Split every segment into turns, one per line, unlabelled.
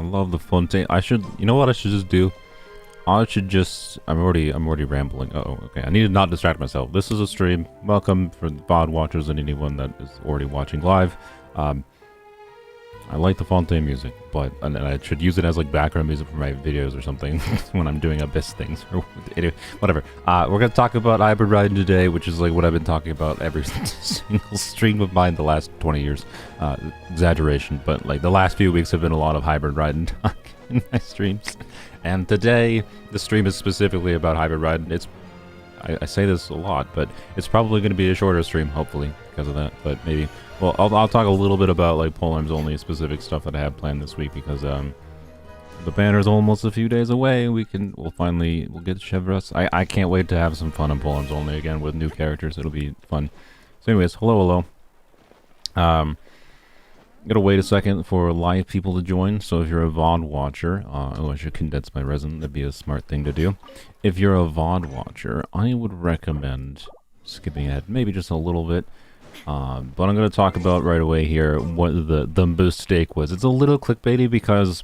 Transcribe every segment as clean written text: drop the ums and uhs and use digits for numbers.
I love the Fontaine. You know what I should just do? I'm already rambling. Oh, okay. I need to not distract myself. This is a stream. Welcome for the VOD watchers and anyone that is already watching live. I like the Fontaine music, but and I should use it as like background music for my videos or something when I'm doing abyss things or whatever. We're gonna talk about Hybrid Raiden today, which is like what I've been talking about every single stream of mine the last 20 years. Exaggeration, but like the last few weeks have been a lot of Hybrid Raiden talk in my streams. And today, the stream is specifically about Hybrid Raiden. I say this a lot, but it's probably going to be a shorter stream, hopefully, because of that. But maybe, well, I'll talk a little bit about like Polearms Only specific stuff that I have planned this week, because the banner's almost a few days away. We'll get Chevrolet. I can't wait to have some fun on Polearms Only again with new characters. It'll be fun. So anyways, hello. Gotta wait a second for live people to join, so if you're a VOD watcher, I should condense my resin, that'd be a smart thing to do. If you're a VOD watcher, I would recommend skipping ahead, maybe just a little bit, but I'm gonna talk about right away here what the mistake was. It's a little clickbaity because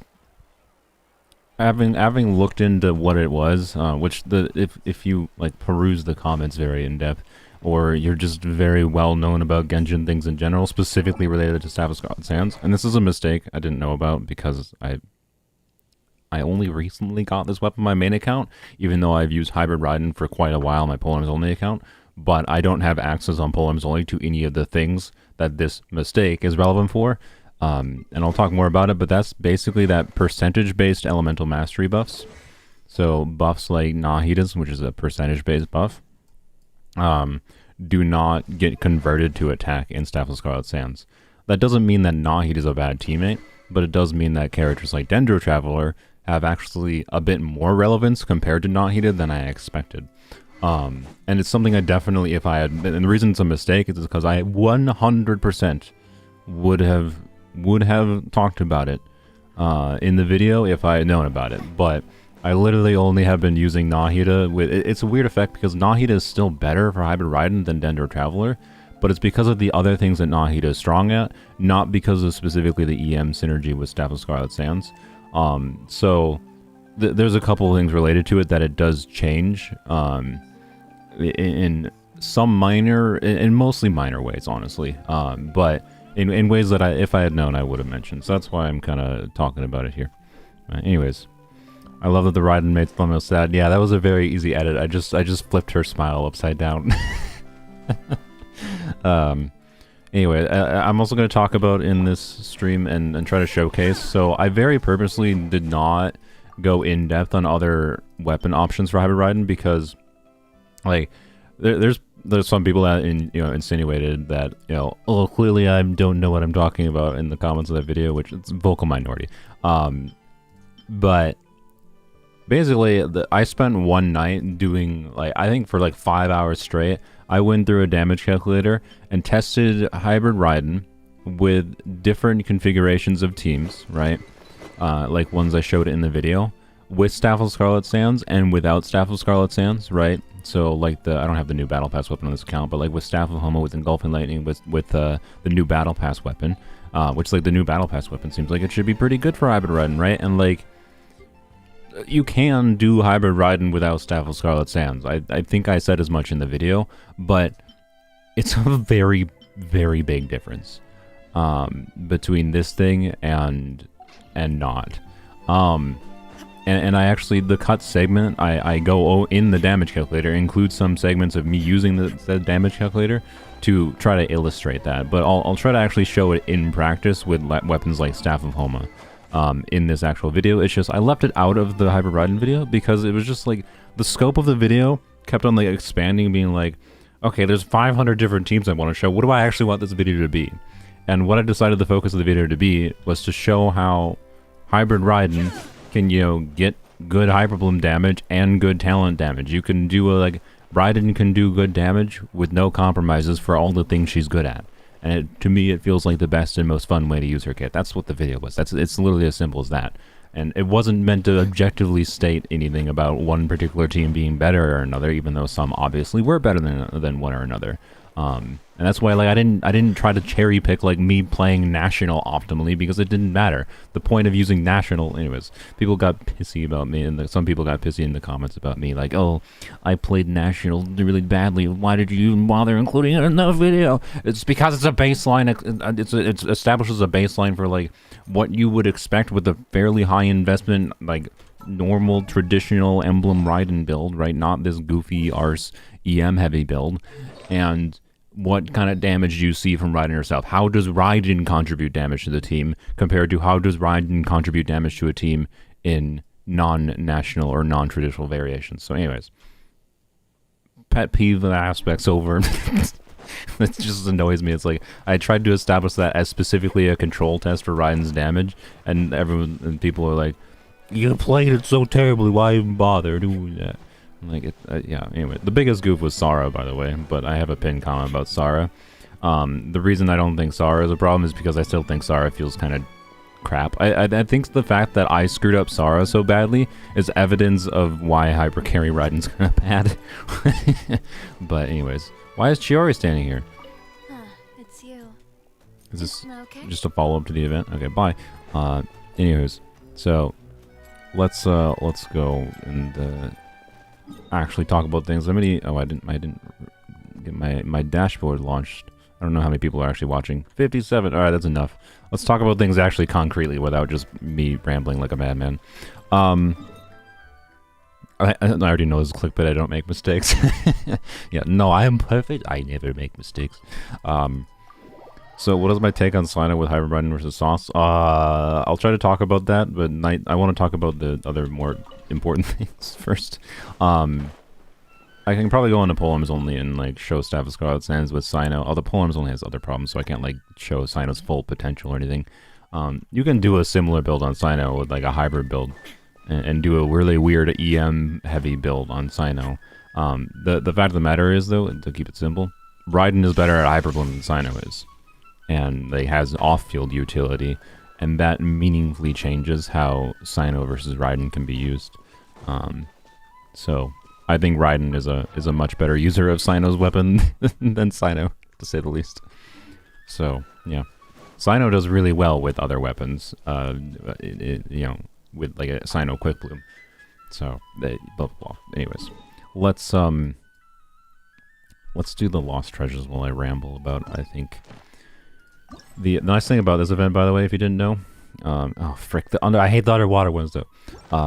having looked into what it was, which if you like peruse the comments very in depth, or you're just very well known about Genshin things in general, specifically related to Staff of Scarlet Sands. And this is a mistake I didn't know about because I only recently got this weapon on my main account, even though I've used Hybrid Raiden for quite a while on my Polearms Only account. But I don't have access on Polearms Only to any of the things that this mistake is relevant for. And I'll talk more about it, but that's basically that percentage-based elemental mastery buffs. So buffs like Nahida's, which is a percentage-based buff, do not get converted to attack in Staff of Scarlet Sands. That doesn't mean that Nahid is a bad teammate, but it does mean that characters like Dendro Traveler have actually a bit more relevance compared to Nahida than I expected. And it's something I definitely, and the reason it's a mistake is because I 100% would have talked about it in the video if I had known about it, but I literally only have been using Nahida with... It's a weird effect because Nahida is still better for Hybrid Raiden than Dendro Traveler, but it's because of the other things that Nahida is strong at, not because of specifically the EM synergy with Staff of Scarlet Sands. So there's a couple of things related to it that it does change in some minor, in mostly minor ways, honestly. But in ways that if I had known, I would have mentioned. So that's why I'm kind of talking about it here. Anyways. I love that the Raiden made thumbnail sad. Yeah, that was a very easy edit. I just flipped her smile upside down. Anyway, I'm also going to talk about in this stream and try to showcase. So I very purposely did not go in depth on other weapon options for Hybrid Raiden because, like, there's some people that insinuated that oh, clearly I don't know what I'm talking about in the comments of that video, which it's vocal minority. But basically, I spent one night doing, like, I think for like 5 hours straight, I went through a damage calculator and tested Hybrid Raiden with different configurations of teams, right? Like ones I showed in the video, with Staff of Scarlet Sands and without Staff of Scarlet Sands, right? So like I don't have the new Battle Pass weapon on this account, but like with Staff of Homo, with Engulfing Lightning, with the new Battle Pass weapon, which like the new Battle Pass weapon seems like it should be pretty good for Hybrid Raiden, right? And like, you can do Hybrid Raiden without Staff of Scarlet Sands. I think I said as much in the video, but it's a very, very big difference between this thing and not. And I actually, the cut segment, I go in the damage calculator, include some segments of me using the damage calculator to try to illustrate that. But I'll try to actually show it in practice with weapons like Staff of Homa. In this actual video. It's just I left it out of the Hybrid Raiden video because it was just like the scope of the video kept on like expanding, being like, okay, there's 500 different teams I want to show. What do I actually want this video to be? And what I decided the focus of the video to be was to show how Hybrid Raiden can, get good Hyperbloom damage and good talent damage. You can do Raiden can do good damage with no compromises for all the things she's good at. And to me, it feels like the best and most fun way to use her kit. That's what the video was. It's literally as simple as that. And it wasn't meant to objectively state anything about one particular team being better or another, even though some obviously were better than one or another. And that's why, like, I didn't try to cherry pick, like, me playing National optimally, because it didn't matter. The point of using National, anyways, people got pissy about me, and some people got pissy in the comments about me, like, oh, I played National really badly, why did you even bother including it in the video? It's because it's a baseline, it establishes a baseline for, like, what you would expect with a fairly high investment, like, normal, traditional Emblem Raiden build, right? Not this goofy arse EM heavy build. And what kind of damage do you see from Raiden yourself? How does Raiden contribute damage to the team compared to how does Raiden contribute damage to a team in non-national or non-traditional variations? So anyways, pet peeve aspects over. That just annoys me. It's like, I tried to establish that as specifically a control test for Raiden's damage, and people are like, you played it so terribly, why even bother doing that? Like, yeah, anyway. The biggest goof was Sara, by the way, but I have a pinned comment about Sara. The reason I don't think Sara is a problem is because I still think Sara feels kind of crap. I think the fact that I screwed up Sara so badly is evidence of why Hyper Carry Raiden's kind of bad. But anyways, why is Chiori standing here?
It's you.
Is this
okay?
Just a follow-up to the event? Okay, bye. Anyways, so let's go and actually talk about things. How many? Oh, I didn't get my dashboard launched. I don't know how many people are actually watching. 57. All right, that's enough. Let's talk about things actually concretely without just me rambling like a madman. I already know this is clickbait. I don't make mistakes. Yeah, no, I am perfect. I never make mistakes. So what is my take on Sino with Hybrid Raiden versus SoSS? I'll try to talk about that, but I want to talk about the other more important things first. I can probably go into Polearms only and like show Staff of Scarlet Sands with Sino. Although Polearms only has other problems, so I can't like show Sino's full potential or anything. You can do a similar build on Sino with like a hybrid build, and do a really weird EM heavy build on Sino. The fact of the matter is, though, to keep it simple, Raiden is better at hybrid build than Sino is, and it has off-field utility, and that meaningfully changes how Sino versus Raiden can be used. So I think Raiden is a much better user of Sino's weapon than Sino, to say the least. So yeah, Sino does really well with other weapons. You know, with like a Sino Quick Bloom. So blah blah blah. Anyways, let's do the Lost Treasures while I ramble about. I think the nice thing about this event, by the way, if you didn't know, oh frick, I hate the underwater ones though.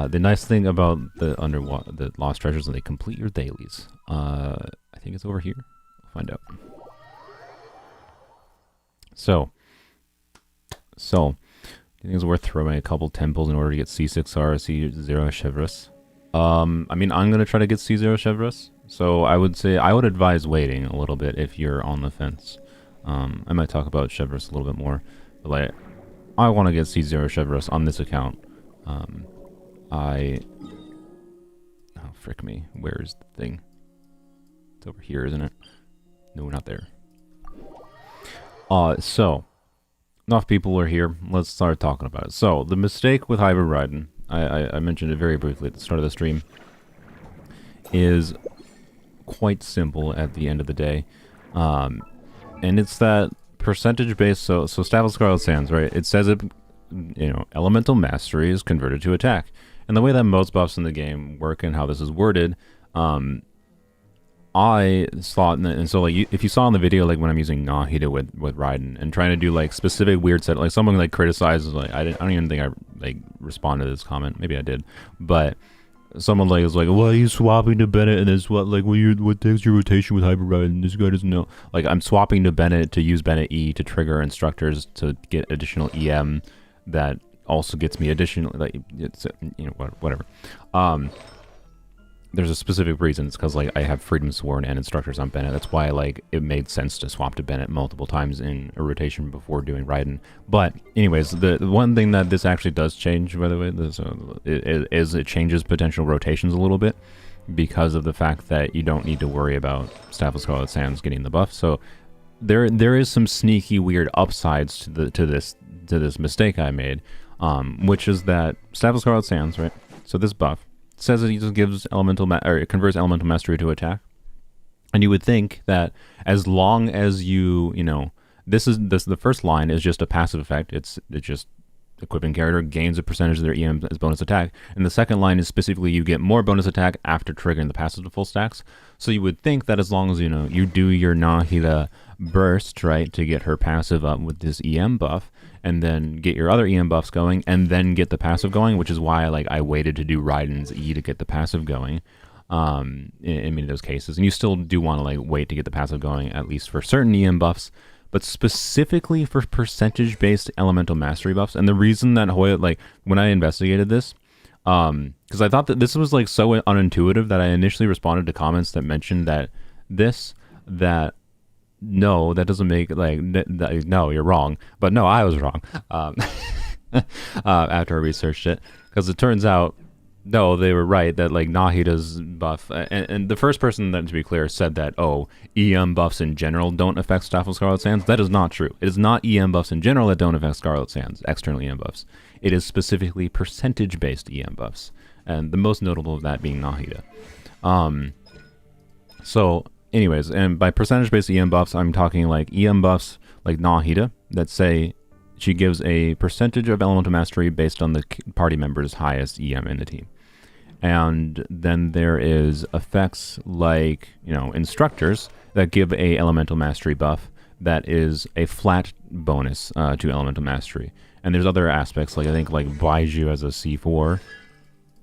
The nice thing about the Lost Treasures is they complete your dailies. I think it's over here. We'll find out. So, do you think it's worth throwing a couple temples in order to get C6R, C0 Chevreuse? I mean, I'm gonna try to get C0 Chevreuse, so I would say I would advise waiting a little bit if you're on the fence. I might talk about Chevreuse a little bit more, but like, I want to get C0 Chevreuse on this account. Oh, frick me. Where is the thing? It's over here, isn't it? No, not there. So, enough people are here. Let's start talking about it. So, the mistake with Hybrid Raiden, I mentioned it very briefly at the start of the stream, is quite simple at the end of the day. And it's that percentage based, so Staff of Scarlet Sands, right? It says it, you know, Elemental Mastery is converted to attack. And the way that most buffs in the game work and how this is worded, I thought, and so like if you saw in the video, like when I'm using Nahida with Raiden and trying to do like specific weird set, like someone like criticizes, like I don't even think I like responded to this comment, maybe I did, but someone like is like, why are you swapping to Bennett and then what takes your rotation with Hybrid Raiden? This guy doesn't know. Like, I'm swapping to Bennett to use Bennett E to trigger instructors to get additional EM that also gets me additional, like, it's, you know, whatever. There's a specific reason. It's because like I have Freedom Sworn and instructors on Bennett. That's why like it made sense to swap to Bennett multiple times in a rotation before doing Raiden. But anyways, the one thing that this actually does change, by the way, is it changes potential rotations a little bit because of the fact that you don't need to worry about Staff of Scarlet Sands getting the buff. So there is some sneaky weird upsides to this mistake I made, which is that Staff of Scarlet Sands, right? So this buff says it just gives it converts Elemental Mastery to attack. And you would think that as long as you know, this the first line is just a passive effect. It's just equipping character gains a percentage of their EM as bonus attack. And the second line is specifically you get more bonus attack after triggering the passive to full stacks. So you would think that as long as, you know, you do your Nahida burst, right, to get her passive up with this EM buff, and then get your other EM buffs going, and then get the passive going, which is why I waited to do Raiden's E to get the passive going. In many of those cases, and you still do want to wait to get the passive going, at least for certain EM buffs, but specifically for percentage-based elemental mastery buffs. And the reason that Hoya, when I investigated this, because I thought that this was so unintuitive that I initially responded to comments that mentioned that no, that doesn't make no, you're wrong. But no, I was wrong. After I researched it, because it turns out, no, they were right that Nahida's buff, and the first person that, to be clear, said that, oh, EM buffs in general don't affect Staff of Scarlet Sands. That is not true. It is not EM buffs in general that don't affect Scarlet Sands, external EM buffs. It is specifically percentage-based EM buffs, and the most notable of that being Nahida. So, anyways, and by percentage-based EM buffs, I'm talking EM buffs like Nahida that say she gives a percentage of elemental mastery based on the party member's highest EM in the team. And then there is effects like, instructors that give a elemental mastery buff that is a flat bonus to elemental mastery. And there's other aspects, I think Baiju as a C4,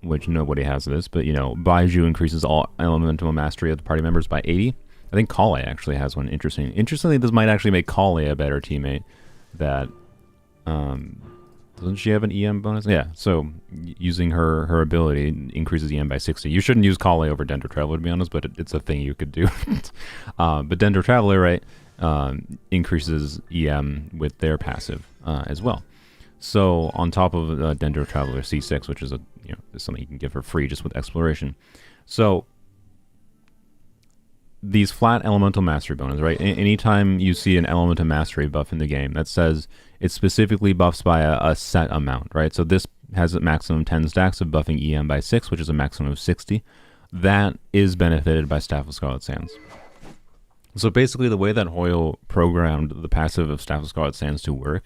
which nobody has this, but Baiju increases all elemental mastery of the party members by 80. I think Kale actually has one. Interestingly, this might actually make Kale a better teammate. That doesn't she have an EM bonus? Yeah, so using her ability increases EM by 60. You shouldn't use Kale over Dendro Traveler, to be honest, but it's a thing you could do. But Dendro Traveler, right, increases EM with their passive as well. So on top of Dendro Traveler C6, which is is something you can get for free just with exploration. So these flat elemental mastery bonus, right? Anytime you see an elemental mastery buff in the game that says it specifically buffs by a set amount, right? So this has a maximum 10 stacks of buffing EM by 6, which is a maximum of 60. That is benefited by Staff of Scarlet Sands. So basically the way that Hoyo programmed the passive of Staff of Scarlet Sands to work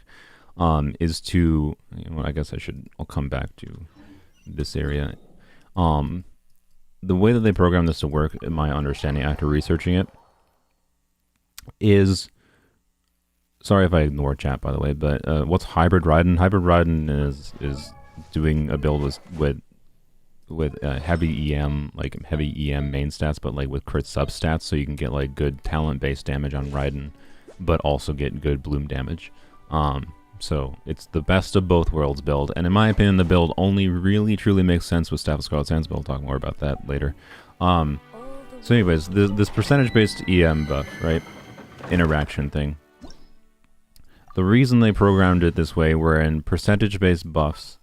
is to, I guess I'll come back to this area. The way that they program this to work, in my understanding after researching it, is... Sorry if I ignore chat, by the way, but what's Hybrid Raiden? Hybrid Raiden is doing a build with heavy EM, heavy EM main stats, but with crit substats, so you can get good talent-based damage on Raiden, but also get good bloom damage. So it's the best of both worlds build, and in my opinion, the build only really truly makes sense with Staff of Scarlet Sands, but we'll talk more about that later. So anyways, this percentage-based EM buff, right, interaction thing, the reason they programmed it this way, wherein percentage-based buffs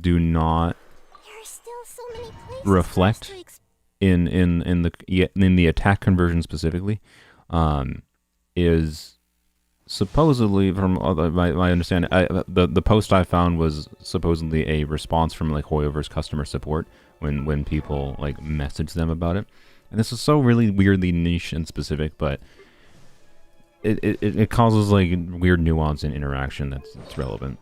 do not reflect in the attack conversion specifically, is supposedly, from my understanding, the post I found was supposedly a response from Hoyoverse customer support when people message them about it. And this is so really weirdly niche and specific, but it causes weird nuance in interaction that's relevant.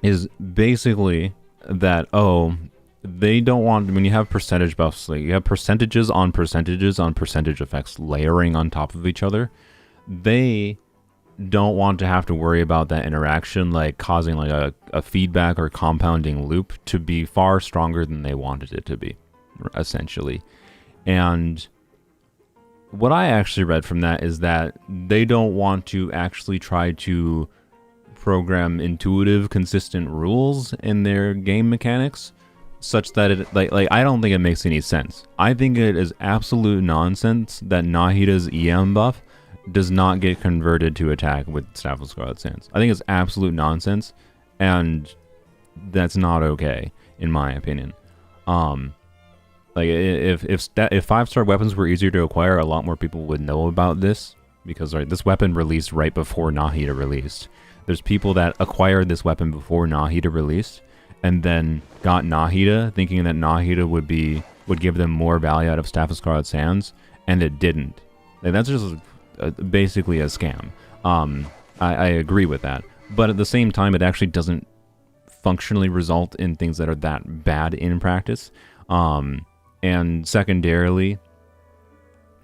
Is basically that, they don't want, when you have percentage buffs, you have percentages on percentages on percentage effects layering on top of each other. They don't want to have to worry about that interaction causing a feedback or compounding loop to be far stronger than they wanted it to be, essentially. And what I actually read from that is that they don't want to actually try to program intuitive, consistent rules in their game mechanics, such that it I don't think it makes any sense. I think it is absolute nonsense that Nahida's EM buff does not get converted to attack with Staff of Scarlet Sands. I think it's absolute nonsense, and that's not okay, in my opinion. If 5-star weapons were easier to acquire, a lot more people would know about this, because this weapon released right before Nahida released. There's people that acquired this weapon before Nahida released, and then got Nahida, thinking that Nahida would give them more value out of Staff of Scarlet Sands, and it didn't. Like, that's just basically a scam. I agree with that. But at the same time, it actually doesn't functionally result in things that are that bad in practice. And secondarily,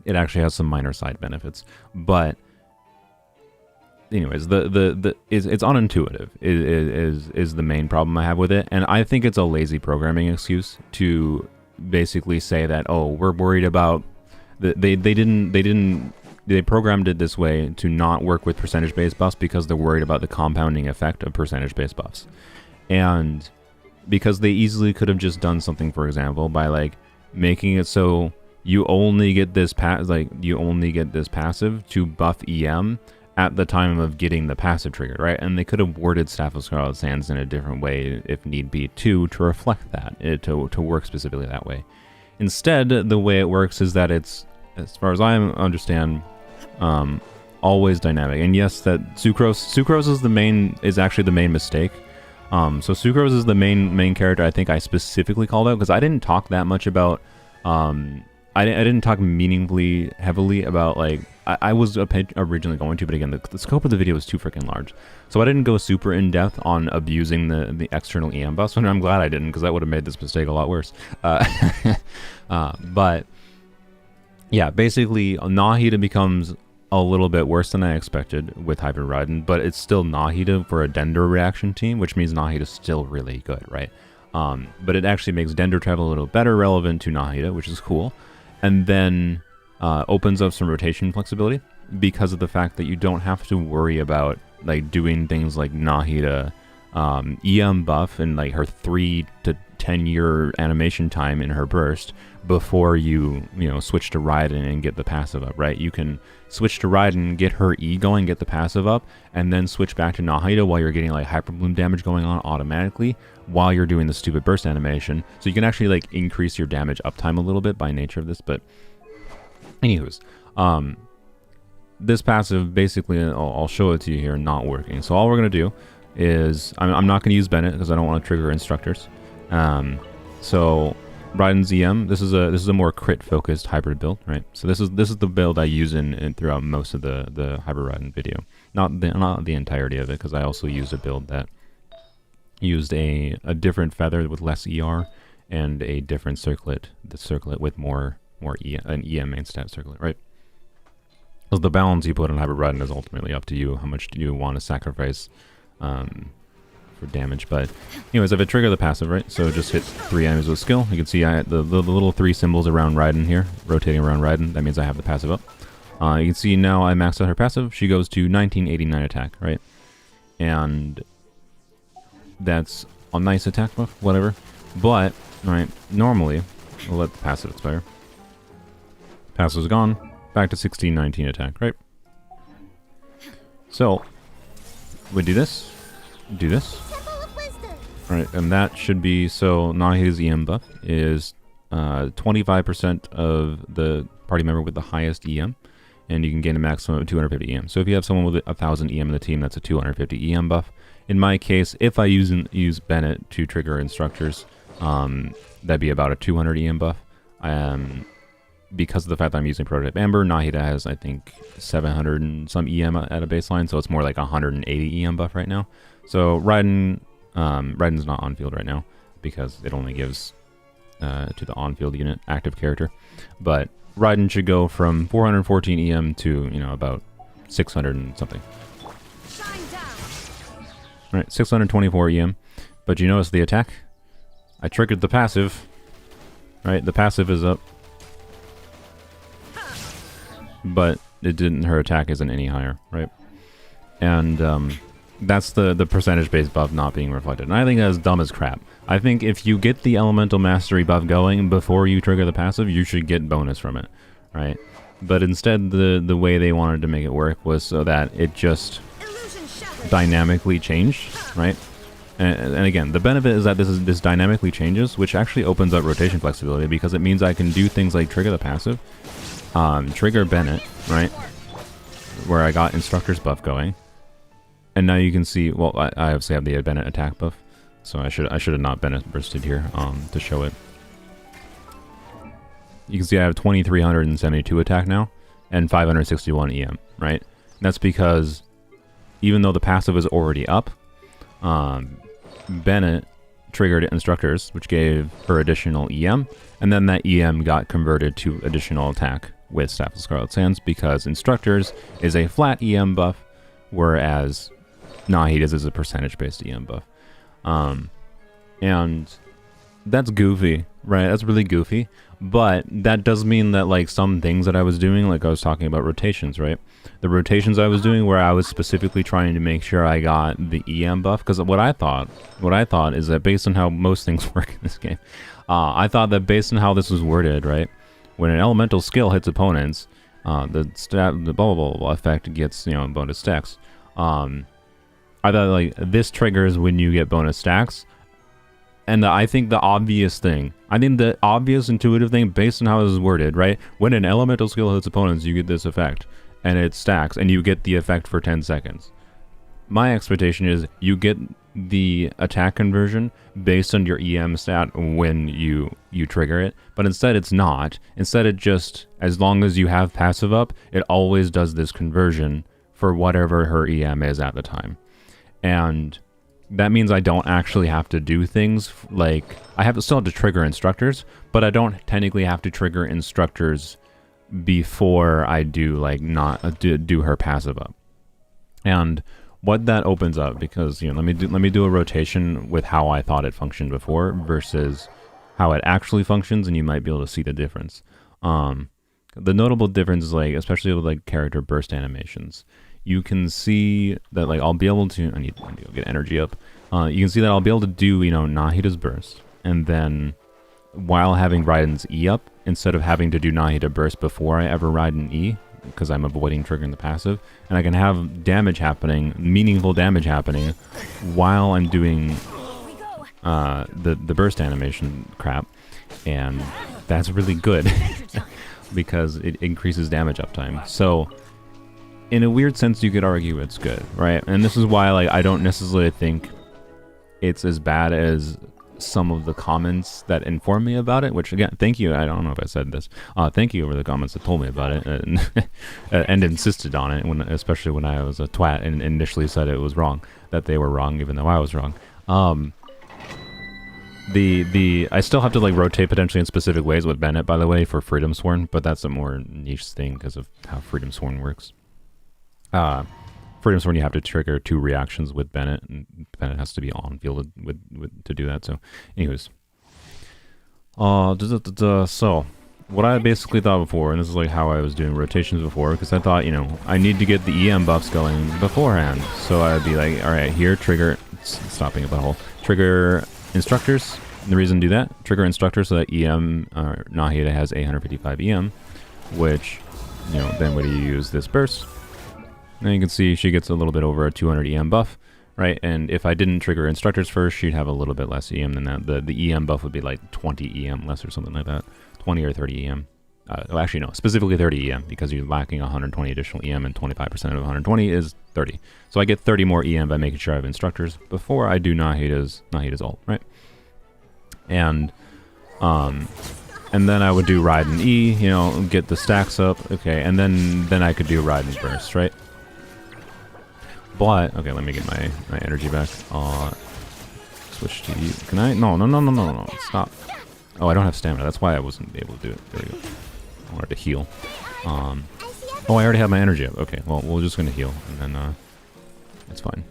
it actually has some minor side benefits. But anyways, it's unintuitive is the main problem I have with it. And I think it's a lazy programming excuse to basically say that, oh, we're worried about they programmed it this way to not work with percentage-based buffs because they're worried about the compounding effect of percentage-based buffs. And because they easily could have just done something, for example, by like making it so you only get this passive to buff EM at the time of getting the passive triggered, right? And they could have worded Staff of Scarlet Sands in a different way if need be to reflect that, to work specifically that way. Instead, the way it works is that it's, as far as I understand, always dynamic. And yes, that Sucrose is actually the main mistake. So Sucrose is the main character I think I specifically called out, because I didn't talk that much about, I didn't talk meaningfully heavily about, like, I was originally going to, but again, the scope of the video was too freaking large. So I didn't go super in-depth on abusing the external EM buffs, and I'm glad I didn't, because that would have made this mistake a lot worse. But yeah, basically, Nahida becomes a little bit worse than I expected with Hybrid Raiden, but it's still Nahida for a Dender reaction team, which means Nahida's still really good, right? But it actually makes Dender travel a little better relevant to Nahida, which is cool. And then opens up some rotation flexibility because of the fact that you don't have to worry about like doing things like Nahida EM buff and like her 3 to 10 year animation time in her burst before you switch to Raiden and get the passive up, right? You can switch to Raiden, get her E going, get the passive up, and then switch back to Nahida while you're getting like Hyper Bloom damage going on automatically while you're doing the stupid burst animation. So you can actually like increase your damage uptime a little bit by nature of this. But anywho's, this passive basically, I'll show it to you here, not working. So all we're gonna do is I'm not gonna use Bennett because I don't want to trigger instructors. So Raiden's EM, this is a more crit focused hybrid build, right? So this is the build I use in throughout most of the Hybrid Raiden video. Not the entirety of it, because I also used a build that used a different feather with less ER and a different circlet, the circlet with more an EM main stat circlet, right? So the balance you put on Hybrid Raiden is ultimately up to you. How much do you want to sacrifice for damage? But anyways, if I trigger the passive, right, so just hit 3 enemies with skill, you can see the little 3 symbols around Raiden here, rotating around Raiden. That means I have the passive up. You can see now I maxed out her passive. She goes to 1989 attack, right? And that's a nice attack buff, whatever. But, right, normally, we'll let the passive expire. Passive's gone, back to 1619 attack, right? So, we do this, right, and that should be, so Nahida's EM buff is 25% of the party member with the highest EM, and you can gain a maximum of 250 EM. So if you have someone with 1000 EM in the team, that's a 250 EM buff. In my case, if I use Bennett to trigger instructors, that'd be about a 200 EM buff. Because of the fact that I'm using Prototype Amber, Nahida has, I think, 700 and some EM at a baseline, so it's more like 180 EM buff right now. So Raiden's not on field right now because it only gives to the on-field unit active character. But Raiden should go from 414 EM to, about 600 and something. Alright, 624 EM. But you notice the attack? I triggered the passive. Right, the passive is up. But her attack isn't any higher, right? And that's the percentage-based buff not being reflected. And I think that's dumb as crap. I think if you get the Elemental Mastery buff going before you trigger the passive, you should get bonus from it, right? But instead, the way they wanted to make it work was so that it just dynamically changed, right? And again, the benefit is that this dynamically changes, which actually opens up rotation flexibility because it means I can do things like trigger the passive, trigger Bennett, right, where I got Instructor's buff going, and now you can see, well, I obviously have the Bennett attack buff, so I should have not Bennett bursted here to show it. you can see I have 2372 attack now and 561 EM, right? That's because even though the passive is already up, Bennett triggered instructors, which gave her additional EM, and then that EM got converted to additional attack with Staff of Scarlet Sands because instructors is a flat EM buff, whereas Nahida's is a percentage-based EM buff. And that's goofy, right? That's really goofy. But that does mean that, like, some things that I was doing, like I was talking about rotations, right? The rotations I was doing where I was specifically trying to make sure I got the EM buff, because what I thought is that based on how most things work in this game, I thought that based on how this was worded, right? When an elemental skill hits opponents, the blah, blah, blah, blah effect gets, you know, bonus stacks. I thought, like, this triggers when you get bonus stacks. And I think the obvious intuitive thing, based on how this is worded, right? When an elemental skill hits opponents, you get this effect. And it stacks, and you get the effect for 10 seconds. My expectation is you get the attack conversion based on your EM stat when you trigger it. But instead, it's not. Instead, it just, as long as you have passive up, it always does this conversion for whatever her EM is at the time. And that means I don't actually have to do things like I still have to trigger instructors, but I don't technically have to trigger instructors before I do do her passive up. And what that opens up, because, you know, let me do a rotation with how I thought it functioned before versus how it actually functions, and you might be able to see the difference. The notable difference is, like, especially with, like, character burst animations. You can see that, like, I'll be able to... I need to get energy up. You can see that I'll be able to do, you know, Nahida's burst. And then, while having Raiden's E up, instead of having to do Nahida burst before I ever Raiden E, because I'm avoiding triggering the passive, and I can have damage happening, meaningful damage happening, while I'm doing the burst animation crap. And that's really good, because it increases damage uptime. So... in a weird sense, you could argue it's good, right? And this is why, like, I don't necessarily think it's as bad as some of the comments that inform me about it, which, again, thank you. I don't know if I said this. Thank you for the comments that told me about it and insisted on it, especially when I was a twat and initially said it was wrong, that they were wrong, even though I was wrong. I still have to, like, rotate potentially in specific ways with Bennett, by the way, for Freedom Sworn, but that's a more niche thing because of how Freedom Sworn works. Freedom Sworn, you have to trigger 2 reactions with Bennett, and Bennett has to be on field to do that. So, anyways, so what I basically thought before, and this is like how I was doing rotations before, because I thought, you know, I need to get the EM buffs going beforehand. So I'd be like, all right, here, trigger, stopping a butthole, trigger instructors. And the reason to do that, trigger instructors so that EM, Nahida has 855 EM, which, you know, then when you use this burst, and you can see she gets a little bit over a 200 EM buff, right? And if I didn't trigger instructors first, she'd have a little bit less EM than that. The EM buff would be like 20 EM less or something like that. 20 or 30 EM. Well, actually, no, specifically 30 EM, because you're lacking 120 additional EM, and 25% of 120 is 30. So I get 30 more EM by making sure I have instructors before I do Nahida's ult, right? And then I would do Raiden E, you know, get the stacks up, okay, and then I could do Raiden's burst, right? But, okay, let me get my energy back. Switch to you. Can I? No, stop. Oh, I don't have stamina. That's why I wasn't able to do it. There we go. I wanted to heal. Oh, I already have my energy up. Okay, well, we're just going to heal, and then, it's fine.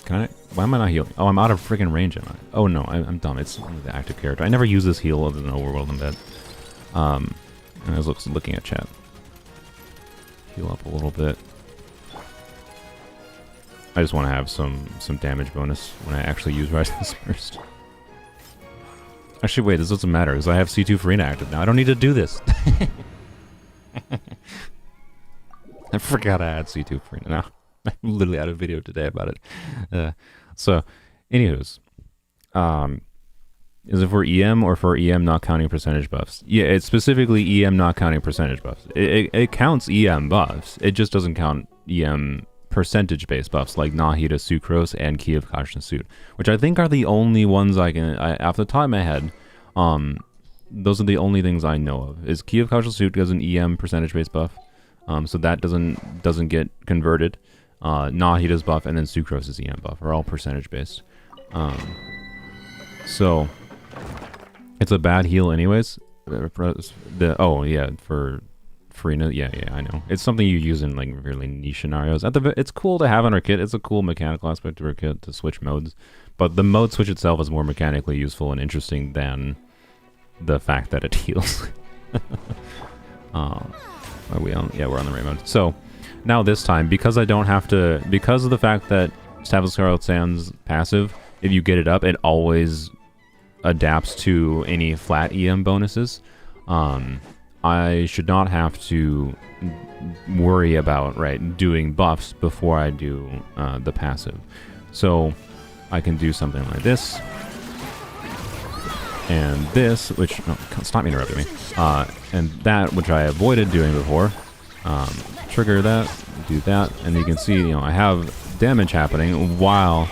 Can I? Why am I not healing? Oh, I'm out of freaking range, am I? Oh, no, I'm dumb. It's only the active character. I never use this heal other than Overworld and Bed. And I was looking at chat. Heal up a little bit. I just want to have some damage bonus when I actually use Raiden's Burst. Actually, wait, this doesn't matter because I have C2 Farina active now. I don't need to do this. I forgot I had C2 Farina now. I literally had a video today about it. So, anywho's, is it for EM or for EM not counting percentage buffs? Yeah, it's specifically EM not counting percentage buffs. It counts EM buffs. It just doesn't count EM percentage-based buffs like Nahida, Sucrose, and Key of Caution Suit, which I think are the only ones off the top of my head, those are the only things I know of. Is Key of Caution Suit does an EM percentage-based buff, so that doesn't get converted. Nahida's buff and then Sucrose's EM buff are all percentage-based. So it's a bad heal anyways. Oh yeah, for Farina, yeah, I know. It's something you use in like really niche scenarios. It's cool to have on our kit. It's a cool mechanical aspect of our kit to switch modes, but the mode switch itself is more mechanically useful and interesting than the fact that it heals. Are we on? Yeah, we're on the right mode. So now this time, because I don't have to, because of the fact that Staff of Scarlet Sands passive, if you get it up, it always adapts to any flat EM bonuses. I should not have to worry about doing buffs before I do the passive. So I can do something like this and this, which stop interrupting me, and that, which I avoided doing before. Trigger that, do that, and you can see, I have damage happening while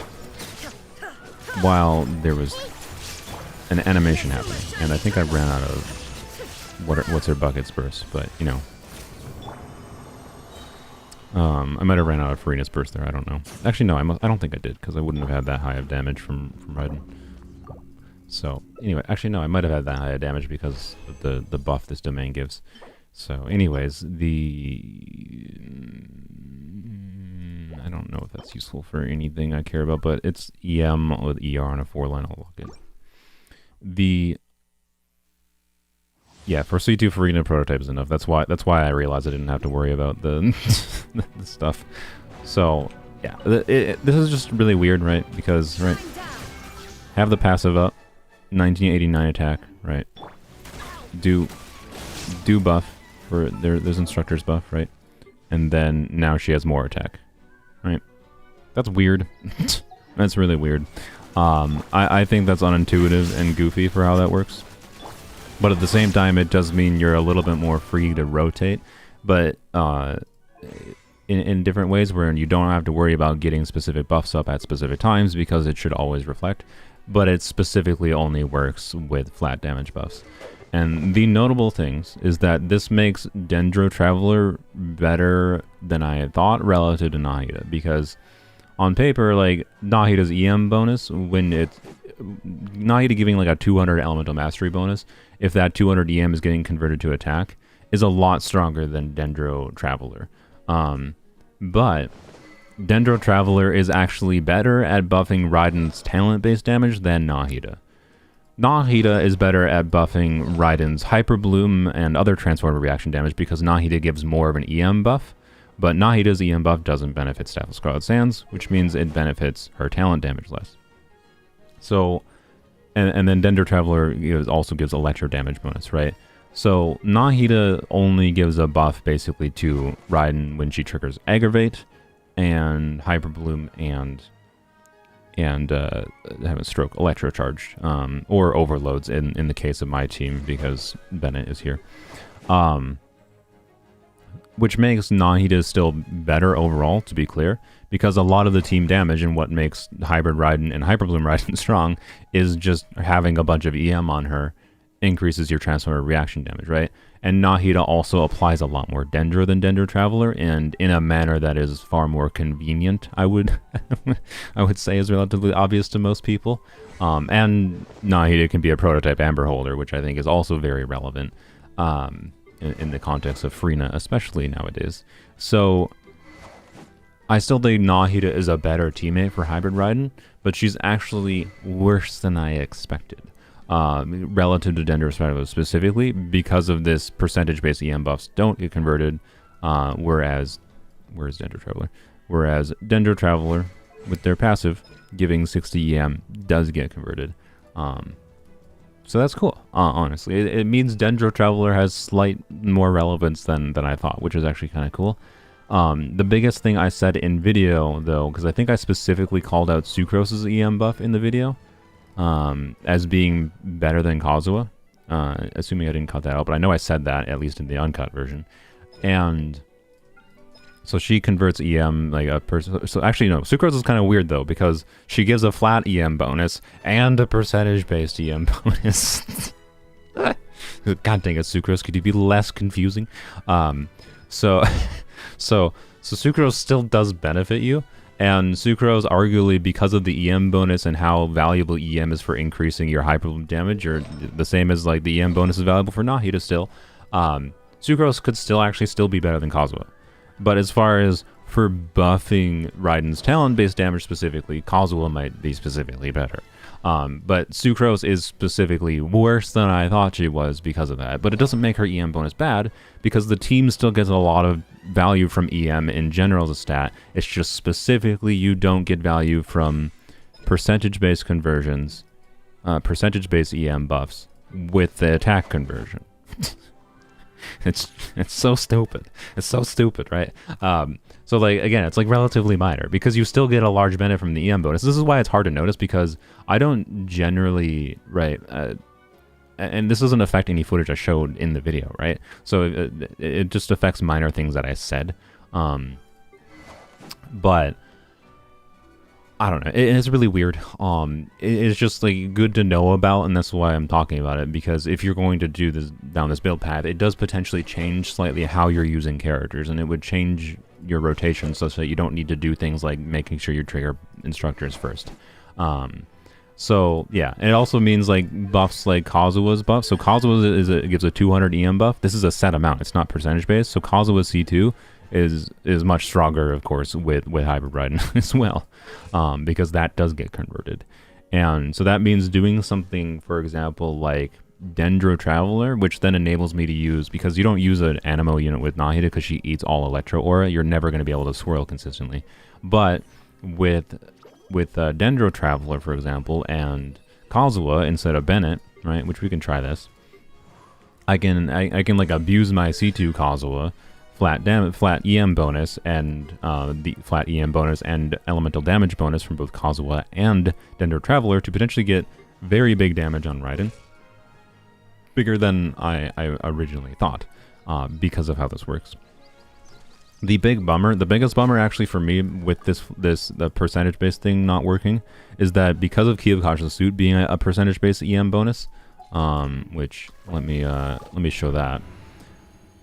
there was an animation happening, and I think I ran out of what's her bucket's burst, but I might have ran out of Farina's burst there. I don't know. Actually, no, I don't think I did, because I wouldn't have had that high of damage from Raiden. So anyway, actually no, I might have had that high of damage because of the buff this domain gives. So anyways, I don't know if that's useful for anything I care about, but it's EM with ER on a 4-line. I'll look it. For C2 Farina prototype is enough. That's why I realized I didn't have to worry about the the stuff. So yeah, this is just really weird, right? Because have the passive up, 1989 attack, right? Do buff for there's instructor's buff, right? And then now she has more attack, right? That's weird. That's really weird. I think that's unintuitive and goofy for how that works. But at the same time, it does mean you're a little bit more free to rotate, but in different ways where you don't have to worry about getting specific buffs up at specific times because it should always reflect, but it specifically only works with flat damage buffs. And the notable things is that this makes Dendro Traveler better than I had thought relative to Nahida, because on paper, Nahida's EM bonus, when it's Nahida giving a 200 elemental mastery bonus, if that 200 EM is getting converted to attack, is a lot stronger than Dendro Traveler. But Dendro Traveler is actually better at buffing Raiden's talent-based damage than Nahida. Nahida is better at buffing Raiden's Hyper Bloom and other transformer reaction damage because Nahida gives more of an EM buff, but Nahida's EM buff doesn't benefit Staff of Scarlet Sands, which means it benefits her talent damage less. So, and then Dendro Traveler also gives electro damage bonus, right? So Nahida only gives a buff basically to Raiden when she triggers Aggravate and Hyper Bloom and have a stroke electro charged, or overloads in the case of my team because Bennett is here. Which makes Nahida still better overall, to be clear, because a lot of the team damage and what makes Hybrid Raiden and Hyper Bloom Raiden strong is just having a bunch of EM on her increases your transformer reaction damage, right? And Nahida also applies a lot more Dendro than Dendro Traveler, and in a manner that is far more convenient, I would I would say is relatively obvious to most people. And Nahida can be a prototype Amber Holder, which I think is also very relevant in the context of Farina, especially nowadays. So I still think Nahida is a better teammate for Hybrid Raiden, but she's actually worse than I expected. Relative to Dendro Traveler specifically, because of this percentage-based EM buffs don't get converted, whereas Dendro Traveler? Whereas Dendro Traveler, with their passive, giving 60 EM, does get converted. So that's cool, honestly. It means Dendro Traveler has slight more relevance than I thought, which is actually kind of cool. The biggest thing I said in video, though, because I think I specifically called out Sucrose's EM buff in the video, as being better than Kazuha, assuming I didn't cut that out, but I know I said that, at least in the uncut version. And So she converts EM like a person. So actually, no. Sucrose is kind of weird though because she gives a flat EM bonus and a percentage-based EM bonus. God dang it, Sucrose! Could you be less confusing? So Sucrose still does benefit you, and Sucrose arguably because of the EM bonus and how valuable EM is for increasing your hyper damage, or the same as like the EM bonus is valuable for Nahida still. Sucrose could still be better than Kazuha. But as far as for buffing Raiden's talent-based damage specifically, Kazuha might be specifically better. But Sucrose is specifically worse than I thought she was because of that. But it doesn't make her EM bonus bad, because the team still gets a lot of value from EM in general as a stat. It's just specifically you don't get value from percentage-based conversions, percentage-based EM buffs with the attack conversion. It's so stupid. It's so stupid, right? So like again, it's like relatively minor because you still get a large benefit from the EM bonus. This is why it's hard to notice because I don't generally and this doesn't affect any footage I showed in the video, right? So it just affects minor things that I said. But I don't know. It's really weird. It's just like good to know about, and that's why I'm talking about it. Because if you're going to do this down this build path, it does potentially change slightly how you're using characters, and it would change your rotation such that you don't need to do things like making sure you trigger instructors first. So yeah, it also means like buffs like Kazuha's buff. So Kazuha gives a 200 EM buff. This is a set amount. It's not percentage based. So Kazuha's C2 is much stronger, of course, with Hybrid Raiden as well, because that does get converted. And so that means doing something, for example, like Dendro Traveler, which then enables me to use, because you don't use an Animo unit with Nahida because she eats all Electro Aura, you're never going to be able to swirl consistently. But with Dendro Traveler, for example, and Kazuha instead of Bennett, right, which we can try this, I can like abuse my C2 Kazuha, flat EM bonus, and the flat EM bonus and elemental damage bonus from both Kazuha and Dendro Traveler to potentially get very big damage on Raiden. Bigger than I originally thought, because of how this works. The biggest bummer actually for me with the percentage-based thing not working is that because of Key of Cautious Suit being a percentage-based EM bonus, which let me show that.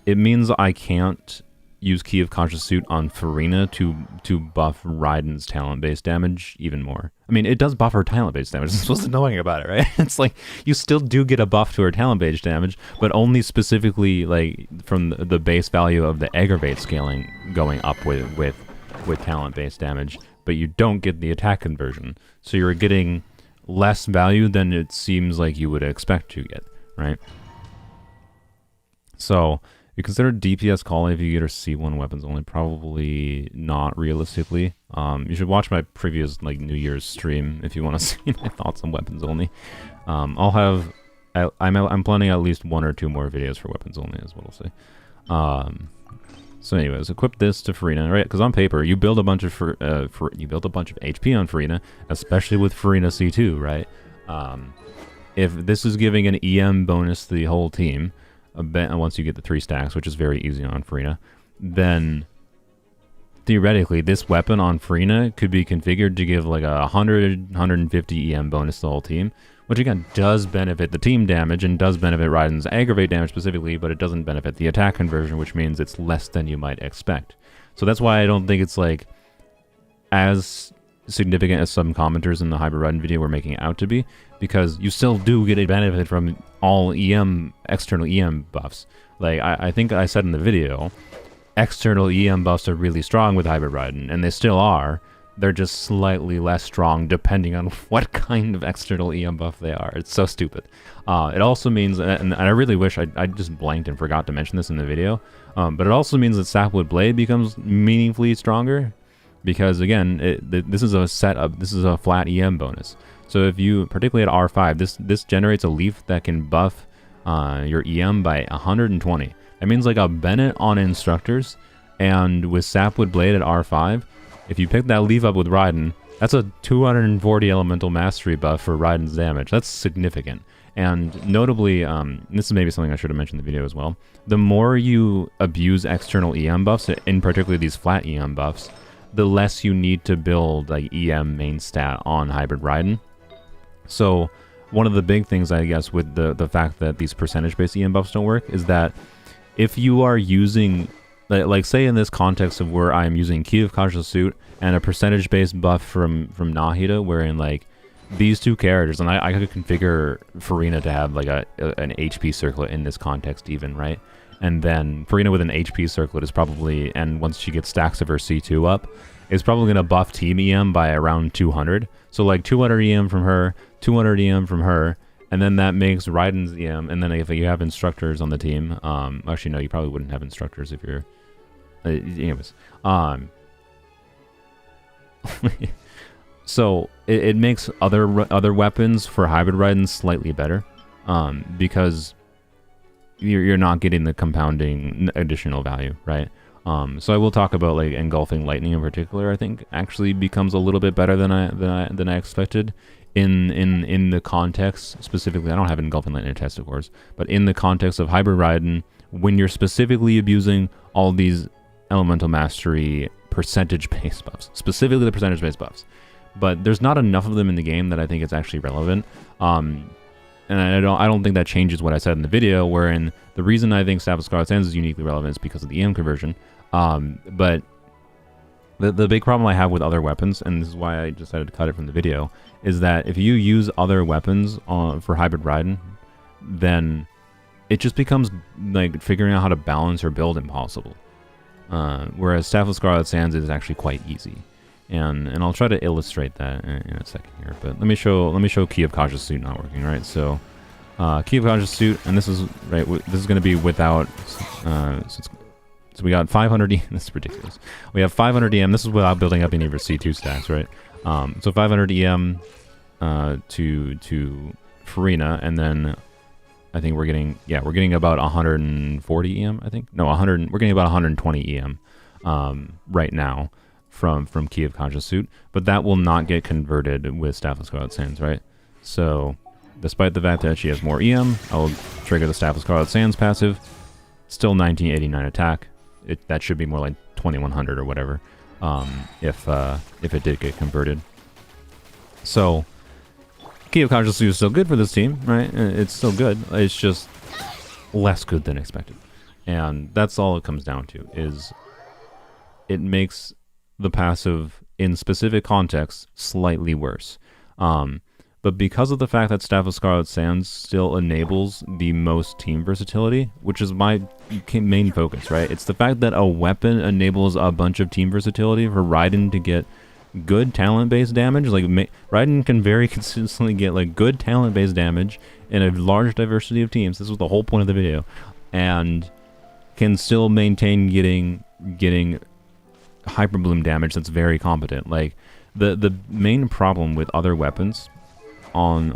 It means I can't use Key of Conscious Suit on Farina to buff Raiden's talent-based damage even more. I mean, it does buff her talent-based damage. That's what's annoying about it, right? It's like, you still do get a buff to her talent-based damage, but only specifically like from the base value of the aggravate scaling going up with talent-based damage, but you don't get the attack conversion. So you're getting less value than it seems like you would expect to get, right? So you consider DPS calling if you get her C1 weapons only? Probably not realistically. You should watch my previous like New Year's stream if you want to see my thoughts on weapons only. I'm planning at least 1 or 2 more videos for weapons only, is what I'll say. So anyways, equip this to Farina, right? Because on paper, you build a bunch of HP on Farina, especially with Farina C2, right? If this is giving an EM bonus to the whole team, once you get the 3 stacks, which is very easy on Farina, then theoretically this weapon on Farina could be configured to give like a 150 EM bonus to the whole team, which again does benefit the team damage and does benefit Raiden's aggravate damage specifically, but it doesn't benefit the attack conversion, which means it's less than you might expect. So that's why I don't think it's like as significant as some commenters in the Hybrid Raiden video were making it out to be, because you still do get a benefit from all external EM buffs. Like I think I said in the video, external EM buffs are really strong with Hybrid Raiden, and they still are. They're just slightly less strong depending on what kind of external EM buff they are. It's so stupid. It also means, and I really wish I just blanked and forgot to mention this in the video, but it also means that Sapwood Blade becomes meaningfully stronger, because again, this is a flat EM bonus. So if you, particularly at R5, this generates a leaf that can buff your EM by 120. That means like a Bennett on instructors, and with Sapwood Blade at R5, if you pick that leaf up with Raiden, that's a 240 elemental mastery buff for Raiden's damage. That's significant. And notably, this is maybe something I should have mentioned in the video as well, the more you abuse external EM buffs, in particular these flat EM buffs, the less you need to build like EM main stat on Hybrid Raiden. So one of the big things, I guess, with the fact that these percentage-based EM buffs don't work is that if you are using, like say in this context of where I'm using Key of Cautious Suit and a percentage-based buff from Nahida, wherein like these two characters, and I could configure Farina to have like an HP circlet in this context even, right? And then Farina with an HP circlet is probably, and once she gets stacks of her C2 up, is probably going to buff Team EM by around 200. So like 200 EM from her, 200 EM from her, and then that makes Raiden's EM. And then if you have instructors on the team, actually no, you probably wouldn't have instructors if you're, anyways. So it makes other weapons for Hybrid Raiden slightly better, because you're not getting the compounding additional value, right? So I will talk about like engulfing lightning in particular. I think actually becomes a little bit better than I expected in the context specifically. I don't have engulfing lightning test, of course, but in the context of Hybrid Raiden, when you're specifically abusing all these elemental mastery percentage-based buffs, specifically the percentage-based buffs, but there's not enough of them in the game that I think it's actually relevant. And I don't think that changes what I said in the video, wherein the reason I think Staff of Scarlet Sands is uniquely relevant is because of the EM conversion. But the big problem I have with other weapons, and this is why I decided to cut it from the video, is that if you use other weapons for Hybrid Raiden, then it just becomes like figuring out how to balance or build impossible. Whereas Staff of Scarlet Sands is actually quite easy. And I'll try to illustrate that in a second here, but let me show Key of Cautious Suit not working, right? So Key of Cautious Suit, and this is right. This is going to be without. So we got 500 EM. This is ridiculous. We have 500 EM. This is without building up any of your C2 stacks, right? So 500 EM to Farina, and then I think we're getting about 140 EM. I think no 100. We're getting about 120 EM right now from Key of Cautious Suit, but that will not get converted with Staff of Scarlet Sands, right? So despite the fact that she has more EM, I will trigger the Staff of Scarlet Sands passive. Still 1989 attack. That should be more like 2100 or whatever, if it did get converted. So Key of Cautious Suit is still good for this team, right? It's still good. It's just less good than expected, and that's all it comes down to. Is it makes the passive in specific contexts slightly worse. But because of the fact that Staff of Scarlet Sands still enables the most team versatility, which is my main focus, right? It's the fact that a weapon enables a bunch of team versatility for Raiden to get good talent-based damage. Like Raiden can very consistently get like good talent-based damage in a large diversity of teams. This was the whole point of the video, and can still maintain getting hyper bloom damage that's very competent. Like the main problem with other weapons on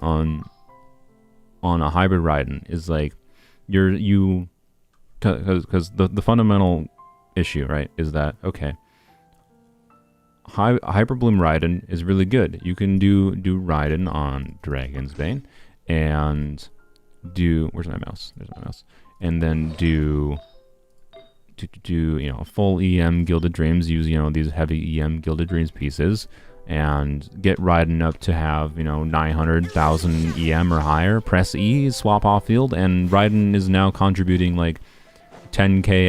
a Hybrid Raiden is like because the fundamental issue, right, is that okay, hyper bloom Raiden is really good. You can do Raiden on Dragon's Bane and do where's my mouse? There's my mouse. And then do full EM Gilded Dreams, use these heavy EM Gilded Dreams pieces, and get Raiden up to have 900,000 EM or higher. Press E, swap off field, and Raiden is now contributing like 10k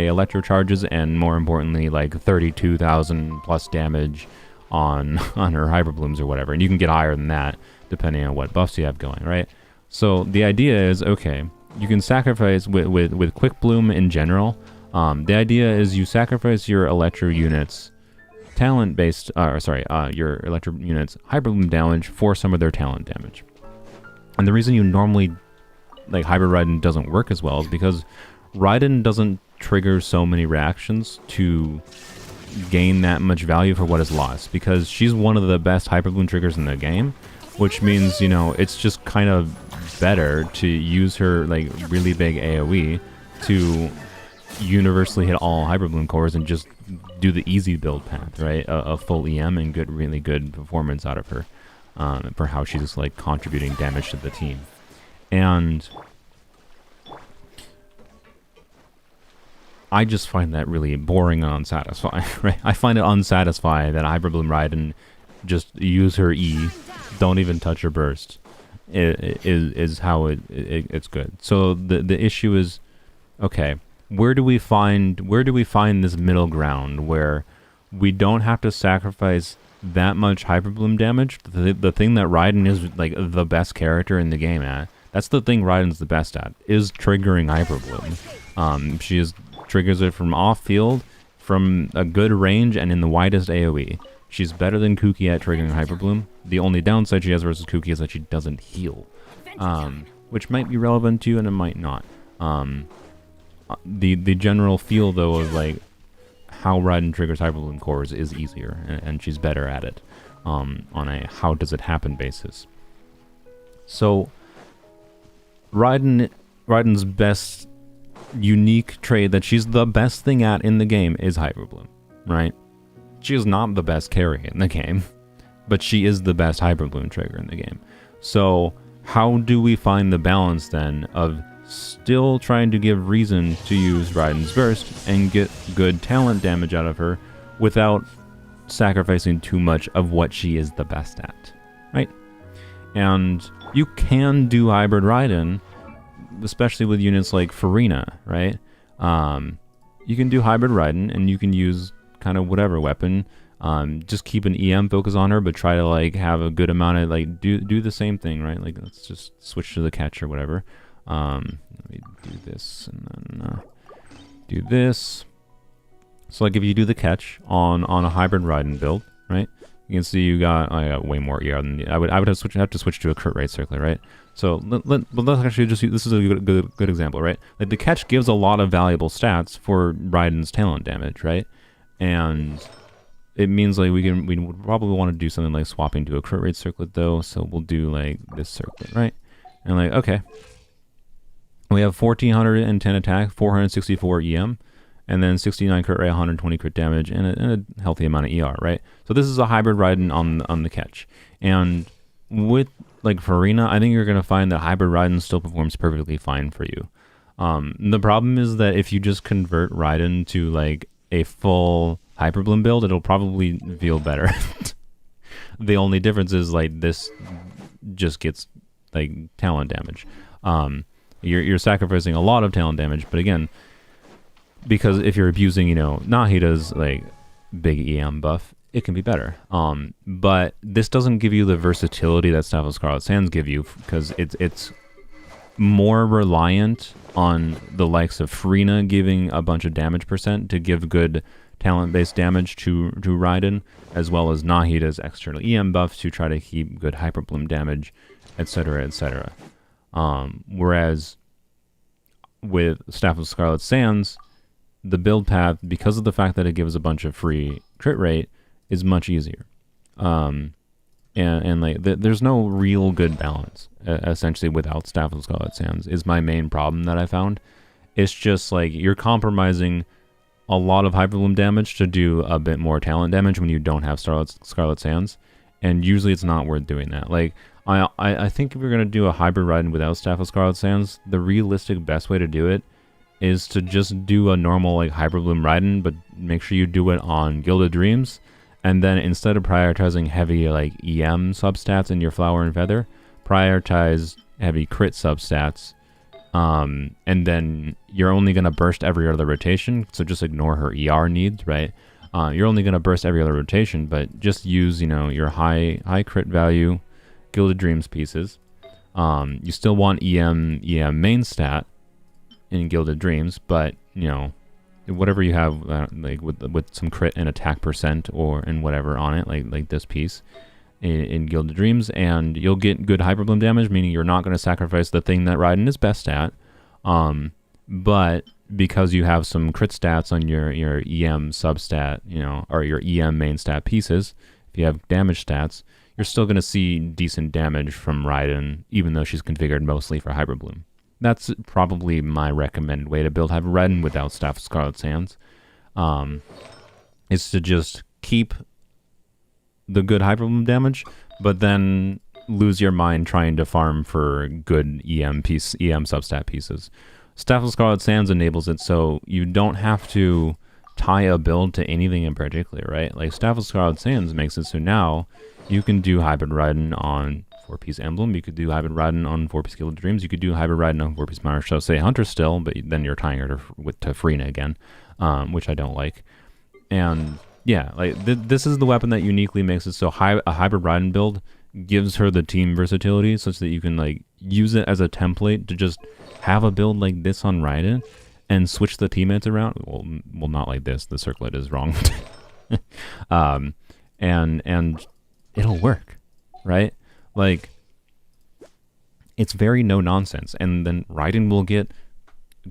electro charges, and more importantly like 32,000 plus damage on her hyper blooms or whatever. And you can get higher than that depending on what buffs you have going, right? So the idea is, okay, you can sacrifice with Quick Bloom in general. The idea is you sacrifice your Electro units talent-based, your Electro units Hyper Bloom damage for some of their talent damage. And the reason you normally, like, Hybrid Raiden doesn't work as well is because Raiden doesn't trigger so many reactions to gain that much value for what is lost, because she's one of the best Hyper Bloom triggers in the game, which means, it's just kind of better to use her like really big AoE to universally hit all Hyper Bloom cores and just do the easy build path, right? A full EM and really good performance out of her. for how she's like contributing damage to the team. And I just find that really boring and unsatisfying, right? I find it unsatisfying that Hybrid Raiden just use her E, don't even touch her burst, is how it's good. So the issue is, okay, where do we find this middle ground where we don't have to sacrifice that much Hyper Bloom damage? The thing that Raiden is like the best character in the game at, that's the thing Raiden's the best at, is triggering Hyper Bloom. She triggers it from off field, from a good range, and in the widest AoE. She's better than Kuki at triggering Hyper Bloom. The only downside she has versus Kuki is that she doesn't heal, which might be relevant to you and it might not. The general feel though of like how Raiden triggers Hyper Bloom cores is easier, and she's better at it on a how does it happen basis. So Raiden's best unique trait that she's the best thing at in the game is Hyper Bloom, right? She is not the best carry in the game, but she is the best Hyper Bloom trigger in the game. So how do we find the balance then of still trying to give reason to use Raiden's burst and get good talent damage out of her without sacrificing too much of what she is the best at, right? And you can do Hybrid Raiden, especially with units like Farina, right? You can do Hybrid Raiden and you can use kind of whatever weapon. Just keep an EM focus on her, but try to like have a good amount of like do the same thing, right? Like let's just switch to the catch or whatever. Let me do this and then do this. So like if you do the catch on a Hybrid Raiden build, right? You can see I got way more ER than I would have to switch to a crit rate circler, right? So let's actually just use, this is a good example, right? Like the catch gives a lot of valuable stats for Raiden's talent damage, right? And it means like we would probably want to do something like swapping to a crit rate circlet though. So we'll do like this circlet, right? And like, okay, we have 1410 attack, 464 EM, and then 69 crit rate, 120 crit damage, and a healthy amount of ER, right? So this is a Hybrid Raiden on the catch. And with like Farina, I think you're going to find that Hybrid Raiden still performs perfectly fine for you. The problem is that if you just convert Raiden to like a full Hyper Bloom build, it'll probably feel better. The only difference is like this just gets like talent damage. You're sacrificing a lot of talent damage, but again, because if you're abusing, Nahida's like big EM buff, it can be better. But this doesn't give you the versatility that Staff of Scarlet Sands give you, because it's more reliant on the likes of Farina giving a bunch of damage percent to give good talent-based damage to Raiden, as well as Nahida's external EM buff to try to keep good Hyper Bloom damage, etc., etc. Whereas with Staff of Scarlet Sands, the build path, because of the fact that it gives a bunch of free crit rate, is much easier. And like there's no real good balance essentially without Staff of Scarlet Sands is my main problem that I found. It's just like you're compromising a lot of Hyper Bloom damage to do a bit more talent damage when you don't have Scarlet Sands, and usually it's not worth doing that. Like I think if you're gonna do a Hybrid Raiden without Staff of Scarlet Sands, the realistic best way to do it is to just do a normal like Hyper Bloom Raiden, but make sure you do it on Gilded Dreams. And then instead of prioritizing heavy like EM substats in your Flower and Feather, prioritize heavy crit substats. And then you're only going to burst every other rotation, so just ignore her ER needs, right? You're only going to burst every other rotation, but just use, your high crit value Gilded Dreams pieces. You still want EM main stat in Gilded Dreams, but, whatever you have like with some crit and attack percent or and whatever on it, like this piece in Gilded Dreams, and you'll get good Hyper Bloom damage, meaning you're not going to sacrifice the thing that Raiden is best at, but because you have some crit stats on your EM substat, or your EM main stat pieces, if you have damage stats, you're still going to see decent damage from Raiden, even though she's configured mostly for Hyper Bloom. That's probably my recommended way to build Hybrid Raiden without Staff of Scarlet Sands. Is to just keep the good Hybrid Bloom damage, but then lose your mind trying to farm for good EM substat pieces. Staff of Scarlet Sands enables it so you don't have to tie a build to anything in particular, right? Like Staff of Scarlet Sands makes it so now you can do Hybrid Raiden on 4-piece Emblem, you could do Hybrid Raiden on 4-piece Guild of Dreams, you could do Hybrid Raiden on 4-piece Minor, so say Hunter still, but then you're tying her to Freena again, which I don't like. And yeah, like this is the weapon that uniquely makes it so a Hybrid Raiden build gives her the team versatility such that you can like use it as a template to just have a build like this on Raiden and switch the teammates around. Well, not like this. The circlet is wrong. And it'll work, right? Like, it's very no nonsense. And then Raiden will get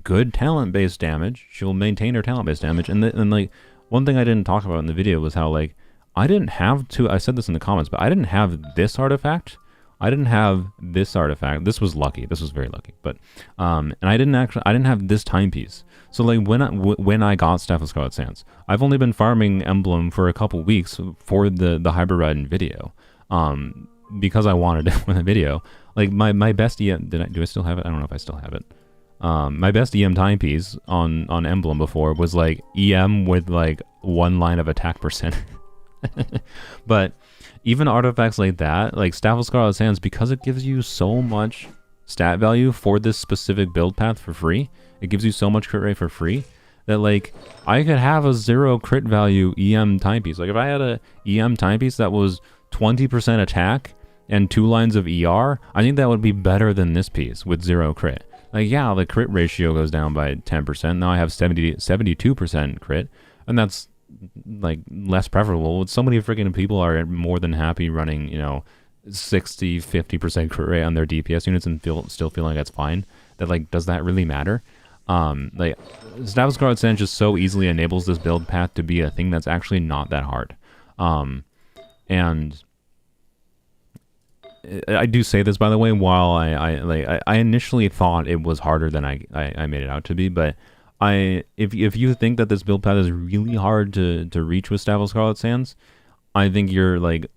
good talent-based damage. She'll maintain her talent-based damage. And like, one thing I didn't talk about in the video was how, like, I said this in the comments, but I didn't have this artifact. I didn't have this artifact. This was lucky. This was very lucky. But, and I didn't have this timepiece. So like when I got Staff of Scarlet Sands, I've only been farming Emblem for a couple weeks for the Hybrid Raiden video. Because I wanted it for the video. Like my best EM, do I still have it? I don't know if I still have it. My best EM timepiece on Emblem before was like EM with like 1 line of attack percent. But even artifacts like that, like Staff of Scarlet Sands, because it gives you so much stat value for this specific build path for free, it gives you so much crit rate for free, that like I could have a 0 crit value EM timepiece. Like if I had a EM timepiece that was 20% attack and 2 lines of ER, I think that would be better than this piece with 0 crit. Like yeah, the crit ratio goes down by 10%. Now I have 72% crit, and that's like less preferable. So many freaking people are more than happy running, you know, 60-50% crit rate on their DPS units and still feeling like that's fine. That like, does that really matter? Like Staff of Scarlet Sands just so easily enables this build path to be a thing that's actually not that hard. And I do say this, by the way, while I initially thought it was harder than I made it out to be, but if you think that this build path is really hard to reach with Staff of Scarlet Sands, I think you're like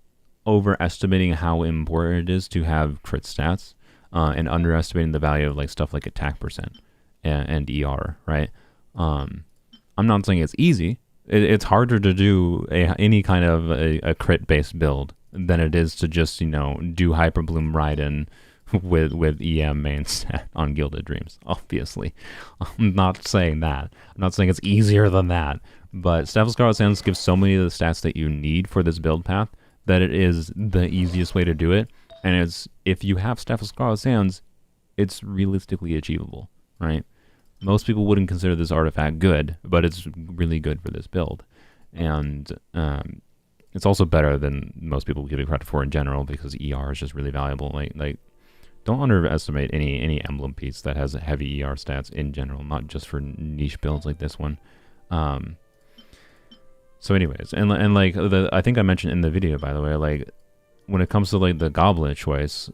overestimating how important it is to have crit stats, and underestimating the value of like stuff like attack percent and ER, right? I'm not saying it's easy. It's harder to do any kind of a crit based build than it is to just, you know, do Hyper Bloom Raiden with EM main set on Gilded Dreams, obviously. I'm not saying that. I'm not saying it's easier than that. But Staff of Scarlet Sands gives so many of the stats that you need for this build path that it is the easiest way to do it. And it's, if you have Staff of Scarlet Sands, it's realistically achievable, right? Most people wouldn't consider this artifact good, but it's really good for this build. And it's also better than most people give it credit for in general, because ER is just really valuable. Like don't underestimate any emblem piece that has heavy ER stats in general, not just for niche builds like this one. So anyways, and like I think I mentioned in the video, by the way, like when it comes to like the goblet choice,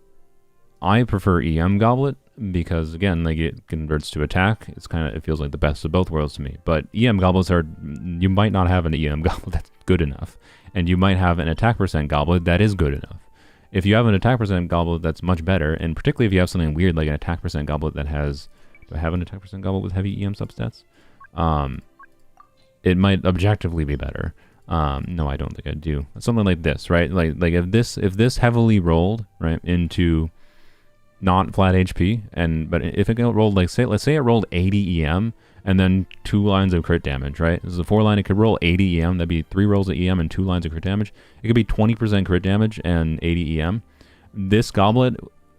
I prefer EM goblet because again, like it converts to attack. It feels like the best of both worlds to me. But EM goblets you might not have an EM goblet that's good enough, and you might have an attack percent goblet that is good enough. If you have an attack percent goblet that's much better, and particularly if you have something weird like an attack percent goblet that has, do I have an attack percent goblet with heavy EM substats? It might objectively be better. No, I don't think I do. Something like this, right? Like if this heavily rolled right into not flat HP, but if it got rolled like let's say it rolled 80 EM and then 2 lines of crit damage, right? This is a 4 line. It could roll 80 EM. That'd be 3 rolls of EM and 2 lines of crit damage. It could be 20% crit damage and 80 EM. This goblet,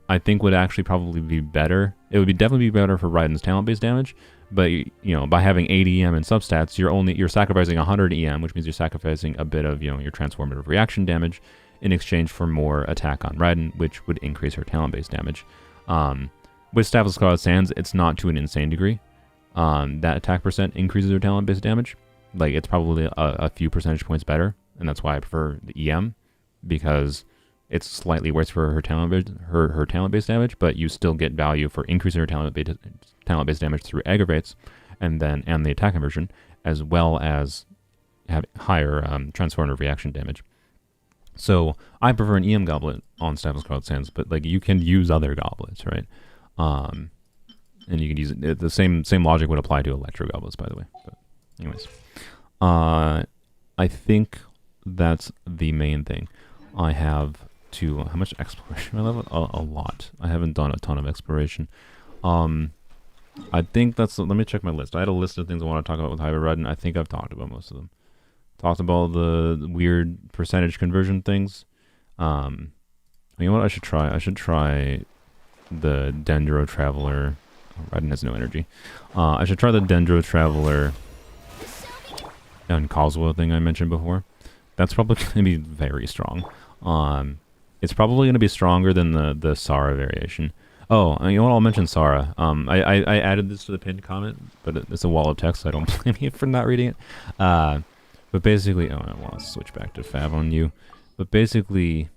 I think, would actually probably be better. It would definitely be better for Raiden's talent-based damage. But you know, by having 80 EM in substats, you're sacrificing 100 EM, which means you're sacrificing a bit of, you know, your transformative reaction damage in exchange for more attack on Raiden, which would increase her talent-based damage. With Staff of Scarlet Sands, it's not to an insane degree. That attack percent increases her talent-based damage. Like, it's probably a few percentage points better, and that's why I prefer the EM, because it's slightly worse for her talent-based damage, but you still get value for increasing her talent-based damage through aggravates, and the attack conversion, as well as have higher transformative reaction damage. So I prefer an EM goblet on Staff of Scarlet Sands, but like you can use other goblets, right? And you can use it. The same logic would apply to Electro goblets, by the way. But anyways, I think that's the main thing. I have to how much exploration? I love a lot. I haven't done a ton of exploration. I think that's. Let me check my list. I had a list of things I want to talk about with Hybrid Raiden. I think I've talked about most of them. Talked about the weird percentage conversion things. You know what I should try? I should try the Dendro Traveler. Oh, Raiden has no energy. I should try the Dendro Traveler and Kazuha thing I mentioned before. That's probably going to be very strong. It's probably going to be stronger than the Sara variation. Oh, you know what? I'll mention Sara. I added this to the pinned comment, but it's a wall of text, so I don't blame you for not reading it. But basically, oh, I want to switch back to Fav on you. But basically,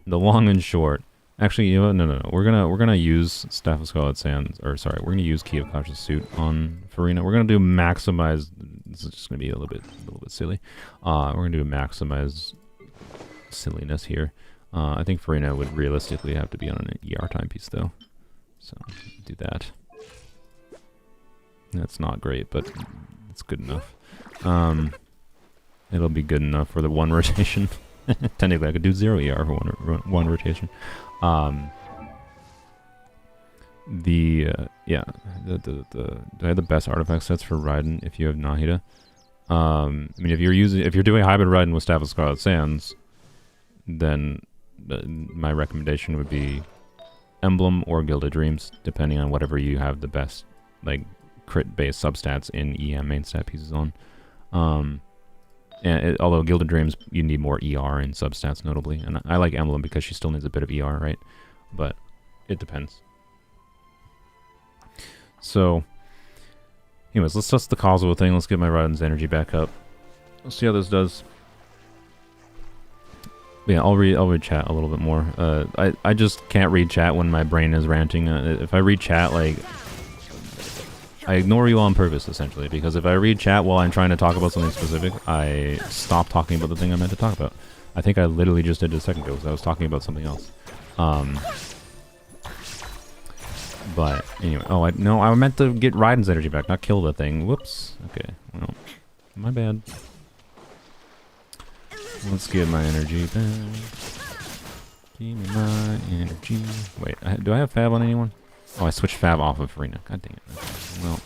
the long and short. Actually, you know what? No. We're gonna use Staff of Scarlet Sands, or sorry, we're gonna use Key of Cautious Suit on Farina. We're gonna do maximize. This is just gonna be a little bit silly. We're gonna do maximize silliness here. I think Farina would realistically have to be on an ER timepiece though, so do that. That's not great, but it's good enough. It'll be good enough for the one rotation. Technically, I could do 0 ER for one rotation. Do I have the best artifact sets for Raiden if you have Nahida? I mean, if you're doing Hybrid Raiden with Staff of Scarlet Sands, then my recommendation would be Emblem or Gilded Dreams, depending on whatever you have the best like crit-based substats in EM main stat pieces on. Although Gilded Dreams, you need more ER in substats, notably. And I like Emblem because she still needs a bit of ER, right? But it depends. So, anyways, let's test the Kazuha thing. Let's get my Raiden's energy back up. Let's see how this does. Yeah, I'll read chat a little bit more. I just can't read chat when my brain is ranting. If I read chat, like, I ignore you on purpose, essentially, because if I read chat while I'm trying to talk about something specific, I stop talking about the thing I meant to talk about. I think I literally just did it a second ago, because I was talking about something else. But anyway, I meant to get Raiden's energy back, not kill the thing. Whoops. Okay, well, my bad. Let's get my energy back. Give me my energy. Wait, do I have Fab on anyone? Oh, I switched Fab off of Farina. God dang it. Well,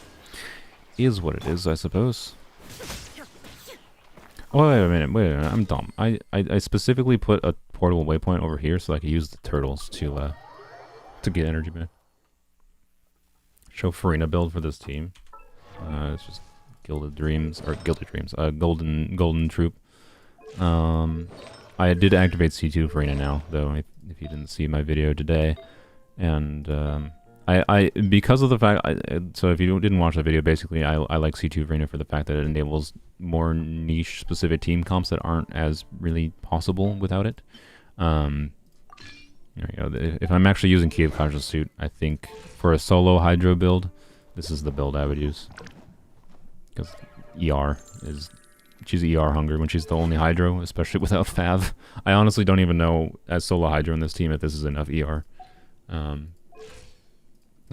is what it is, I suppose. Oh, wait a minute. I'm dumb. I specifically put a portable waypoint over here so I could use the turtles to get energy back. Show Farina build for this team. It's just Golden Troop. I did activate C2 Farina now, though, if you didn't see my video today. And I because of the fact, so if you didn't watch the video, basically I like C2 Farina for the fact that it enables more niche specific team comps that aren't as really possible without it. There you go. If I'm actually using Key of Cautious Suit, I think for a solo Hydro build, this is the build I would use. Because she's ER hungry when she's the only Hydro, especially without Fav. I honestly don't even know, as solo Hydro in this team, if this is enough ER.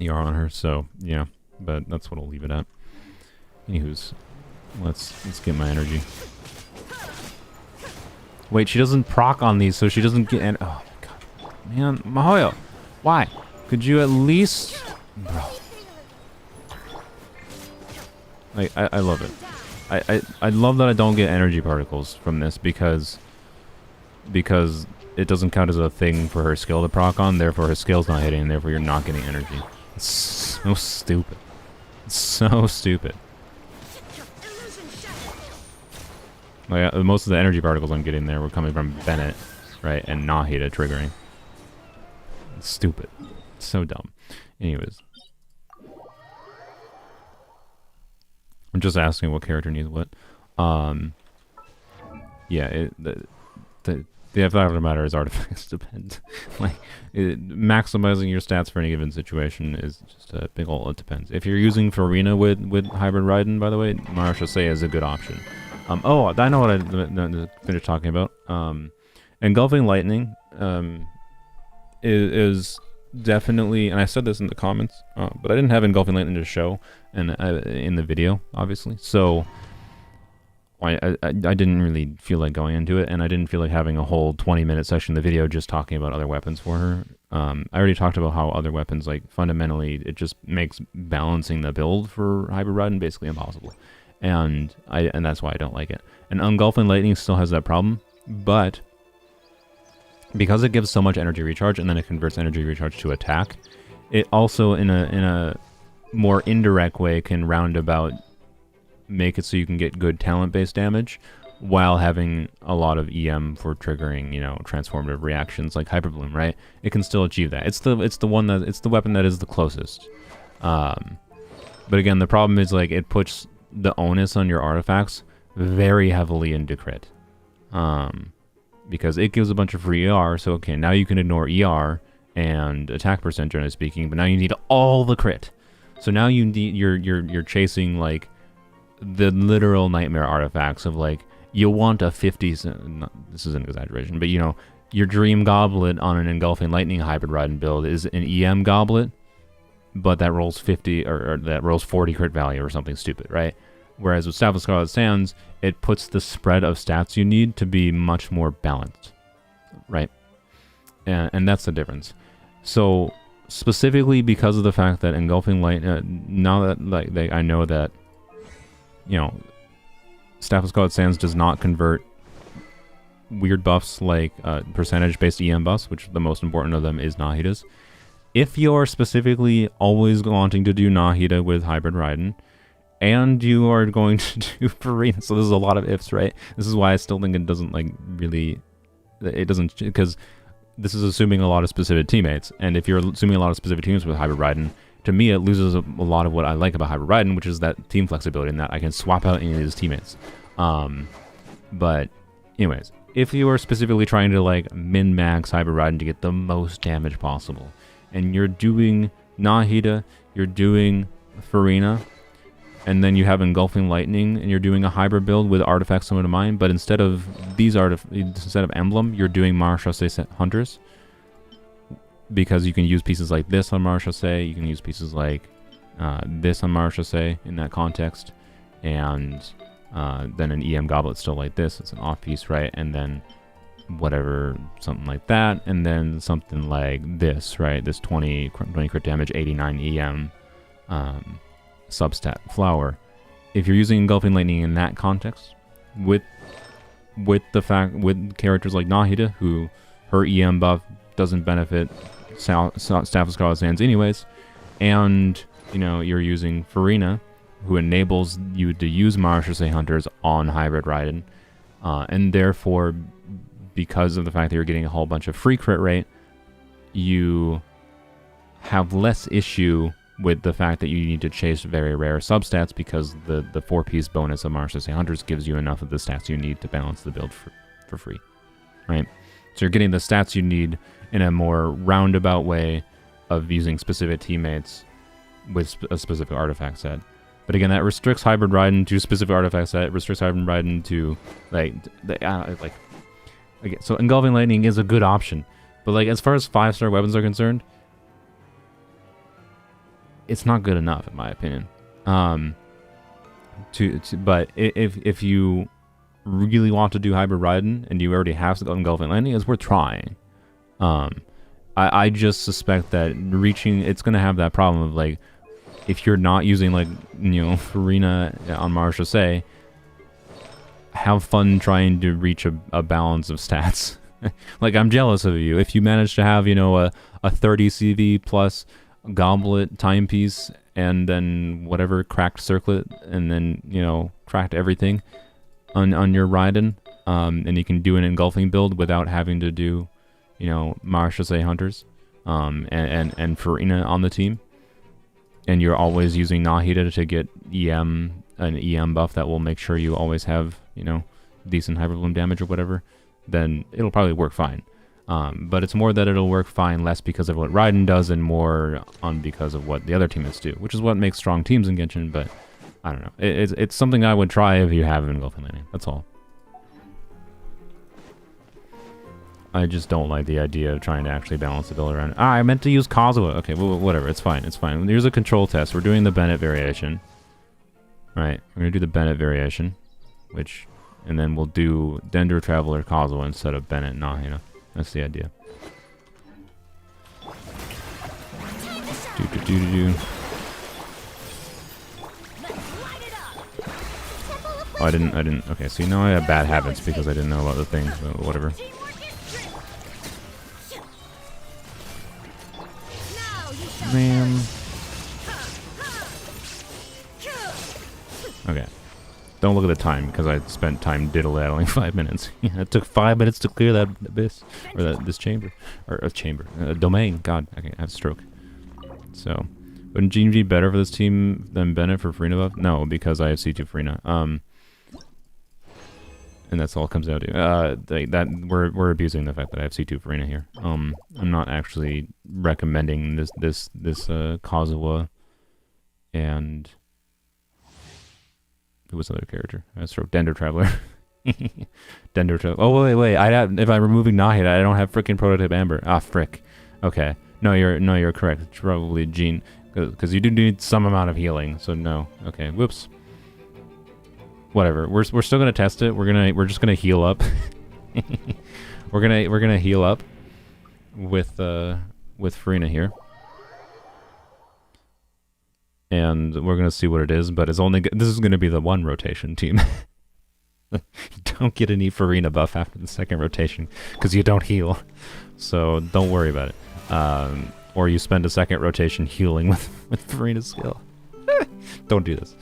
ER on her, so yeah, but that's what I'll leave it at. Anywho's, let's get my energy. Wait, she doesn't proc on these, so she doesn't get. Oh my god, man, Mahoyo, why? Could you at least, bro? Like, I love it. I love that I don't get energy particles from this because it doesn't count as a thing for her skill to proc on, therefore her skill's not hitting, and therefore you're not getting energy. It's so stupid. It's so stupid. Like, most of the energy particles I'm getting there were coming from Bennett, right, and Nahida triggering. It's stupid. It's so dumb. Anyways. I'm just asking what character needs what. Yeah, the fact of the matter is artifacts depend. Like, maximizing your stats for any given situation is just a big ol' it depends. If you're using Farina with Hybrid Raiden, by the way, Marasha Say is a good option. Oh, I know what I finished talking about. Engulfing Lightning is definitely, and I said this in the comments, but I didn't have Engulfing Lightning to show and in the video, obviously. So I didn't really feel like going into it, and I didn't feel like having a whole 20-minute section of the video just talking about other weapons for her. I already talked about how other weapons, like, fundamentally, it just makes balancing the build for Hybrid Raiden basically impossible. And that's why I don't like it. And Engulfing Lightning still has that problem, but because it gives so much energy recharge and then it converts energy recharge to attack, it also in a more indirect way can roundabout make it so you can get good talent-based damage while having a lot of EM for triggering, you know, transformative reactions like Hyper Bloom, right? It can still achieve that. It's the weapon that is the closest. But again, the problem is, like, it puts the onus on your artifacts very heavily into crit. Because it gives a bunch of free ER, so okay, now you can ignore ER and attack percent, generally speaking, but now you need all the crit. So now you need you're chasing, like, the literal nightmare artifacts of, like, you want a 50, this is an exaggeration, but, you know, your dream goblet on an Engulfing Lightning Hybrid Raiden build is an EM goblet, but that rolls 50, or that rolls 40 crit value or something stupid, right? Whereas with Staff of Scarlet Sands, it puts the spread of stats you need to be much more balanced, right? And that's the difference. So, specifically because of the fact that Engulfing Light, now that, like, I know that, you know, Staff of Scarlet Sands does not convert weird buffs like percentage-based EM buffs, which the most important of them is Nahida's. If you're specifically always wanting to do Nahida with Hybrid Raiden, and you are going to do Farina, so this is a lot of ifs, right? This is why I still think it doesn't, like, really, it doesn't, because this is assuming a lot of specific teammates, and if you're assuming a lot of specific teams with Hybrid Raiden, to me, it loses a lot of what I like about Hybrid Raiden, which is that team flexibility, and that I can swap out any of his teammates. But anyways, if you are specifically trying to, like, min-max Hybrid Raiden to get the most damage possible, and you're doing Nahida, you're doing Farina, and then you have Engulfing Lightning, and you're doing a hybrid build with artifacts similar to mine, but instead of Emblem, you're doing Marechaussee Hunters, because you can use pieces like this on Marechaussee, you can use pieces like this on Marechaussee in that context, and then an EM Goblet still like this, it's an off piece, right? And then whatever, something like that, and then something like this, right? This 20 crit damage, 89 EM substat flower. If you're using Engulfing Lightning in that context, with characters like Nahida, who her EM buff doesn't benefit Staff of Scarlet Sands anyways, and, you know, you're using Farina, who enables you to use Marechaussee Hunters on Hybrid Raiden, and therefore, because of the fact that you're getting a whole bunch of free crit rate, you have less issue with the fact that you need to chase very rare substats, because the 4-piece bonus of Marechaussee Hunters gives you enough of the stats you need to balance the build for free, right? So you're getting the stats you need in a more roundabout way of using specific teammates with a specific artifact set. But again, that restricts Hybrid Raiden to specific artifact set, restricts Hybrid Raiden to, like, again, so Engulfing Lightning is a good option. But, like, as far as 5-star weapons are concerned, it's not good enough, in my opinion. But if you really want to do Hybrid Raiden and you already have Engulfing Lightning, it's worth trying. I just suspect that it's going to have that problem of, like, if you're not using, like, you know, Farina on Marechaussee, have fun trying to reach a balance of stats. Like, I'm jealous of you. If you manage to have, you know, a 30 CV plus goblet timepiece and then whatever cracked circlet and then, you know, cracked everything on your Raiden, and you can do an engulfing build without having to do, you know, Marechaussee Hunters and Farina on the team, and you're always using Nahida to get an EM buff that will make sure you always have, you know, decent Hyper Bloom damage or whatever, then it'll probably work fine. But it's more that it'll work fine less because of what Raiden does and more on because of what the other teammates do, which is what makes strong teams in Genshin, but I don't know. It's something I would try if you have engulfing lightning. That's all. I just don't like the idea of trying to actually balance the build around. Ah, I meant to use Kazuha. Okay, well, whatever. It's fine. It's fine. Here's a control test. We're doing the Bennett variation. Right. We're gonna do the Bennett variation, and then we'll do Dendro Traveler Kazuha instead of Bennett Nahina. That's the idea. Oh, I didn't. Okay, so now I have bad habits because I didn't know about the things, but whatever. Man. Okay. Don't look at the time because I spent time diddle-daddling 5 minutes. Yeah, it took 5 minutes to clear that abyss, or this chamber, or a chamber, a domain. God, okay, I have a stroke. So, wouldn't Jean be better for this team than Bennett for Furina buff? No, because I have C2 Furina. And that's all it comes down to. We're abusing the fact that I have C2 Furina here. I'm not actually recommending this Kazuha and who was another character? I stroke Dendro Traveler. Dendro Traveler. Oh wait. If I'm removing Nahida, I don't have frickin' Prototype Amber. Ah, frick. Okay. No, you're correct. It's probably Jean, because you do need some amount of healing. So no. Okay. Whoops. Whatever. We're still gonna test it. We're just gonna heal up. we're gonna heal up with Furina here. And we're gonna see what it is, but this is gonna be the 1 rotation team. You don't get any Furina buff after the 2nd rotation because you don't heal, so don't worry about it. Or you spend a 2nd rotation healing with Furina's skill. Don't do this.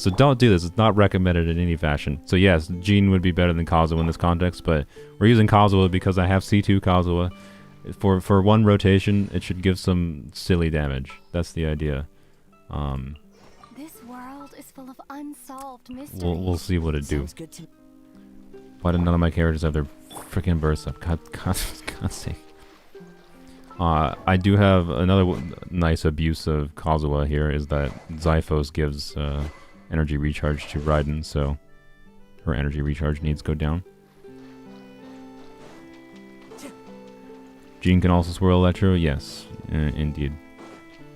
So don't do this. It's not recommended in any fashion. So yes, Jean would be better than Kazuha in this context, but we're using Kazuha because I have C2 Kazuha. For 1 rotation, it should give some silly damage. That's the idea.
This world is full of unsolved mysteries.
We'll see what it do. Why did none of my characters have their freaking bursts up? God's sake. I do have another nice abuse of Kazuha here is that Zyphos gives energy recharge to Raiden, so her energy recharge needs go down. Jean can also swirl Electro? Yes, indeed.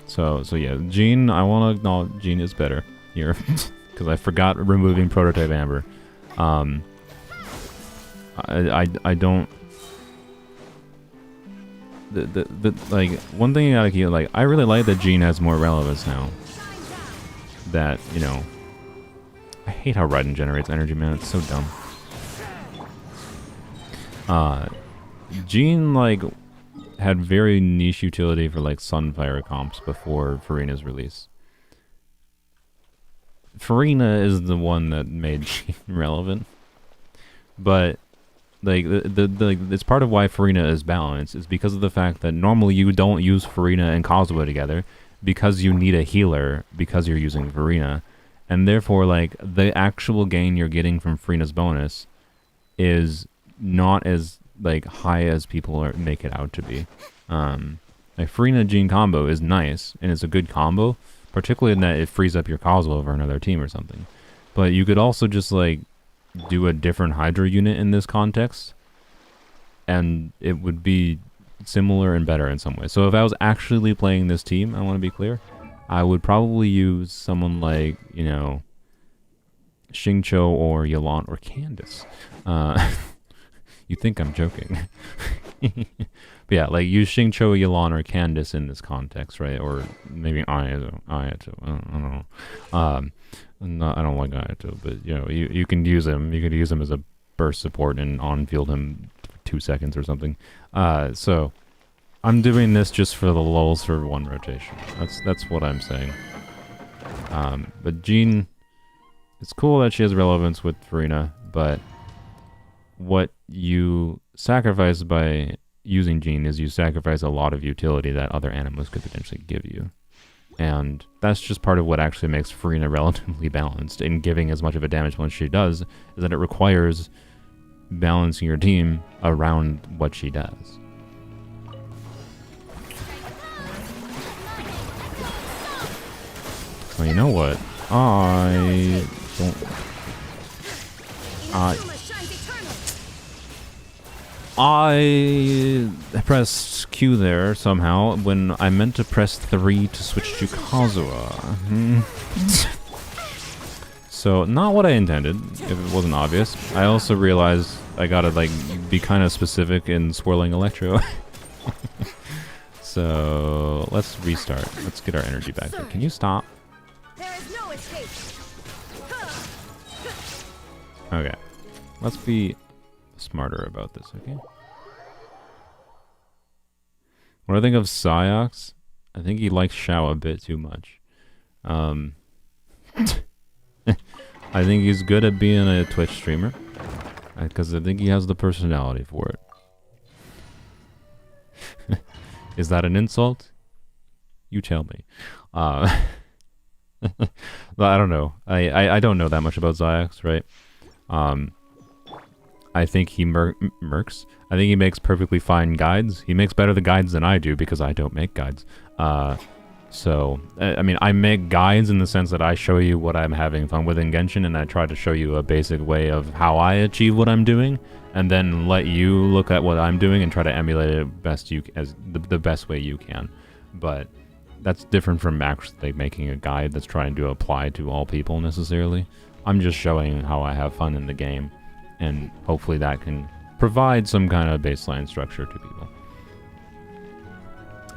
So yeah, Jean, I want to acknowledge Jean is better here because I forgot removing Prototype Amber. I don't. Like one thing you gotta keep, like, I really like that Jean has more relevance now. That, you know, I hate how Raiden generates energy, man. It's so dumb. Jean, like, had very niche utility for like Sunfire comps before Furina's release. Furina is the one that made Jean relevant, but like it's part of why Furina is balanced is because of the fact that normally you don't use Furina and Kazuha together because you need a healer because you're using Furina, and therefore like the actual gain you're getting from Furina's bonus is not as like high as people make it out to be. Like Furina Jean combo is nice and it's a good combo, particularly in that it frees up your Kazuha over another team or something. But you could also just like do a different Hydra unit in this context, and it would be similar and better in some ways. So if I was actually playing this team, I want to be clear, I would probably use someone like, you know, Xingqiu or Yelan or Candace. You think I'm joking. But yeah, like use Xingqiu, Yelan, or Candace in this context, right? Or maybe Ayato. I don't know. No, I don't like Ayato, but you know, you can use him. You could use him as a burst support and on-field him for 2 seconds or something. So I'm doing this just for the lulz for 1 rotation. That's what I'm saying. But Jean, it's cool that she has relevance with Furina, but what you sacrifice by using Jean is you sacrifice a lot of utility that other animals could potentially give you. And that's just part of what actually makes Furina relatively balanced in giving as much of a damage when she does, is that it requires balancing your team around what she does. So you know what? I don't... I pressed Q there somehow when I meant to press 3 to switch to Kazuha. So, not what I intended, if it wasn't obvious. I also realized I gotta, like, be kind of specific in swirling Electro. So, let's restart. Let's get our energy back there. Can you stop?
There is no escape.
Okay. Let's be smarter about this, okay? What do I think of Psyox? I think he likes Shao a bit too much. I think he's good at being a Twitch streamer. Because I think he has the personality for it. Is that an insult? You tell me. I don't know. I don't know that much about Psyox, right? I think he mercs. I think he makes perfectly fine guides. He makes better the guides than I do because I don't make guides. So, I mean, I make guides in the sense that I show you what I'm having fun with in Genshin, and I try to show you a basic way of how I achieve what I'm doing, and then let you look at what I'm doing and try to emulate it the best way you can. But that's different from actually making a guide that's trying to apply to all people necessarily. I'm just showing how I have fun in the game, and hopefully that can provide some kind of baseline structure to people.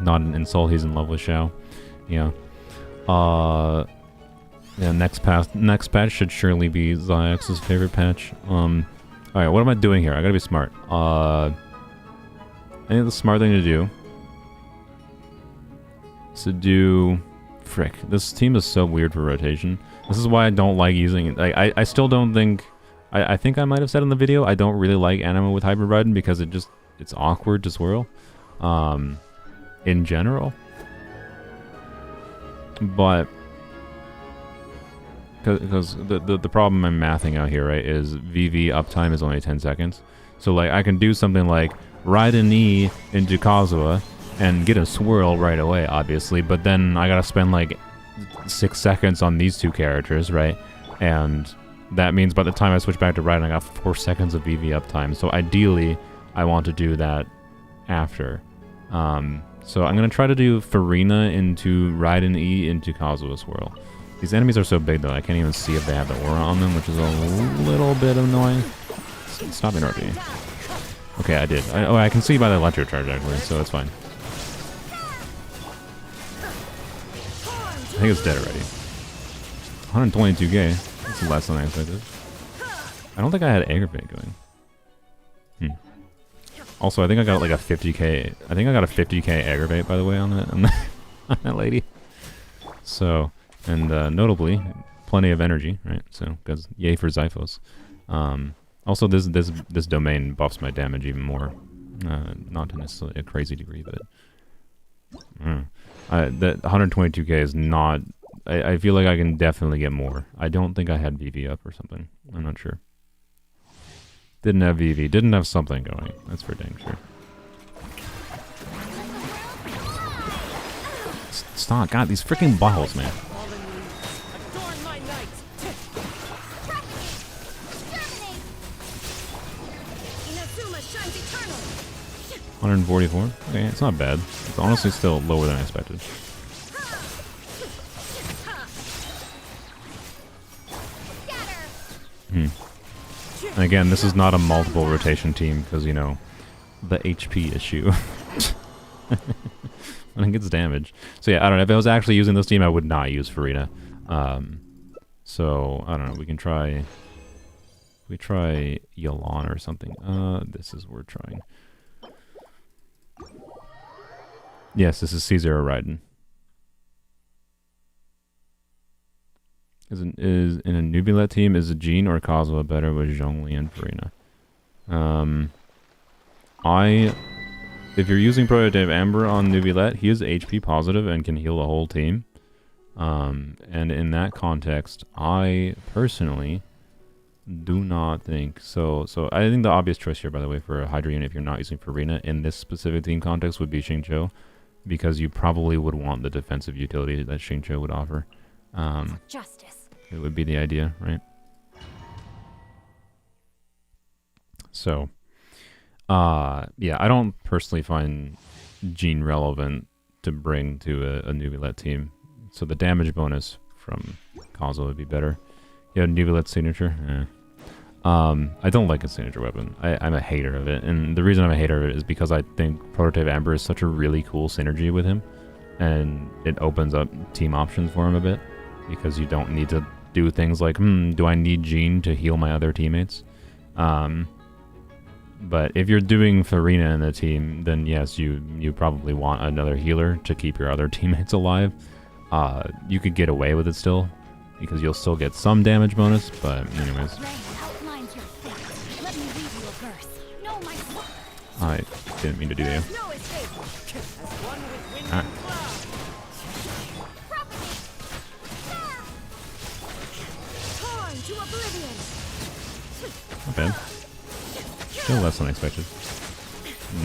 Not an insult, he's in love with Shao. Yeah. Yeah, next patch should surely be Ziox's favorite patch. Alright, what am I doing here? I gotta be smart. I think the smart thing to do is to do... Frick, this team is so weird for rotation. This is why I don't like using it. Like, I still don't think... I think I might have said in the video, I don't really like Anima with Hybrid Raiden because it's awkward to swirl. In general. But because the problem I'm mathing out here, right, is VV uptime is only 10 seconds. So like I can do something like Raiden E into Kazuha and get a swirl right away, obviously, but then I gotta spend like 6 seconds on these two characters, right? And that means by the time I switch back to Raiden, I got 4 seconds of VV uptime. So ideally, I want to do that after. So I'm going to try to do Farina into Raiden E into Kazuha Swirl. These enemies are so big though, I can't even see if they have the aura on them, which is a little bit annoying. Stop interrupting me. Okay, I did. I can see by the electro charge actually, so it's fine. I think it's dead already. 122k. That's less than I expected. I don't think I had aggravate going. Also, I think I got like a 50k. I think I got a 50k aggravate, by the way, on that lady. So, and notably, plenty of energy, right? So, because yay for Zyphos. Also, this domain buffs my damage even more. Not to necessarily a crazy degree, but that 122k is not. I feel like I can definitely get more. I don't think I had VV up or something. I'm not sure. Didn't have VV. Didn't have something going. That's for dang sure. Stop. God, these freaking buttholes, man. 144? Okay, it's not bad. It's honestly still lower than I expected. And again, this is not a multiple rotation team because, you know, the HP issue. I think it's damage. So yeah, I don't know. If I was actually using this team, I would not use Farina. So, I don't know. We can try... We try Yelan or something. This is worth trying. Yes, this is Caesar Raiden. Is in a Nubilet team, is Jean or Kazuha better with Zhongli and Farina? If you're using Prototype Amber on Nubilet, he is HP positive and can heal the whole team. And in that context, I personally do not think so. So I think the obvious choice here, by the way, for a Hydra unit, if you're not using Farina in this specific team context, would be Xingqiu, because you probably would want the defensive utility that Xingqiu would offer.
Justice.
it would be the idea, right? So, yeah, I don't personally find Gene relevant to bring to a Nubilet team. So the damage bonus from Kazo would be better. Yeah, Nubilet's signature? I don't like his signature weapon. I'm a hater of it, and the reason I'm a hater of it is because I think Prototype Amber is such a really cool synergy with him, and it opens up team options for him a bit, because you don't need to do things like, do I need Gene to heal my other teammates? But if you're doing Farina in the team, then yes, you probably want another healer to keep your other teammates alive. You could get away with it still, because you'll still get some damage bonus, but anyways. I didn't mean to do that. Alright. Not bad. Still less than expected.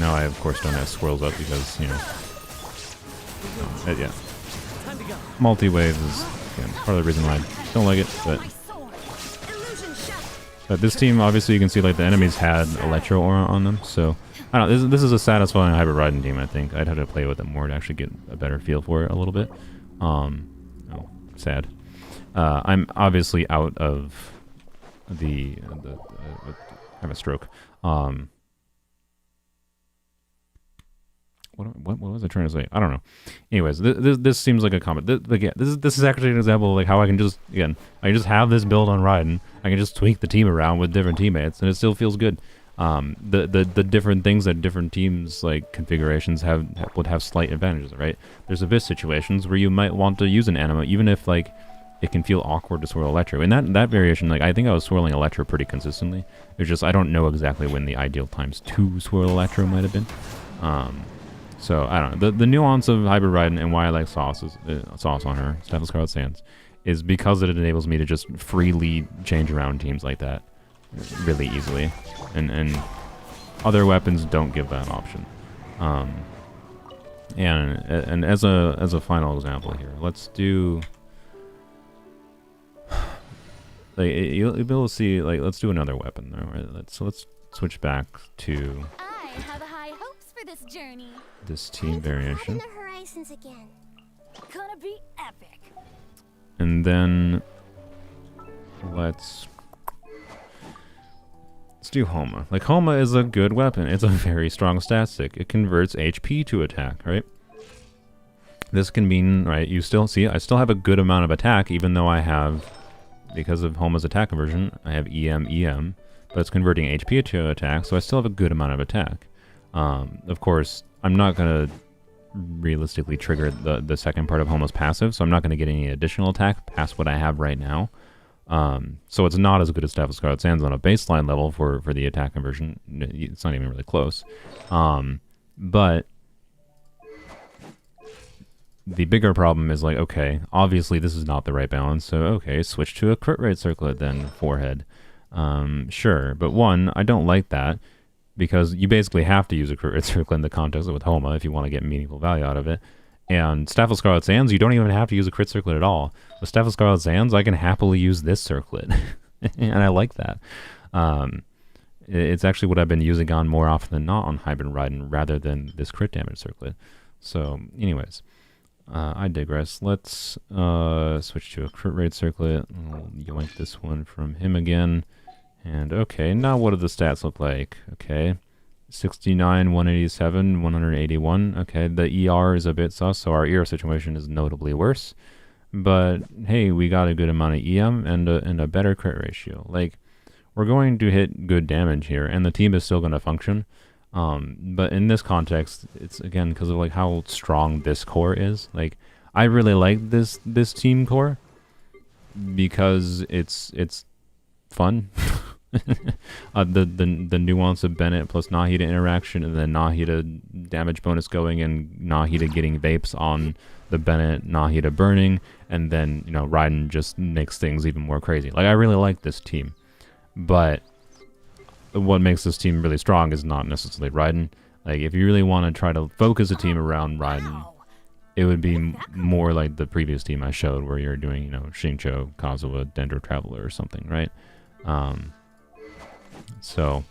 Now I, of course, don't have swirls up because, you know... yeah. Multi-wave is, again, part of the reason why I don't like it, but... But this team, obviously, you can see, like, the enemies had Electro Aura on them, so... I don't know, this is a satisfying Hybrid Raiden team, I think. I'd have to play with it more to actually get a better feel for it a little bit. Oh, sad. I'm obviously out of the I have a stroke. What was I trying to say? I don't know. Anyways, this seems like a comment. This is actually an example of like how I can just have this build on Raiden. I can just tweak the team around with different teammates, and it still feels good. The different things that different teams like configurations would have slight advantages, right? There's abyss situations where you might want to use an anima, even if like it can feel awkward to swirl Electro. In that variation, like I think I was swirling Electro pretty consistently. It's just I don't know exactly when the ideal times to swirl Electro might have been. So I don't know. The nuance of Hybrid Raiden and why I like SoSS on her, Staff of Scarlet Sands, is because it enables me to just freely change around teams like that really easily, and other weapons don't give that option. And as a final example here, let's do like you'll be able to see like let's do another weapon though. Right? Let's switch back to
I have high hopes for this journey.
This team variation.
The horizons again. Gonna be epic.
And then let's do Homa. Like Homa is a good weapon. It's a very strong stat stick. It converts HP to attack, right? This can mean, right, you still see I still have a good amount of attack even though I have, because of Homa's attack conversion, I have EM, but it's converting HP to attack, so I still have a good amount of attack. Of course, I'm not going to realistically trigger the second part of Homa's passive, so I'm not going to get any additional attack past what I have right now. So it's not as good as Staff of Scarlet Sands on a baseline level for the attack conversion. It's not even really close. But the bigger problem is like, okay, obviously this is not the right balance, so okay, switch to a crit rate circlet then, forehead. Sure, but one, I don't like that, because you basically have to use a crit rate circlet in the context with Homa if you want to get meaningful value out of it. And Staff of Scarlet Sands, you don't even have to use a crit circlet at all. With Staff of Scarlet Sands, I can happily use this circlet, and I like that. It's actually what I've been using on more often than not on Hybrid Raiden, rather than this crit damage circlet. So, anyways, I digress. Let's switch to a crit rate circlet. I'll yoink this one from him again. And okay, now what do the stats look like? Okay, 69, 187, 181. Okay, the ER is a bit sus, so our ER situation is notably worse. But hey, we got a good amount of EM and a better crit ratio. Like, we're going to hit good damage here, and the team is still going to function. But in this context, it's again because of like how strong this core is. Like, I really like this team core because it's fun. The nuance of Bennett plus Nahida interaction, and then Nahida damage bonus going, and Nahida getting vapes on the Bennett, Nahida burning, and then, you know, Raiden just makes things even more crazy. Like, I really like this team, but what makes this team really strong is not necessarily Raiden. Like, if you really want to try to focus a team around Raiden, it would be more like the previous team I showed, where you're doing, you know, Shincho, Kazuha, Dendro Traveler, or something, right? So,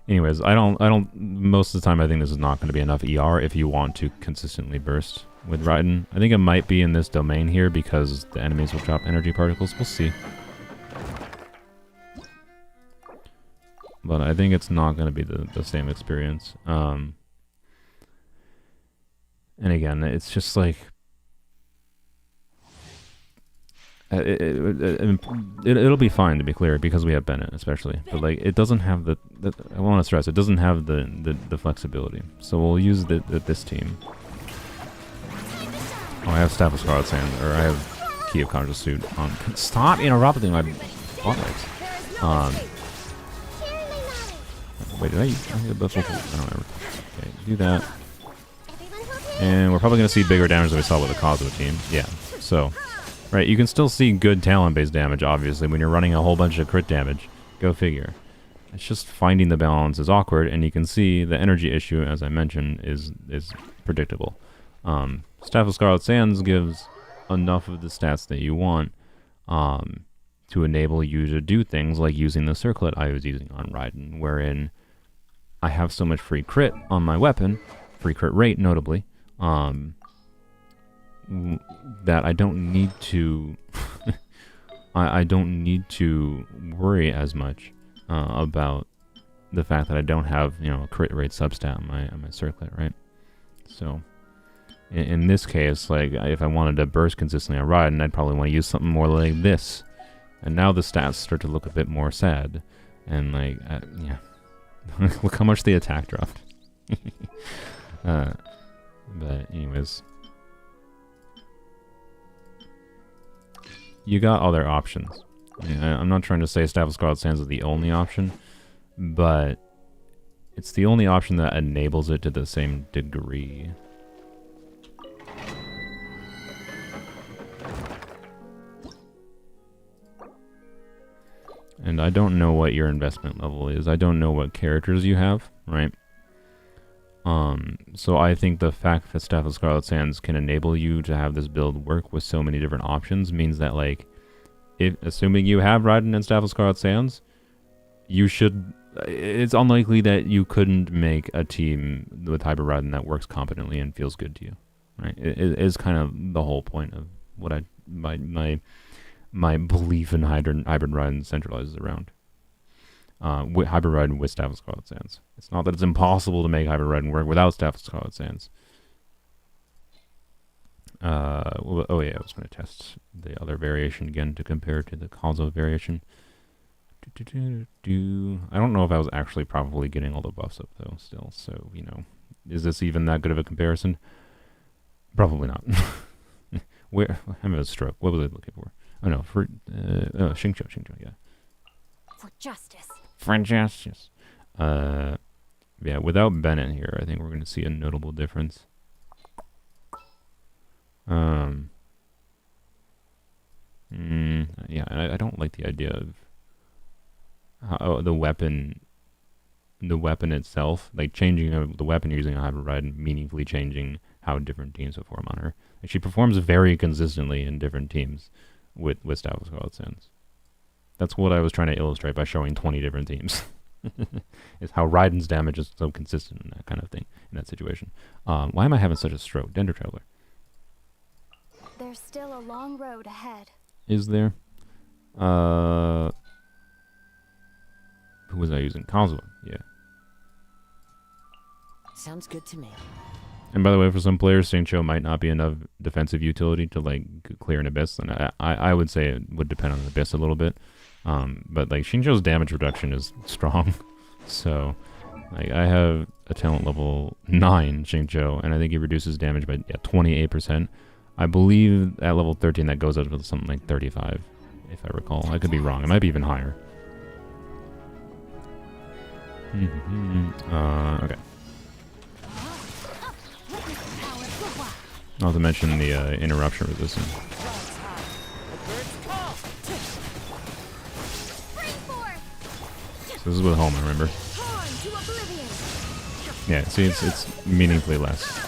anyways, I don't. Most of the time, I think this is not going to be enough ER if you want to consistently burst with Raiden. I think it might be in this domain here because the enemies will drop energy particles. We'll see. But I think it's not going to be the same experience. And again, it's just like it'll be fine, to be clear, because we have Bennett, especially. But like, it doesn't have the I want to stress, it doesn't have the flexibility. So we'll use this team. Oh, I have Staff of Scarlet Sand, or I have Key of Conscious Suit on. Stop interrupting my buttocks. Wait, did I get a buff? I don't remember. Okay, do that. And we're probably going to see bigger damage than we saw with the Kazuha team. Yeah, so, right, you can still see good talent-based damage, obviously, when you're running a whole bunch of crit damage. Go figure. It's just finding the balance is awkward, and you can see the energy issue, as I mentioned, is predictable. Staff of Scarlet Sands gives enough of the stats that you want to enable you to do things like using the circlet I was using on Raiden, wherein I have so much free crit on my weapon, free crit rate notably, that I don't need to I don't need to worry as much about the fact that I don't have, you know, a crit rate substat on my circlet, right? So in this case, like, if I wanted to burst consistently on Raiden, I'd probably want to use something more like this. And now the stats start to look a bit more sad. And, like, yeah. Look how much the attack dropped. But, anyways. You got other options. I'm not trying to say Staff of Scarlet Sands is the only option, but it's the only option that enables it to the same degree. And I don't know what your investment level is. I don't know what characters you have, right? So I think the fact that Staff of Scarlet Sands can enable you to have this build work with so many different options means that, like, assuming you have Raiden and Staff of Scarlet Sands, you should... It's unlikely that you couldn't make a team with Hybrid Raiden that works competently and feels good to you, right? It is kind of the whole point of what my belief in Hybrid Raiden centralizes around. Hybrid Raiden with Staff of Scarlet Sands. It's not that it's impossible to make Hybrid Raiden work without Staff of Scarlet Sands. Oh yeah, I was going to test the other variation again to compare to the Kazuha variation. I don't know if I was actually probably getting all the buffs up though still, so, you know, is this even that good of a comparison? Probably not. I'm having a stroke. What was I looking for? Oh no, for Shincho, yeah.
For justice.
For justice. Yeah, without Bennett here, I think we're going to see a notable difference. Yeah, I don't like the idea of how the weapon itself, like changing the weapon using a Hybrid Raiden, meaningfully changing how different teams perform on her. Like, she performs very consistently in different teams with Staff of Scarlet Sands. That's what I was trying to illustrate by showing 20 different teams. Is how Raiden's damage is so consistent in that kind of thing, in that situation. Why am I having such a stroke? Dendro Traveler.
There's still a long road ahead.
Is there? Who was I using? Kazuha, yeah.
Sounds good to me.
And by the way, for some players, Shincho might not be enough defensive utility to, like, clear an Abyss. And I would say it would depend on the Abyss a little bit. But, like, Shincho's damage reduction is strong. So, like, I have a talent level 9 Shincho, and I think he reduces damage by 28%. I believe at level 13 that goes up to something like 35, if I recall. I could be wrong. It might be even higher. Okay. Not to mention the interruption resistance. So this is with home, I remember. Yeah, see, it's meaningfully less.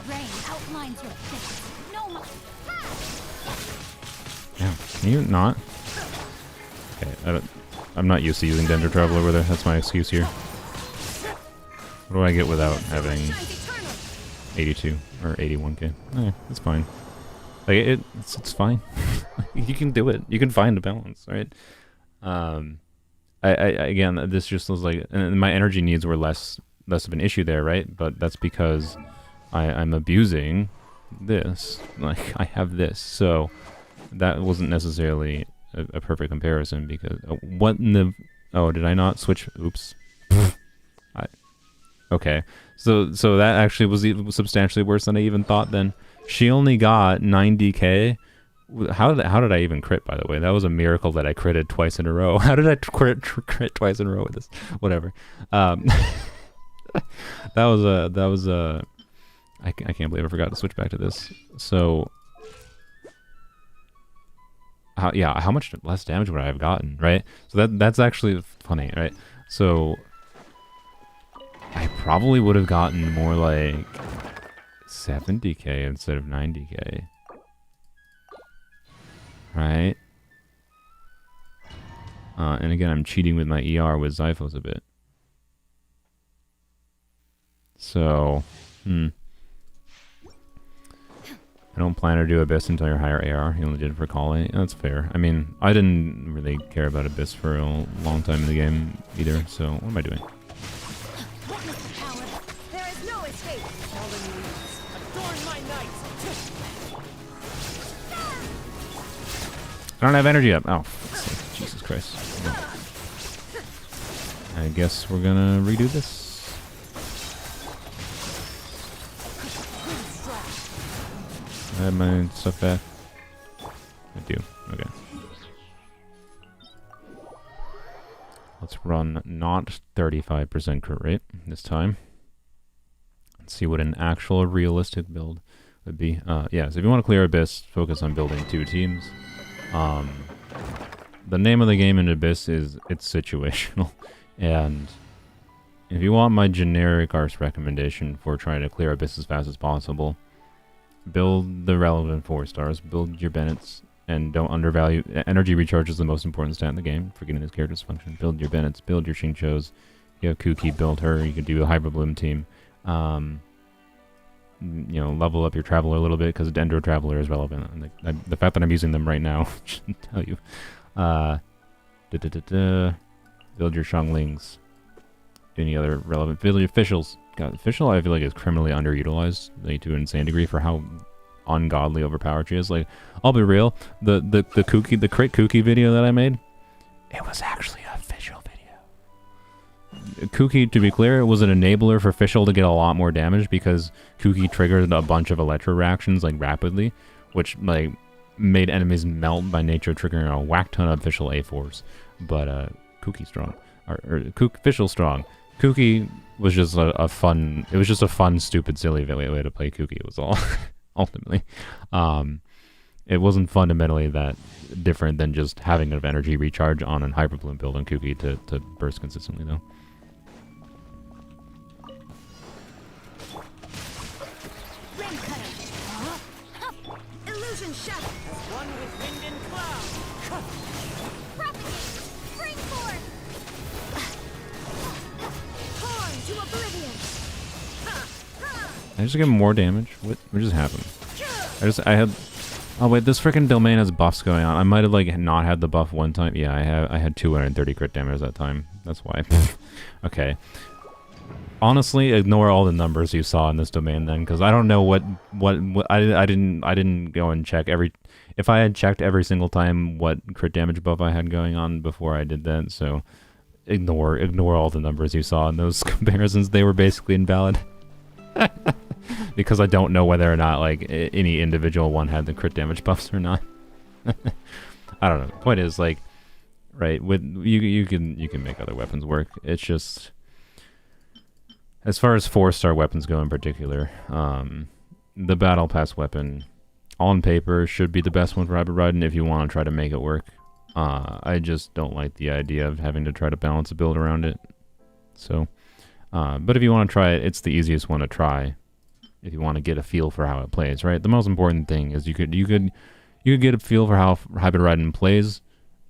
grain outlines your fist. No more.
Yeah, can you not? Okay, I'm not used to using Dendro Travel over there. That's my excuse here. What do I get without having 82 or 81k? Eh, it's fine. Like it's fine. You can do it. You can find a balance, right? I again, this just was like, and my energy needs were less of an issue there, right? But that's because I'm abusing this. Like I have this, so that wasn't necessarily a perfect comparison because what in the did I not switch? Oops. Okay, so that actually was even substantially worse than I even thought. Then she only got 90k. How did I even crit? By the way, that was a miracle that I critted twice in a row. How did I crit twice in a row with this? Whatever. That was a. I can't believe I forgot to switch back to this. So. How much less damage would I have gotten, right? So that's actually funny, right? So I probably would have gotten more like 70k instead of 90k. Right? And again, I'm cheating with my ER with Zyphos a bit. So, I don't plan to do Abyss until you're higher AR. You only did it for Kali. That's fair. I mean, I didn't really care about Abyss for a long time in the game either, so what am I doing?
There is no escape. Adorn my night.
I don't have energy up. Oh, Jesus Christ. I guess we're gonna redo this. I have my stuff back. I do. Okay. Let's run not 35% crit rate this time. Let's see what an actual realistic build would be. Yeah, so if you want to clear Abyss, focus on building 2 teams. The name of the game in Abyss is it's situational. And if you want my generic arse recommendation for trying to clear Abyss as fast as possible, build the relevant 4 stars, build your Bennett's, and don't undervalue. Energy recharge is the most important stat in the game, forgetting this character's function. Build your Bennett's, build your Xingqius. You have Kuki, build her. You can do a Hybrid Bloom team. You know, level up your Traveler a little bit, because Dendro Traveler is relevant. And the fact that I'm using them right now should tell you. Build your Xianglings. Any other relevant. Build your Officials. God, Official I feel like is criminally underutilized, like, to an insane degree for how ungodly overpowered she is. Like, I'll be real, the crit Kuki video that I made, it was actually a Official video. Kuki, to be clear, was an enabler for Official to get a lot more damage because Kuki triggered a bunch of Electro reactions like rapidly, which like made enemies melt by nature, triggering a whack ton of Official A4s. But Kuki strong, or Official strong. Kuki was just a fun. It was just a fun, stupid, silly way to play Kuki. It was all ultimately. It wasn't fundamentally that different than just having an energy recharge on an Hybrid Bloom build on Kuki to burst consistently, though.
Illusion shadow. One with wind and cloud.
Propagate! Spring forth!
Torn to oblivion.
I just get more damage. What just happened? I had. Oh wait, this freaking domain has buffs going on. I might have like not had the buff one time. Yeah, I had 230 crit damage that time. That's why. Okay. Honestly, ignore all the numbers you saw in this domain then, because I don't know what I didn't go and check every. If I had checked every single time what crit damage buff I had going on before I did that, so ignore all the numbers you saw in those comparisons. They were basically invalid. Because I don't know whether or not like any individual one had the crit damage buffs or not. I don't know. The point is, like, right, with you can make other weapons work. It's just, as far as 4-star weapons go in particular, the Battle Pass weapon on paper should be the best one for Hybrid Raiden if you want to try to make it work. I just don't like the idea of having to try to balance a build around it. So, but if you want to try it, it's the easiest one to try. if you want to get a feel for how it plays, right? The most important thing is you could get a feel for how Hybrid Raiden plays,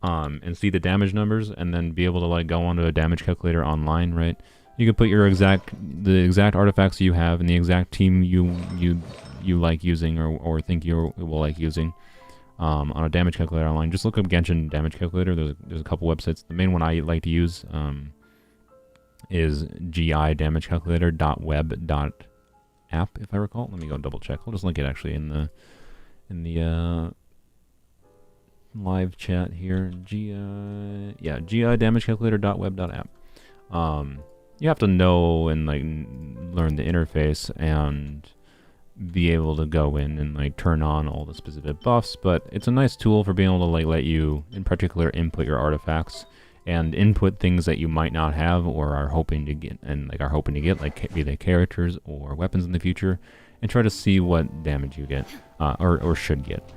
and see the damage numbers, and then be able to like go onto a damage calculator online, right? You could put the exact artifacts you have and the exact team you like using or think you will like using, on a damage calculator online. Just look up Genshin damage calculator. There's a couple websites. The main one I like to use is gidamagecalculator.web.app, if I recall. Let me go double check. I'll just link it actually in the live chat here. gidamagecalculator.web.app. You have to know and like learn the interface and be able to go in and like turn on all the specific buffs, but it's a nice tool for being able to like let you in particular input your artifacts and input things that you might not have or are hoping to get, like be they characters or weapons in the future, and try to see what damage you get, or should get.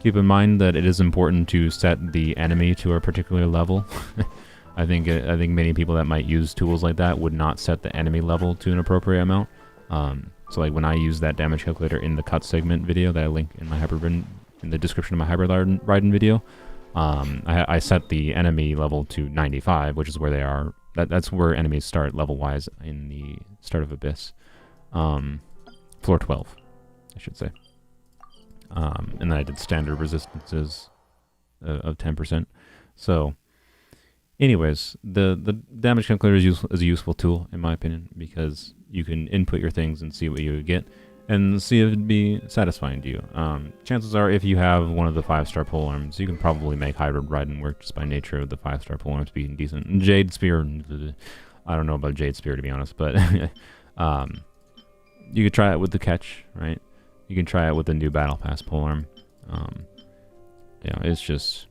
Keep in mind that it is important to set the enemy to a particular level. I think many people that might use tools like that would not set the enemy level to an appropriate amount. So like when I use that damage calculator in the cut segment video that I link in my in the description of my Hybrid Raiden video, I set the enemy level to 95, which is where they are. That's where enemies start level-wise in the start of Abyss. Floor 12, I should say. And then I did standard resistances of 10%. So, anyways, the damage calculator is a useful tool, in my opinion, because you can input your things and see what you would get, and see if it'd be satisfying to you. Chances are, if you have one of the 5-star polearms, you can probably make Hybrid Raiden work just by nature of the 5-star polearms being decent. And Jade Spear, I don't know about Jade Spear to be honest, but you could try it with the catch, right? You can try it with the new Battle Pass polearm. It's just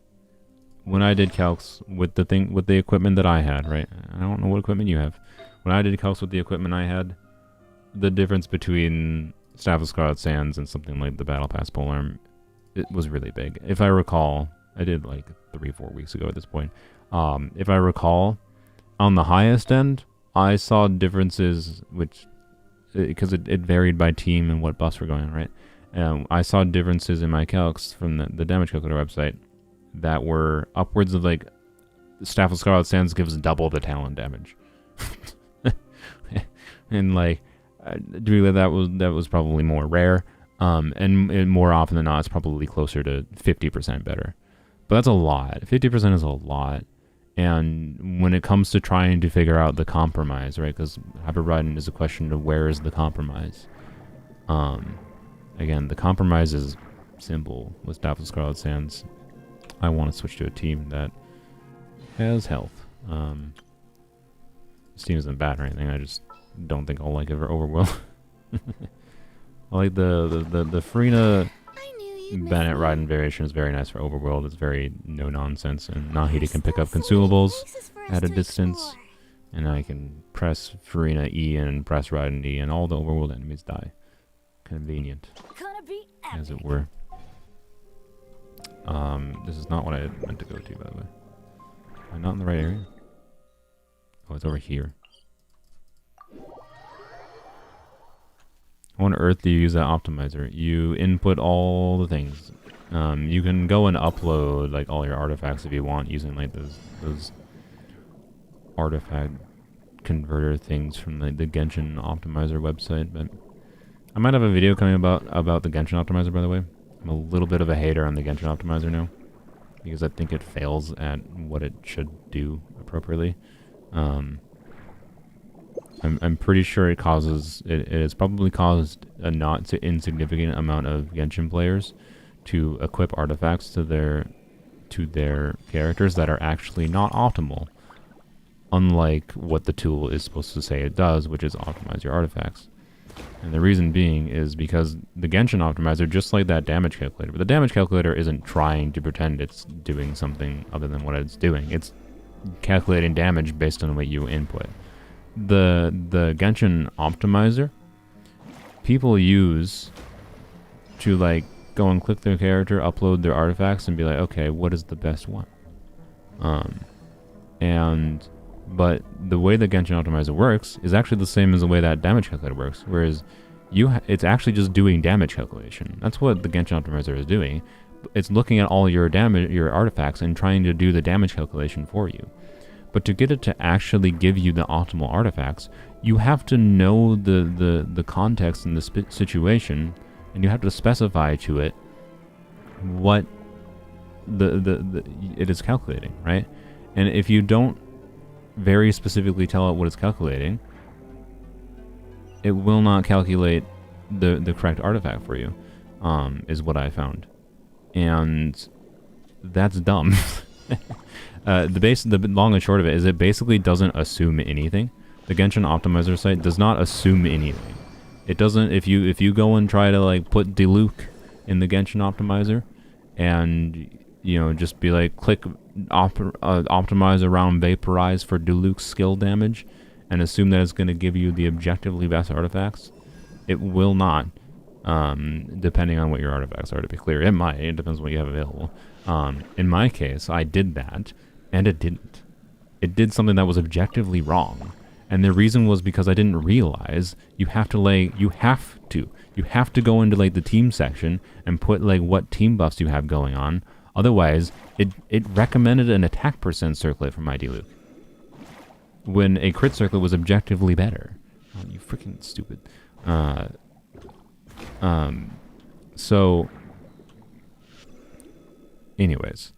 when I did calcs with the equipment that I had, right? I don't know what equipment you have. When I did calcs with the equipment I had, the difference between Staff of Scarlet Sands and something like the Battle Pass polearm, it was really big. If I recall, I did like 3-4 weeks ago at this point. If I recall, on the highest end, I saw differences because it varied by team and what buffs were going on, right? I saw differences in my calcs from the damage calculator website that were upwards of like Staff of Scarlet Sands gives double the talent damage. And like, that was probably more rare, and more often than not, it's probably closer to 50% better. But that's a lot. 50% is a lot. And when it comes to trying to figure out the compromise, right? Because Hybrid Raiden is a question of where is the compromise. Again, the compromise is simple with Staff of Scarlet Sands. I want to switch to a team that has health. This team isn't bad or anything. I just don't think I'll like it for Overworld. I like the Farina Bennett Raiden variation is very nice for Overworld. It's very no nonsense, and Nahida can pick up consumables at a distance, and I can press Farina E and press Raiden E, and all the Overworld enemies die. Convenient, as it were. This is not what I meant to go to, by the way. Am I not in the right area? Oh, it's over here. How on earth do you use that optimizer? You input all the things. You can go and upload like all your artifacts if you want, using like those artifact converter things from the Genshin optimizer website. But I might have a video coming about the Genshin optimizer, by the way. I'm a little bit of a hater on the Genshin optimizer now, because I think it fails at what it should do appropriately. I'm pretty sure it has probably caused a not insignificant amount of Genshin players to equip artifacts to their characters that are actually not optimal, unlike what the tool is supposed to say it does, which is optimize your artifacts. And the reason being is because the Genshin optimizer, just like that damage calculator, but the damage calculator isn't trying to pretend it's doing something other than what it's doing. It's calculating damage based on what you input. The Genshin optimizer, people use to like go and click their character, upload their artifacts, and be like, okay, what is the best one? And But the way the Genshin Optimizer works is actually the same as the way that damage calculator works, whereas it's actually just doing damage calculation. That's what the Genshin Optimizer is doing. It's looking at all your damage, your artifacts, and trying to do the damage calculation for you. But to get it to actually give you the optimal artifacts, you have to know the context and the situation, and you have to specify to it what it is calculating, right? And if you don't very specifically tell it what it's calculating, it will not calculate the correct artifact for you, is what I found. And that's dumb. The long and short of it is it basically doesn't assume anything. The Genshin Optimizer site does not assume anything. It doesn't, if you go and try to like put Diluc in the Genshin Optimizer and just be like click optimize around vaporize for Diluc skill damage and assume that it's going to give you the objectively best artifacts, it will not, depending on what your artifacts are, to be clear. It might, it depends on what you have available. In my case, I did that, and it didn't. It did something that was objectively wrong. And the reason was because I didn't realize you have to go into like the team section and put like what team buffs you have going on. Otherwise, it recommended an attack percent circlet for my Diluc, when a crit circlet was objectively better. Oh, you freaking stupid. So, anyways,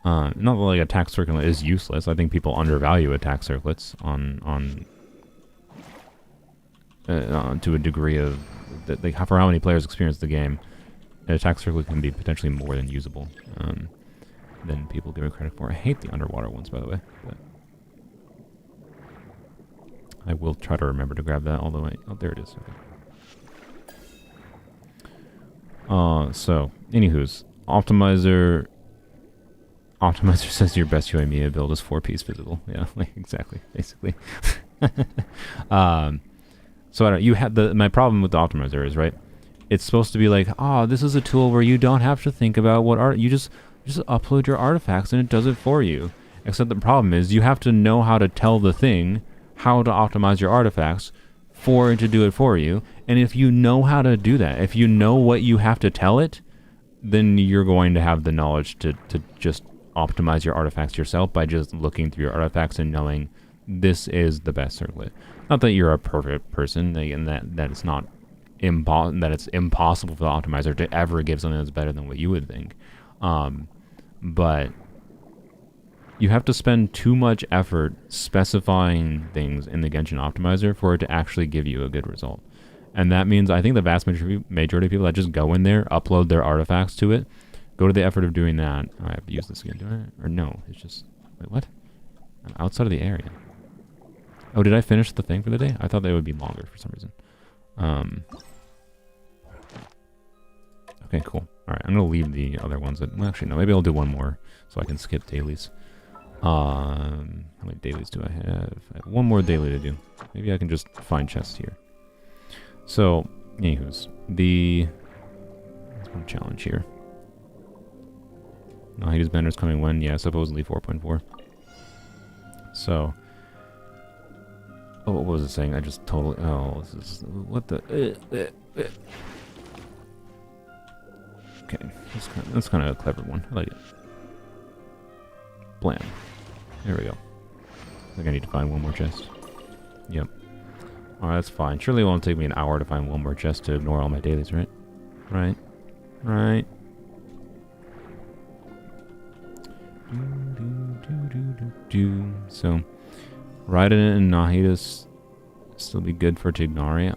not that like attack circlet is useless. I think people undervalue attack circlets to a degree of that. For how many players experience the game, an attack circlet can be potentially more than usable than people give it credit for. I hate the underwater ones, by the way, but I will try to remember to grab that all the way. Oh, there it is. Okay. So, anywho's, Optimizer says your best UAMIA build is 4-piece visible. Yeah, like exactly, basically. So I don't. You had my problem with the Optimizer is, right, it's supposed to be like, this is a tool where you don't have to think about what art. You just upload your artifacts and it does it for you. Except the problem is you have to know how to tell the thing how to optimize your artifacts for it to do it for you. And if you know how to do that, if you know what you have to tell it, then you're going to have the knowledge to just optimize your artifacts yourself by just looking through your artifacts and knowing this is the best circlet. Not that you're a perfect person, and that it's not that it's impossible for the optimizer to ever give something that's better than what you would think. But you have to spend too much effort specifying things in the Genshin Optimizer for it to actually give you a good result. And that means I think the vast majority of people that just go in there, upload their artifacts to it, go to the effort of doing that. I have to use this again, do I? Or no, it's just... Wait, what? I'm outside of the area. Oh, did I finish the thing for the day? I thought they would be longer for some reason. Okay, cool. Alright, I'm going to leave the other ones. Well, actually, no, maybe I'll do one more so I can skip dailies. How many dailies do I have? I have one more daily to do. Maybe I can just find chests here. So, anywho's, let's put a challenge here. Nahida's banner's coming when? Yeah, supposedly 4.4. So, what was it saying? I just totally, this is, what the, Okay, that's kind of a clever one. I like it. Blam. There we go. I think I need to find one more chest. Yep. Alright, that's fine. Surely it won't take me an hour to find one more chest to ignore all my dailies, right? Right. Right. So, Raiden and Nahida still be good for Tignaria.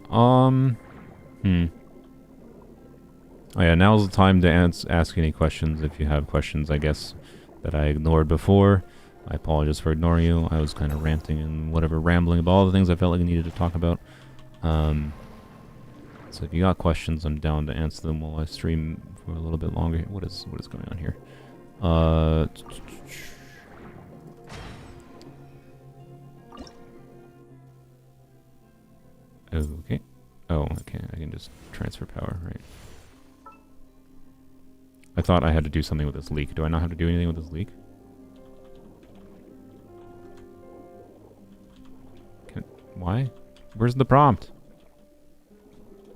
Oh yeah, now's the time to ask any questions if you have questions, I guess, that I ignored before. I apologize for ignoring you. I was kind of ranting and whatever, rambling about all the things I felt like I needed to talk about. So if you got questions, I'm down to answer them while I stream for a little bit longer. What is going on here? Okay. Oh, okay. I can just transfer power, right? I thought I had to do something with this leak. Do I not have to do anything with this leak? Why? Where's the prompt?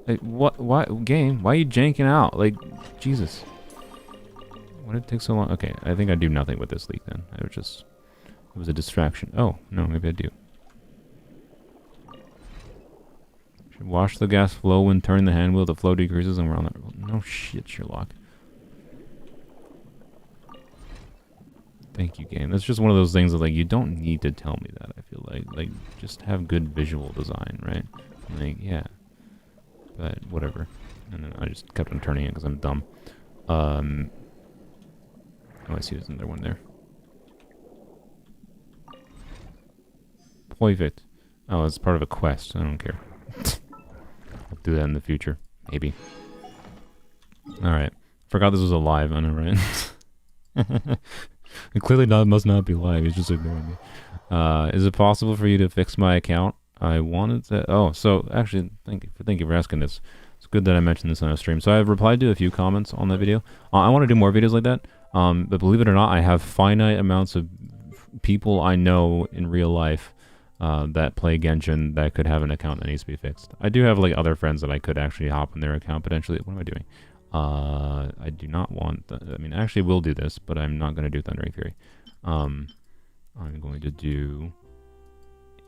Like, what game? Why are you janking out? Like, Jesus. Why did it take so long? Okay, I think I do nothing with this leak then. It was a distraction. Oh, no, maybe I do. Should watch the gas flow when turning the hand wheel. The flow decreases and we're on that. No shit, Sherlock. Thank you, game. That's just one of those things that, like, you don't need to tell me that, I feel like. Like, just have good visual design, right? Like, yeah. But, whatever. And then I just kept on turning it because I'm dumb. Oh, I see there's another one there. Perfect. Oh, it's part of a quest. I don't care. I'll do that in the future. Maybe. Alright. Forgot this was a live, I know, right? It clearly must not be live, he's just ignoring me. Is it possible for you to fix my account? I wanted to... Oh, so, actually, thank you for asking this. It's good that I mentioned this on a stream. So I've replied to a few comments on that video. I want to do more videos like that. But believe it or not, I have finite amounts of people I know in real life that play Genshin that could have an account that needs to be fixed. I do have, like, other friends that I could actually hop on their account potentially. What am I doing? I do not want... I mean, I actually will do this, but I'm not going to do Thundering Fury. I'm going to do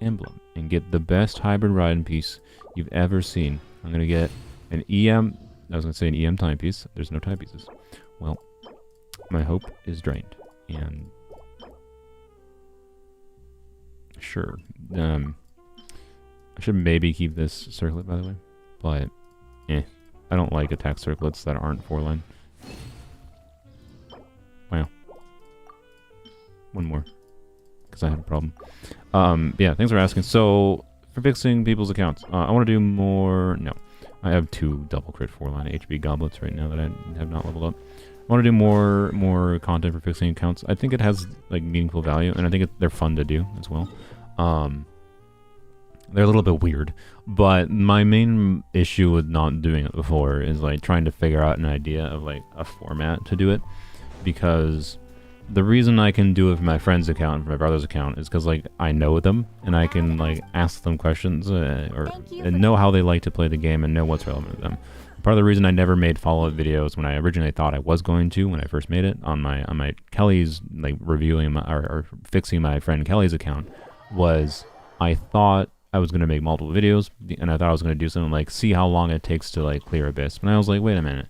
Emblem and get the best Hybrid Raiden piece you've ever seen. I'm going to get an EM... I was going to say an EM timepiece. There's no timepieces. Well, my hope is drained. And... Sure. I should maybe keep this circlet, by the way. But, I don't like attack circlets that aren't 4-line. Wow. One more. Because I have a problem. Yeah, thanks for asking. So, for fixing people's accounts, I want to do more... No. I have 2 double crit 4-line HB goblets right now that I have not leveled up. I want to do more content for fixing accounts. I think it has, like, meaningful value, and I think they're fun to do as well. They're a little bit weird, but my main issue with not doing it before is, like, trying to figure out an idea of, like, a format to do it, because the reason I can do it for my friend's account and for my brother's account is because, like, I know them, and I can, like, ask them questions, and know how they like to play the game and know what's relevant to them. Part of the reason I never made follow-up videos when I originally thought I was going to when I first made it on my Kelly's, like, reviewing or fixing my friend Kelly's account was I thought I was going to make multiple videos, and I thought I was going to do something like see how long it takes to, like, clear Abyss. And I was like, wait a minute,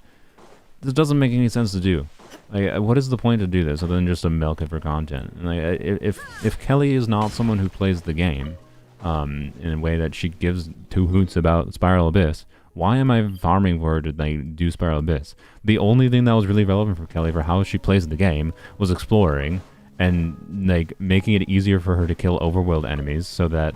this doesn't make any sense to do. Like, what is the point to do this other than just to milk it for content? And, like, if Kelly is not someone who plays the game in a way that she gives 2 hoots about Spiral Abyss, why am I farming for her to, like, do Spiral Abyss? The only thing that was really relevant for Kelly for how she plays the game was exploring and, like, making it easier for her to kill overworld enemies so that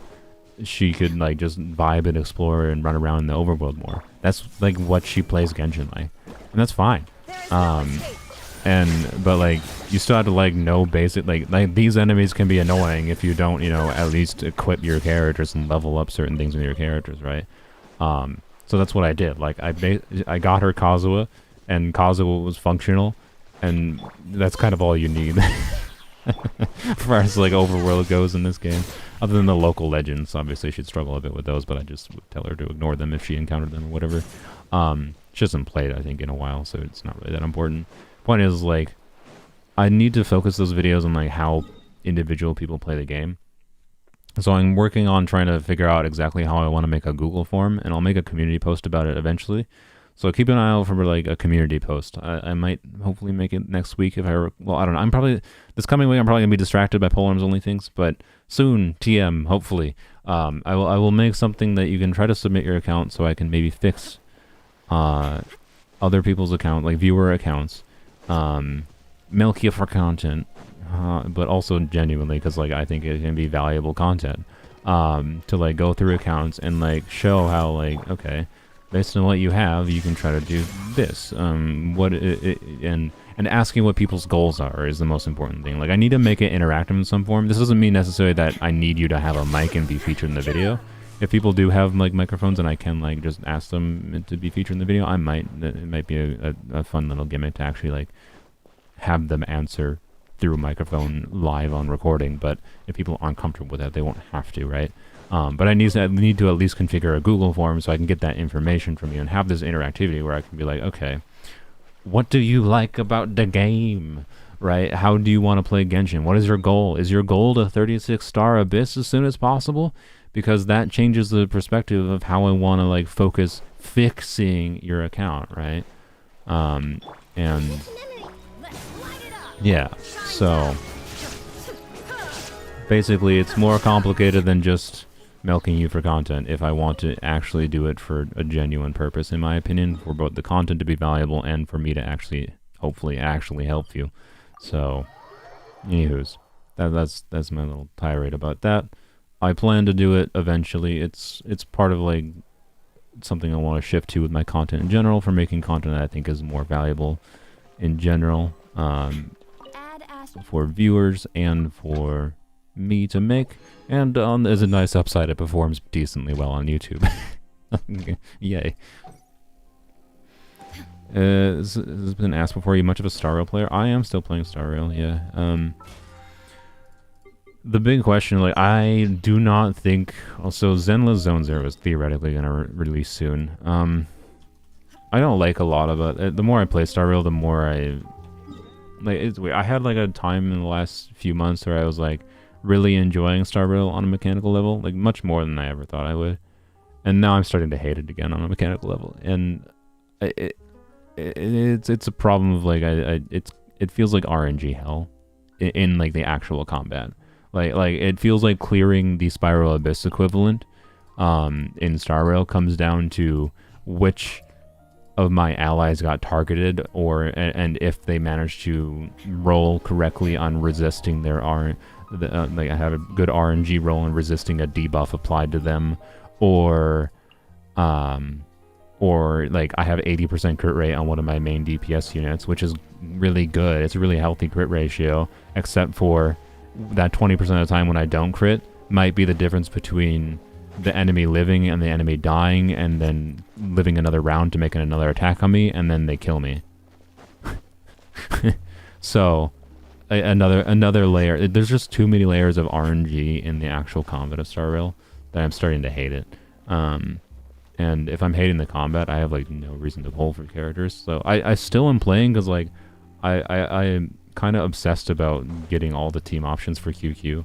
she could, like, just vibe and explore and run around in the overworld more. That's, like, what she plays Genshin like. And that's fine. But, like, you still have to, like, know basic, like, these enemies can be annoying if you don't, you know, at least equip your characters and level up certain things with your characters, right? So that's what I did. Like, I got her Kazuha, and Kazuha was functional, and that's kind of all you need. As far as, like, overworld goes in this game. Other than the local legends, obviously she'd struggle a bit with those, but I just would tell her to ignore them if she encountered them or whatever. She hasn't played, I think, in a while, so it's not really that important. Point is, like, I need to focus those videos on, like, how individual people play the game. So I'm working on trying to figure out exactly how I want to make a Google form, and I'll make a community post about it eventually. So keep an eye out for, like, a community post. I might hopefully make it next week if well, I don't know. This coming week I'm probably going to be distracted by Polearm's Only Things, but soon, TM, hopefully. I will make something that you can try to submit your account so I can maybe fix other people's account, like viewer accounts, milk you for content, but also genuinely because, like, I think it can be valuable content to, like, go through accounts and, like, show how, like, okay, based on what you have, you can try to do this. And asking what people's goals are is the most important thing. Like, I need to make it interactive in some form. This doesn't mean necessarily that I need you to have a mic and be featured in the video. If people do have, like, microphones and I can, like, just ask them to be featured in the video, I might. It might be a fun little gimmick to actually, like, have them answer through a microphone live on recording, but if people aren't comfortable with that, they won't have to, right? But I need to at least configure a Google form so I can get that information from you and have this interactivity where I can be like, okay, what do you like about the game, right? How do you want to play Genshin? What is your goal? Is your goal to 36-star Abyss as soon as possible? Because that changes the perspective of how I want to like focus fixing your account, right? And yeah, so basically it's more complicated than just milking you for content if I want to actually do it for a genuine purpose, in my opinion, for both the content to be valuable and for me to actually, hopefully, actually help you. So, anywho's, that's my little tirade about that. I plan to do it eventually. It's part of like something I want to shift to with my content in general, for making content that I think is more valuable in general, for viewers and for me to make. And as a nice upside, it performs decently well on YouTube. Yay. This has been asked before. Are you much of a Star Rail player? I am still playing Star Rail, yeah. The big question, like, I do not think... Also, Zenless Zone Zero is theoretically going to release soon. I don't like a lot of it. The more I play Star Rail, the more I... Like, it's weird. I had, like, a time in the last few months where I was, like, really enjoying Star Rail on a mechanical level. Like, much more than I ever thought I would. And now I'm starting to hate it again on a mechanical level. And it's a problem of, like, it feels like RNG hell in like, the actual combat. Like it feels like clearing the Spiral Abyss equivalent in Star Rail comes down to which of my allies got targeted, and if they managed to roll correctly on resisting their like I have a good RNG roll and resisting a debuff applied to them, or like I have 80% crit rate on one of my main DPS units, which is really good. It's a really healthy crit ratio, except for that 20% of the time when I don't crit might be the difference between the enemy living and the enemy dying, and then living another round to make another attack on me, and then they kill me. So another layer. There's just too many layers of RNG in the actual combat of Star Rail that I'm starting to hate it. And if I'm hating the combat, I have like no reason to pull for characters. So I still am playing because like I am kind of obsessed about getting all the team options for QQ.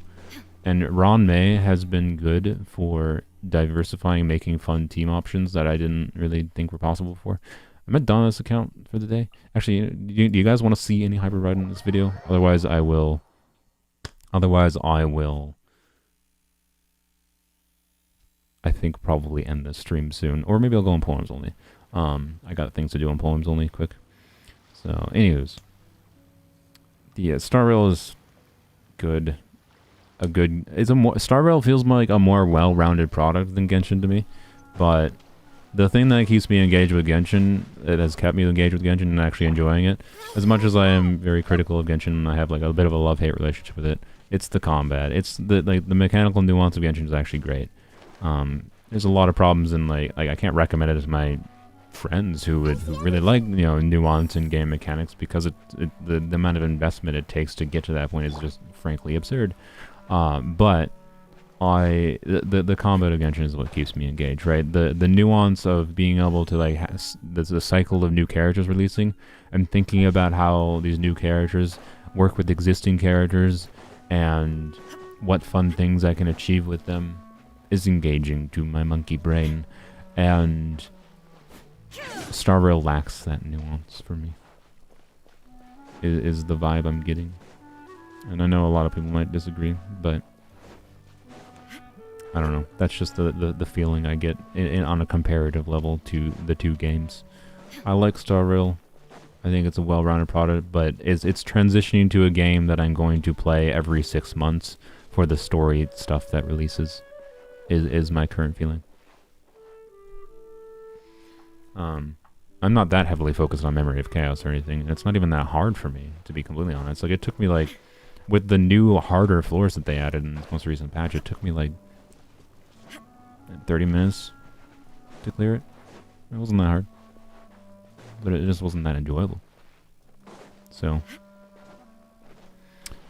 And Ron May has been good for diversifying, making fun team options that I didn't really think were possible before. I'm done this account for the day. Actually, do you guys want to see any Hybrid Raiden in this video? Otherwise, I will, I think, probably end the stream soon. Or maybe I'll go on Poems Only. I got things to do on Poems Only quick. So, anyways. Yeah, Star Rail is good. Star Rail feels like a more well-rounded product than Genshin to me, but the thing that keeps me engaged with Genshin, it has kept me engaged with Genshin and actually enjoying it. As much as I am very critical of Genshin and I have like a bit of a love-hate relationship with it, it's the combat. It's the mechanical nuance of Genshin is actually great. There's a lot of problems in like I can't recommend it to my friends who really like nuance in game mechanics, because the amount of investment it takes to get to that point is just frankly absurd. But the combat of Genshin is what keeps me engaged, right? The nuance of being able to like there's a cycle of new characters releasing and thinking about how these new characters work with existing characters and what fun things I can achieve with them is engaging to my monkey brain, and Star Rail lacks that nuance for me. Is the vibe I'm getting. And I know a lot of people might disagree, but I don't know. That's just the feeling I get on a comparative level to the two games. I like Star Rail. I think it's a well-rounded product, but it's transitioning to a game that I'm going to play every 6 months for the story stuff that releases, is my current feeling. I'm not that heavily focused on Memory of Chaos or anything, and it's not even that hard for me, to be completely honest. Like, it took me, like, with the new, harder floors that they added in this most recent patch, it took me, like, 30 minutes to clear it. It wasn't that hard. But it just wasn't that enjoyable. So,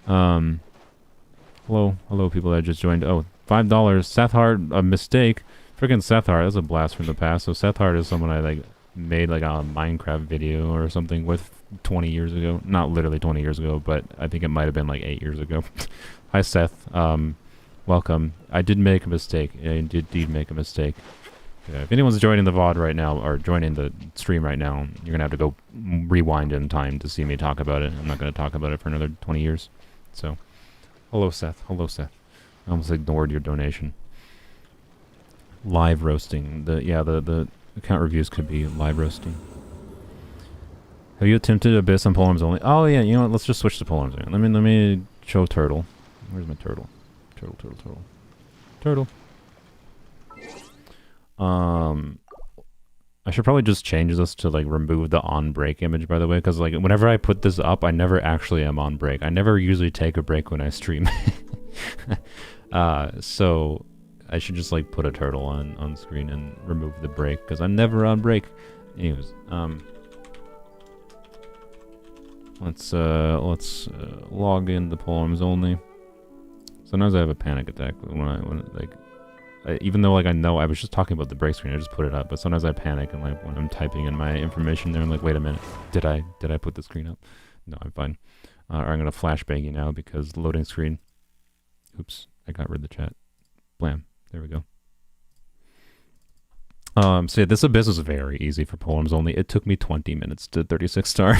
Hello, people that just joined. Oh, $5. Seth Hart, a mistake. Freaking Seth Hart, that's a blast from the past. So Seth Hart is someone I like made like a Minecraft video or something with 20 years ago. Not literally 20 years ago, but I think it might have been like 8 years ago. Hi Seth, welcome. I did make a mistake. I did make a mistake. Yeah, if anyone's joining the VOD right now, or joining the stream right now, you're gonna have to go rewind in time to see me talk about it. I'm not gonna talk about it for another 20 years. So, hello Seth. Hello Seth. I almost ignored your donation. Live roasting. The account reviews could be live roasting. Have you attempted Abyss on polearms only? Oh yeah, you know what? Let's just switch to polearms. Let me show turtle. Where's my turtle? Turtle. I should probably just change this to like remove the on break image, by the way, because like whenever I put this up, I never actually am on break. I never usually take a break when I stream. So I should just like put a turtle on screen and remove the break because I'm never on break. Anyways, let's log in the polearms only. Sometimes I have a panic attack even though like I know I was just talking about the break screen, I just put it up. But sometimes I panic and like when I'm typing in my information there, I'm like, wait a minute, did I put the screen up? No, I'm fine. Or I'm gonna flashbang you now because loading screen. Oops, I got rid of the chat. Blam. There we go. So yeah, this Abyss was very easy for polearms only. It took me 20 minutes to 36 star.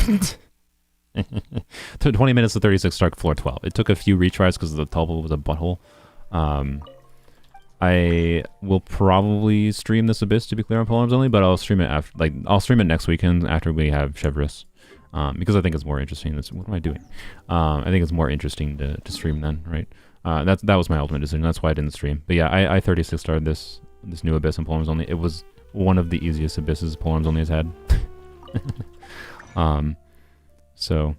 20 minutes to 36 star floor 12. It took a few retries because the tubble was a butthole. I will probably stream this Abyss to be clear on polearms only, but I'll stream it after, like I'll stream it next weekend after we have Chevrolet, because I think it's more interesting. What am I doing? I think it's more interesting to stream then, right? That was my ultimate decision. That's why I didn't stream. But yeah, I 36 starred this new Abyss on polearms only. It was one of the easiest Abysses polearms only has had. So.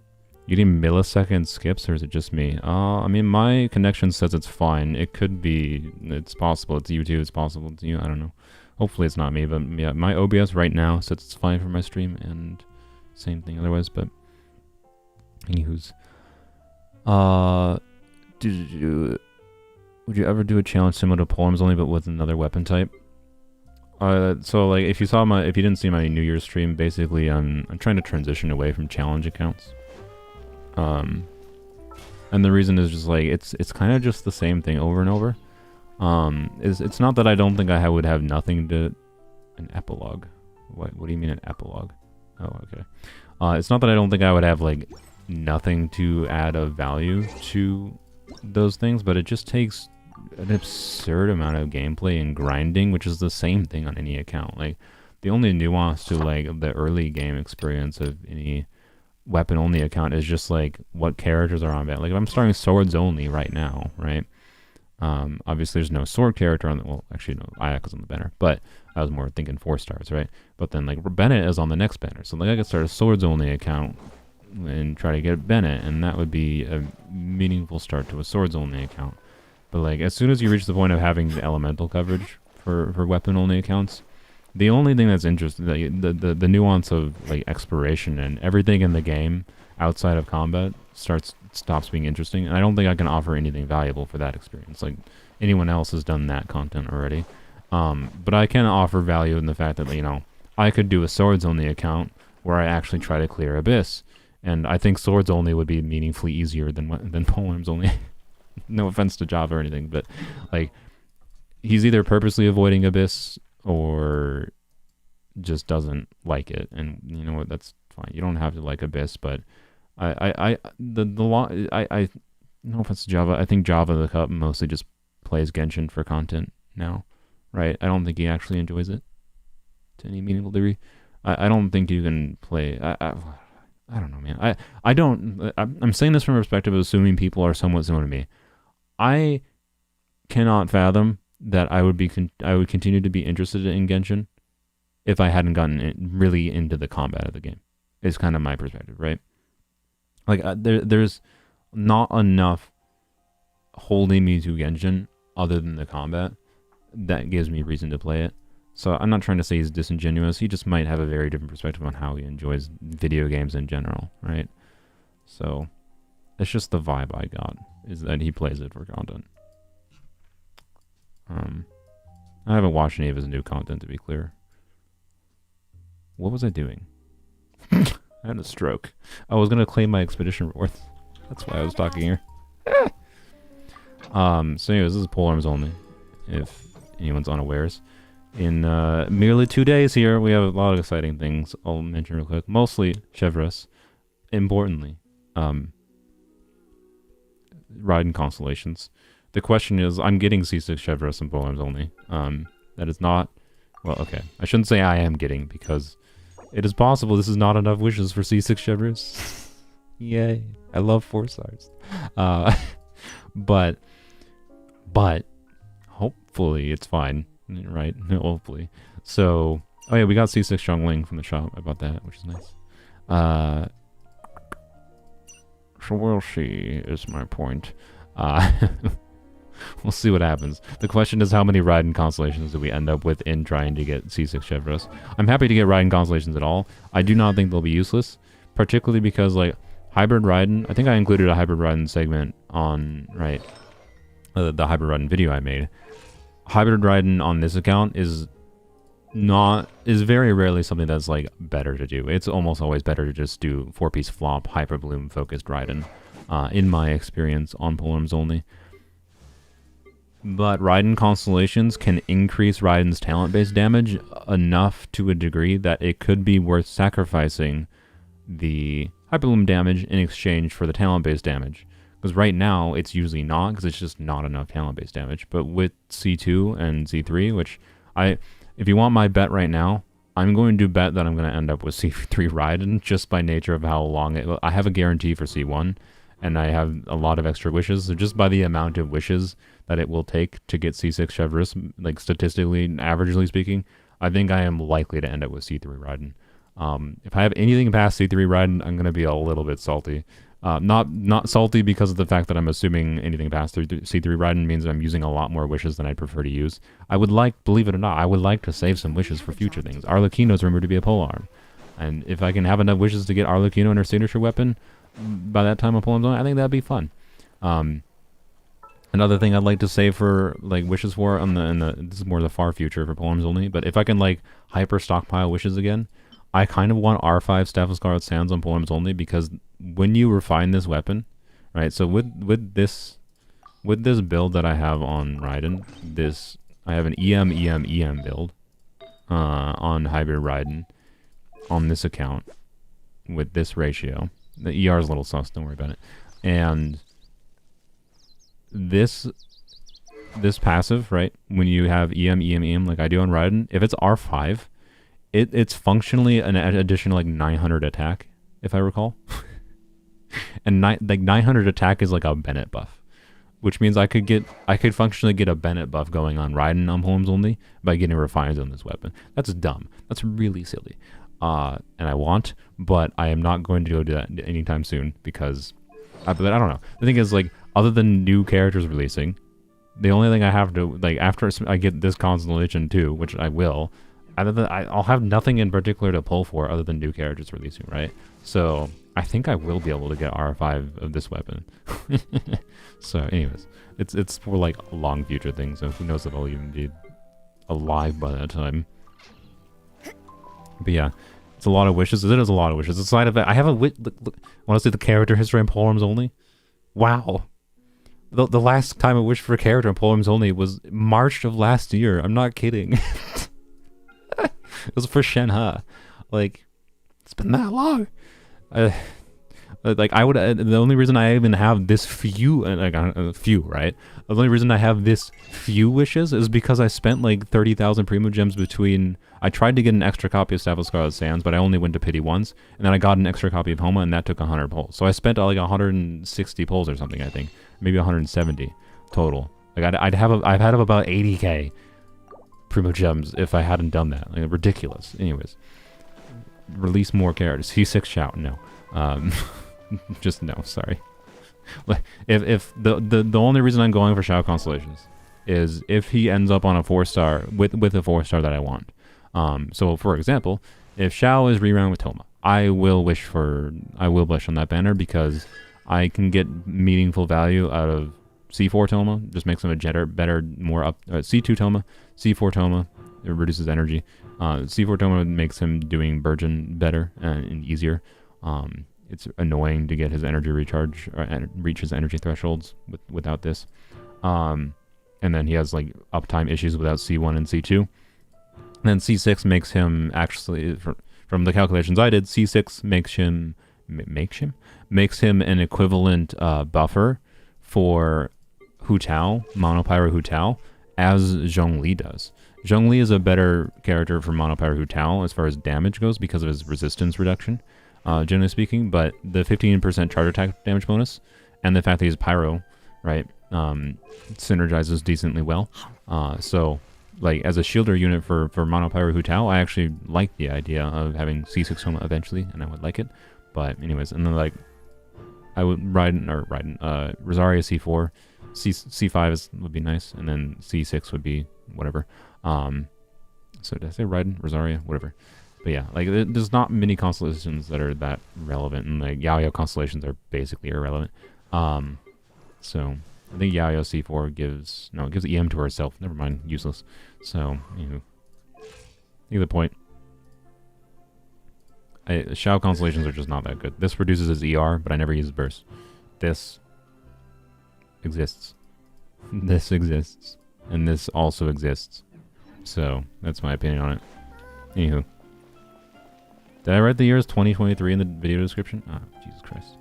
You need millisecond skips, or is it just me? I mean, my connection says it's fine. It could be, it's possible it's you too, it's possible it's you, I don't know. Hopefully it's not me, but yeah, my OBS right now says it's fine for my stream, and same thing otherwise, but... Anywho's. Would you ever do a challenge similar to polearms only, but with another weapon type? So like, if you didn't see my New Year's stream, basically I'm trying to transition away from challenge accounts. And the reason is just like it's kind of just the same thing over and over. It's not that I don't think I would have nothing to an epilogue. What do you mean an epilogue? Oh, okay. It's not that I don't think I would have like nothing to add of value to those things, but it just takes an absurd amount of gameplay and grinding, which is the same thing on any account. Like the only nuance to like the early game experience of any weapon only account is just like what characters are on that. Like if I'm starting swords only right now, right? Obviously there's no sword character on the, well, actually no, Ayak is on the banner, but I was more thinking 4 stars, right? But then like Bennett is on the next banner, so like I could start a swords only account and try to get Bennett, and that would be a meaningful start to a swords only account. But like as soon as you reach the point of having the elemental coverage for weapon only accounts, the only thing that's interesting, the nuance of like exploration and everything in the game outside of combat stops being interesting, and I don't think I can offer anything valuable for that experience. Like anyone else has done that content already, but I can offer value in the fact that, you know, I could do a swords only account where I actually try to clear Abyss, and I think swords only would be meaningfully easier than polearms only. No offense to Java or anything, but like he's either purposely avoiding Abyss or just doesn't like it, and you know what, that's fine. You don't have to like Abyss, but no offense to Java, I think Java the Cup mostly just plays Genshin for content now, right? I don't think he actually enjoys it to any meaningful degree. I don't think you can play. I don't know, man. I'm saying this from a perspective of assuming people are somewhat similar to me. I cannot fathom that I would continue to be interested in Genshin if I hadn't gotten really into the combat of the game. Is kind of my perspective, right? Like there's not enough holding me to Genshin other than the combat that gives me reason to play it. So I'm not trying to say he's disingenuous. He just might have a very different perspective on how he enjoys video games in general, right? So It's just the vibe I got, is that he plays it for content. I haven't watched any of his new content, to be clear. What was I doing? I had a stroke. I was going to claim my expedition rewards. That's why I was talking here. So anyways, this is polearms only, if anyone's unawares. In merely 2 days here, we have a lot of exciting things I'll mention real quick. Mostly Chevreuse. Importantly, Raiden constellations. The question is, I'm getting C6 Chevreuse and polearms only. That is not... Well, okay. I shouldn't say I am getting, because it is possible this is not enough wishes for C6 Chevreuse. Yay. I love 4 stars. But hopefully it's fine, right? Hopefully. So, oh yeah, we got C6 Xiongling from the shop. I bought that, which is nice. So we'll see, is my point. We'll see what happens. The question is, how many Raiden constellations do we end up with in trying to get C6 Chevreuse? I'm happy to get Raiden constellations at all. I do not think they'll be useless, particularly because, like, Hybrid Raiden, I think I included a Hybrid Raiden segment on, right, the Hybrid Raiden video I made. Hybrid Raiden on this account is very rarely something that's, like, better to do. It's almost always better to just do 4-piece flop, Hyper Bloom focused Raiden, in my experience on polearms only. But Raiden constellations can increase Raiden's talent-based damage enough to a degree that it could be worth sacrificing the Hyper Bloom damage in exchange for the talent-based damage. Because right now, it's usually not, because it's just not enough talent-based damage. But with C2 and C3, which if you want my bet right now, I'm going to bet that I'm going to end up with C3 Raiden, just by nature of how long I have a guarantee for C1, and I have a lot of extra wishes, so just by the amount of wishes that it will take to get C6 Chevreuse, like statistically, averagely speaking, I think I am likely to end up with C3 Raiden. If I have anything past C3 Raiden, I'm going to be a little bit salty. Not salty because of the fact that I'm assuming anything past C3 Raiden means I'm using a lot more wishes than I'd prefer to use. I would like, believe it or not, I would like to save some wishes for future things. Arlecchino's rumored to be a polearm. And if I can have enough wishes to get Arlecchino and her signature weapon by that time of polearms only, I think that'd be fun. Another thing I'd like to save for, like, wishes for this is more the far future for polearms only, but if I can, like, hyper stockpile wishes again, I kind of want R5 Staff of Scarlet Sands on polearms only, because when you refine this weapon, right? So with this build that I have on Raiden, I have an EM build on Hybrid Raiden on this account with this ratio. The ER is a little sus, don't worry about it. And this passive, right? When you have EM like I do on Raiden, if it's R5, it's functionally an additional like 900 attack, if I recall. And 900 attack is like a Bennett buff, which means I could functionally get a Bennett buff going on Raiden on polearms only by getting refined on this weapon. That's dumb. That's really silly. And I want, but I am not going to go do that anytime soon because but I don't know. The thing is, like, other than new characters releasing, the only thing I have to, like, after I get this constellation too, which I will, I'll have nothing in particular to pull for other than new characters releasing, right? So I think I will be able to get R5 of this weapon. So anyways, it's for like long future things, so who knows if I'll even be alive by that time. But yeah, it's a lot of wishes. It is a lot of wishes. Aside of that, I have a look, want to see the character history in polearms only? Wow. The last time I wished for a character in polearms only was March of last year. I'm not kidding. It was for Shenhe. Like, it's been that long. Like, I would. The only reason I even have this few, right? The only reason I have this few wishes is because I spent like 30,000 Primo Gems between. I tried to get an extra copy of Staff of Scarlet Sands, but I only went to pity once, and then I got an extra copy of Homa, and that took 100 pulls. So I spent like 160 pulls or something. I think maybe 170 total. Like I've had about 80k Primo Gems if I hadn't done that. Like, ridiculous. Anyways, release more characters. C6 shout no. Just no, sorry. If the only reason I'm going for Shao Constellations is if he ends up on a 4-star with a 4-star that I want. So for example, if Shao is reround with Toma, I will wish on that banner because I can get meaningful value out of C4 Toma. Just makes him a better, more up. C2 Toma, C4 Toma. It reduces energy. C4 Toma makes him doing Burgeon better and easier. It's annoying to get his energy recharge or reach his energy thresholds without this. And then he has like uptime issues without C1 and C2. And then C6 makes him actually, from the calculations I did, C6 makes him an equivalent buffer for Hu Tao, Monopyro Hu Tao, as Zhongli does. Zhongli is a better character for Monopyro Hu Tao as far as damage goes because of his resistance reduction, generally speaking, but the 15% charge attack damage bonus and the fact that he's Pyro, right, synergizes decently well. So, like, as a shielder unit for Monopyro Hu Tao, I actually like the idea of having C6 Toma eventually, and I would like it. But anyways, and then, like, I would Rosaria C4, C5 would be nice, and then C6 would be whatever. So did I say Raiden? Rosaria? Whatever. But yeah, like, there's not many constellations that are that relevant, and like Yao constellations are basically irrelevant. So I think Yao C4 gives EM to herself. Never mind, useless. So, you know, I think the point. Shao constellations are just not that good. This reduces his ER, but I never use his burst. This exists. This exists. And this also exists. So, that's my opinion on it. Anywho. Did I write the years 2023 in the video description? Ah, Jesus Christ.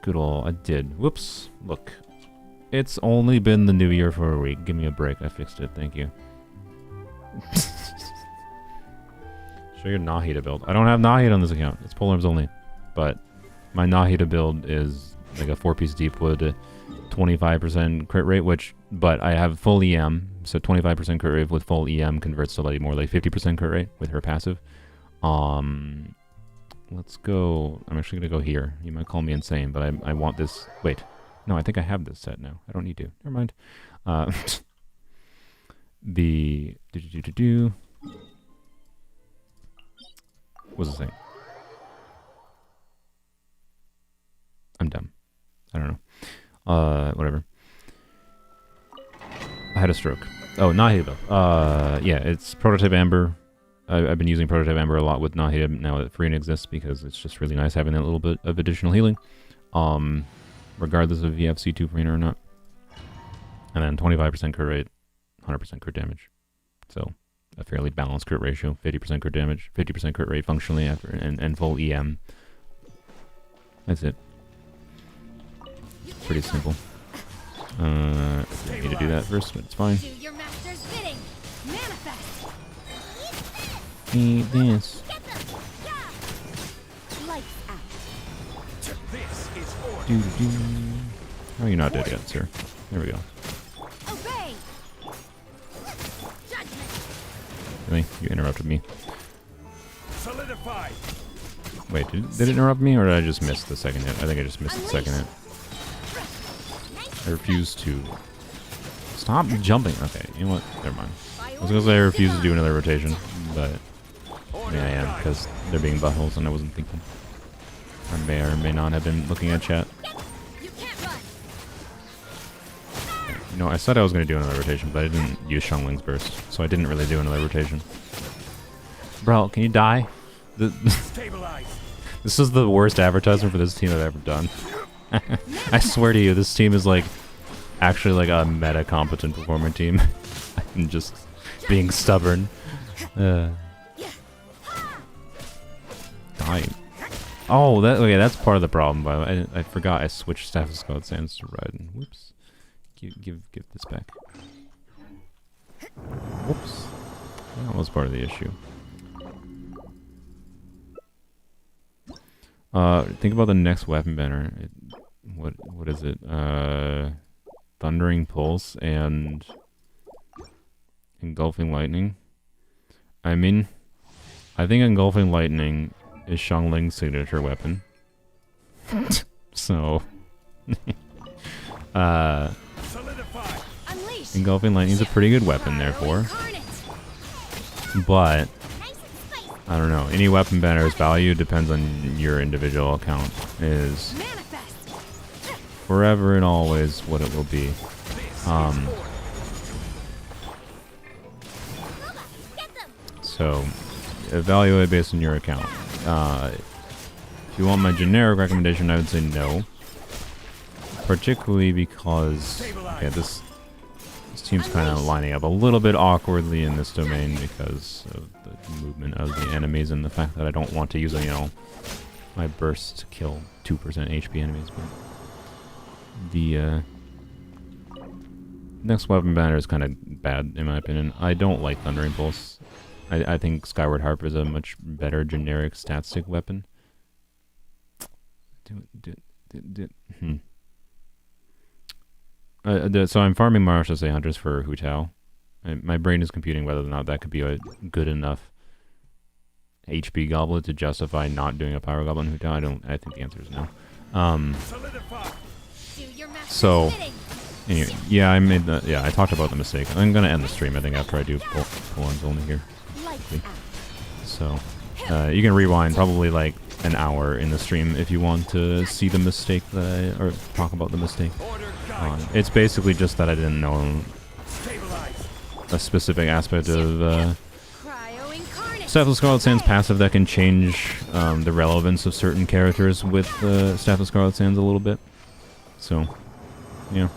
Good ol', I did. Whoops. Look. It's only been the new year for a week. Give me a break. I fixed it. Thank you. Show your Nahida build. I don't have Nahida on this account. It's polearms only. But my Nahida build is like a 4-piece Deepwood, 25% crit rate, but I have full EM, so 25% crit rate with full EM converts to like more like 50% crit rate with her passive. Let's go. I'm actually gonna go here. You might call me insane, but I want this. Wait, no, I think I have this set now. I don't need to. Never mind. What's the thing? I'm dumb. I don't know. Whatever. I had a stroke. Oh, Nahida. Yeah, it's Prototype Amber. I've been using Prototype Amber a lot with Nahida now that Farina exists because it's just really nice having that little bit of additional healing. Regardless of if you have C2 Farina or not. And then 25% crit rate, 100% crit damage. So, a fairly balanced crit ratio. 50% crit damage, 50% crit rate functionally after, and full EM. That's it. Pretty simple. I need to do that first, but it's fine.
Do your master's bidding. Manifest.
Eat this.
Lights out.
This is order.
Doo-doo-doo. Oh, you're not dead yet, sir. There we go.
Obey. Judgment.
Really? You interrupted me.
Solidify.
Wait, did it interrupt me, or did I just miss the second hit? I think I just missed the second hit. I refuse to... Stop jumping. Okay, you know what? Never mind. I was going to say I refuse to do another rotation, but... Yeah, I am, because they're being buttholes and I wasn't thinking. I may or may not have been looking at chat.
You can't run.
You know, I said I was going to do another rotation, but I didn't use Xiangling's burst, so I didn't really do another rotation. Bro, can you die?
Stabilize.
This is the worst advertisement for this team I've ever done. I swear to you, this team is like actually like a meta competent performing team. I'm just being stubborn. Dying. Oh, that's part of the problem. By the way, I forgot I switched Staff of Scarlet Sands to Raiden. Whoops. Give this back. Whoops. That was part of the issue. Think about the next weapon banner. What is it? Thundering Pulse and Engulfing Lightning. I mean, I think Engulfing Lightning is Xiangling's signature weapon. So,
Solidify.
Unleash.
Engulfing Lightning is a pretty good weapon, therefore. But I don't know. Any weapon banner's value depends on your individual account. Is
Manifest.
forever and always what it will be. So, evaluate based on your account. If you want my generic recommendation, I would say no. Particularly because, okay, this team's kind of lining up a little bit awkwardly in this domain because of the movement of the enemies and the fact that I don't want to use, you know, my burst to kill 2% HP enemies. But the next weapon banner is kind of bad in my opinion. I don't like Thundering Pulse. I think Skyward Harp is a much better generic stat stick weapon. So I'm farming Marshal Hunters for Hu Tao. My brain is computing whether or not that could be a good enough HP goblet to justify not doing a Power Goblin Hu Tao. I think the answer is no. So, anyway, yeah, I talked about the mistake. I'm gonna end the stream, I think, after I do pull-ins only here. So, you can rewind probably like an hour in the stream if you want to see the mistake or talk about the mistake. It's basically just that I didn't know a specific aspect of Staff of Scarlet Sands passive that can change the relevance of certain characters with Staff of Scarlet Sands a little bit. So, yeah.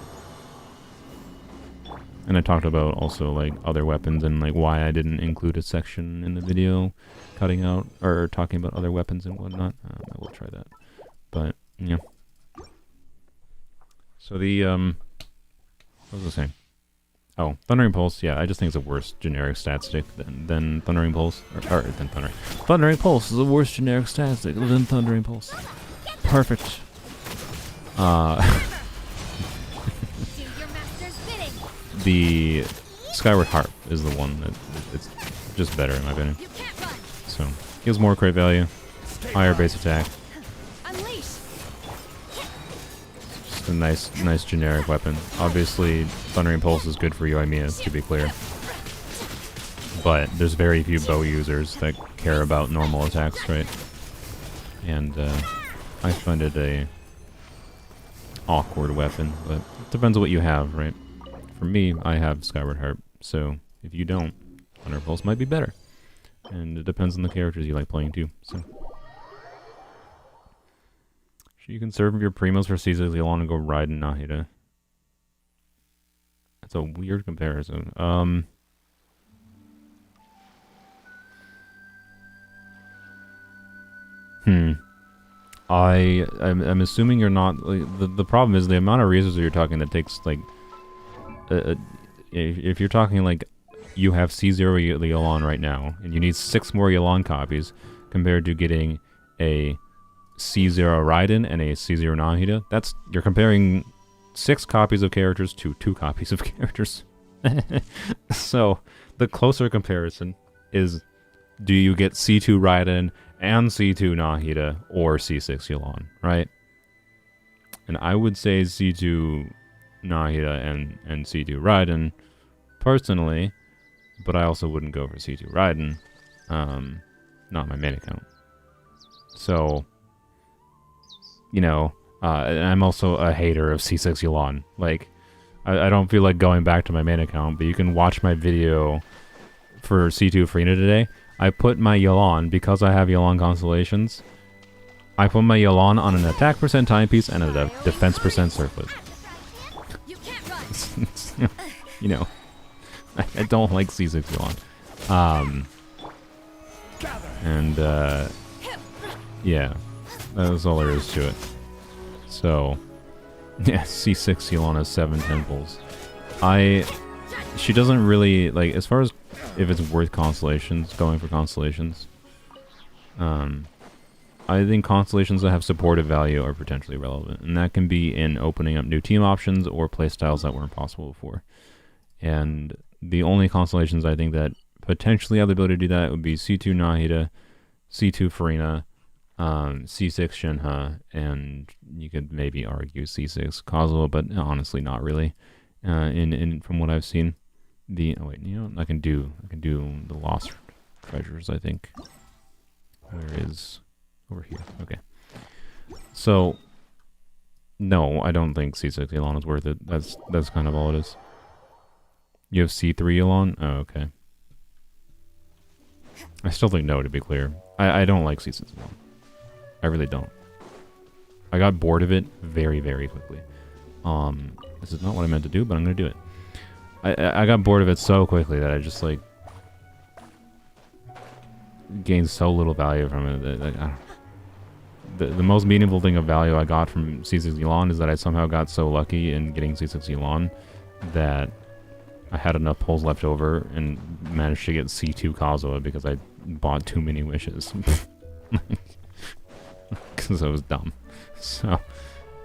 And I talked about also like other weapons and like why I didn't include a section in the video cutting out or talking about other weapons and whatnot. I will try that. But, yeah. So the, what was I saying? Oh, Thundering Pulse, yeah, I just think it's a worse generic stat stick than Thundering Pulse. Or than Thundering. Thundering Pulse is a worse generic stat stick than Thundering Pulse. Perfect. The Skyward Harp is the one that it's just better in my opinion. So, gives more crit value, higher base attack. Just a nice generic weapon. Obviously, Thundering Pulse is good for Yoimiya, to be clear. But there's very few bow users that care about normal attacks, right? And I find it a awkward weapon, but it depends on what you have, right? For me, I have Skyward Harp, so if you don't, Thunder Pulse might be better. And it depends on the characters you like playing too, so. Should you conserve your Primos for Caesar Leon and go Raiden Nahida? That's a weird comparison. I'm assuming you're not, like, the problem is the amount of resources you're talking that takes, like, if you're talking like you have C0 Yelan right now and you need 6 more Yelan copies compared to getting a C0 Raiden and a C0 Nahida, that's, you're comparing 6 copies of characters to 2 copies of characters. So the closer comparison is, do you get C2 Raiden and C2 Nahida or C6 Yelan, right? And I would say C2 Nahida and C2 Raiden personally, but I also wouldn't go for C2 Raiden, not my main account. So, you know, and I'm also a hater of C6 Yelan. Like, I don't feel like going back to my main account, but you can watch my video for C2 Farina today. I put my Yelan, because I have Yelan constellations, I put my Yelan on an attack percent timepiece and a defense percent circlet. You know, I don't like C6 Yelan. And, yeah, that's all there is to it. So, yeah, C6 Yelan has 7 temples. She doesn't really, like, as far as if it's worth constellations, going for constellations, I think constellations that have supportive value are potentially relevant, and that can be in opening up new team options or playstyles that weren't possible before. And the only constellations I think that potentially have the ability to do that would be C2 Nahida, C2 Farina, C6 Shinha, and you could maybe argue C6 Kazuo, but honestly not really. From what I've seen, oh wait, you know, I can do the Lost Treasures, I think. Where is... Over here, okay. So, No, I don't think C6 Elon is worth it. That's kind of all it is. You have C3 Elon? Oh, okay. I still think no, to be clear. I don't like C6 Elon. I really don't. I got bored of it very, very quickly. This is not what I meant to do, but I'm gonna do it. I got bored of it so quickly that I just like gained so little value from it that I don't, the most meaningful thing of value I got from C6 Elon is that I somehow got so lucky in getting C6 Elon that I had enough pulls left over and managed to get C2 Kazuha because I bought too many wishes. Because I was dumb. So,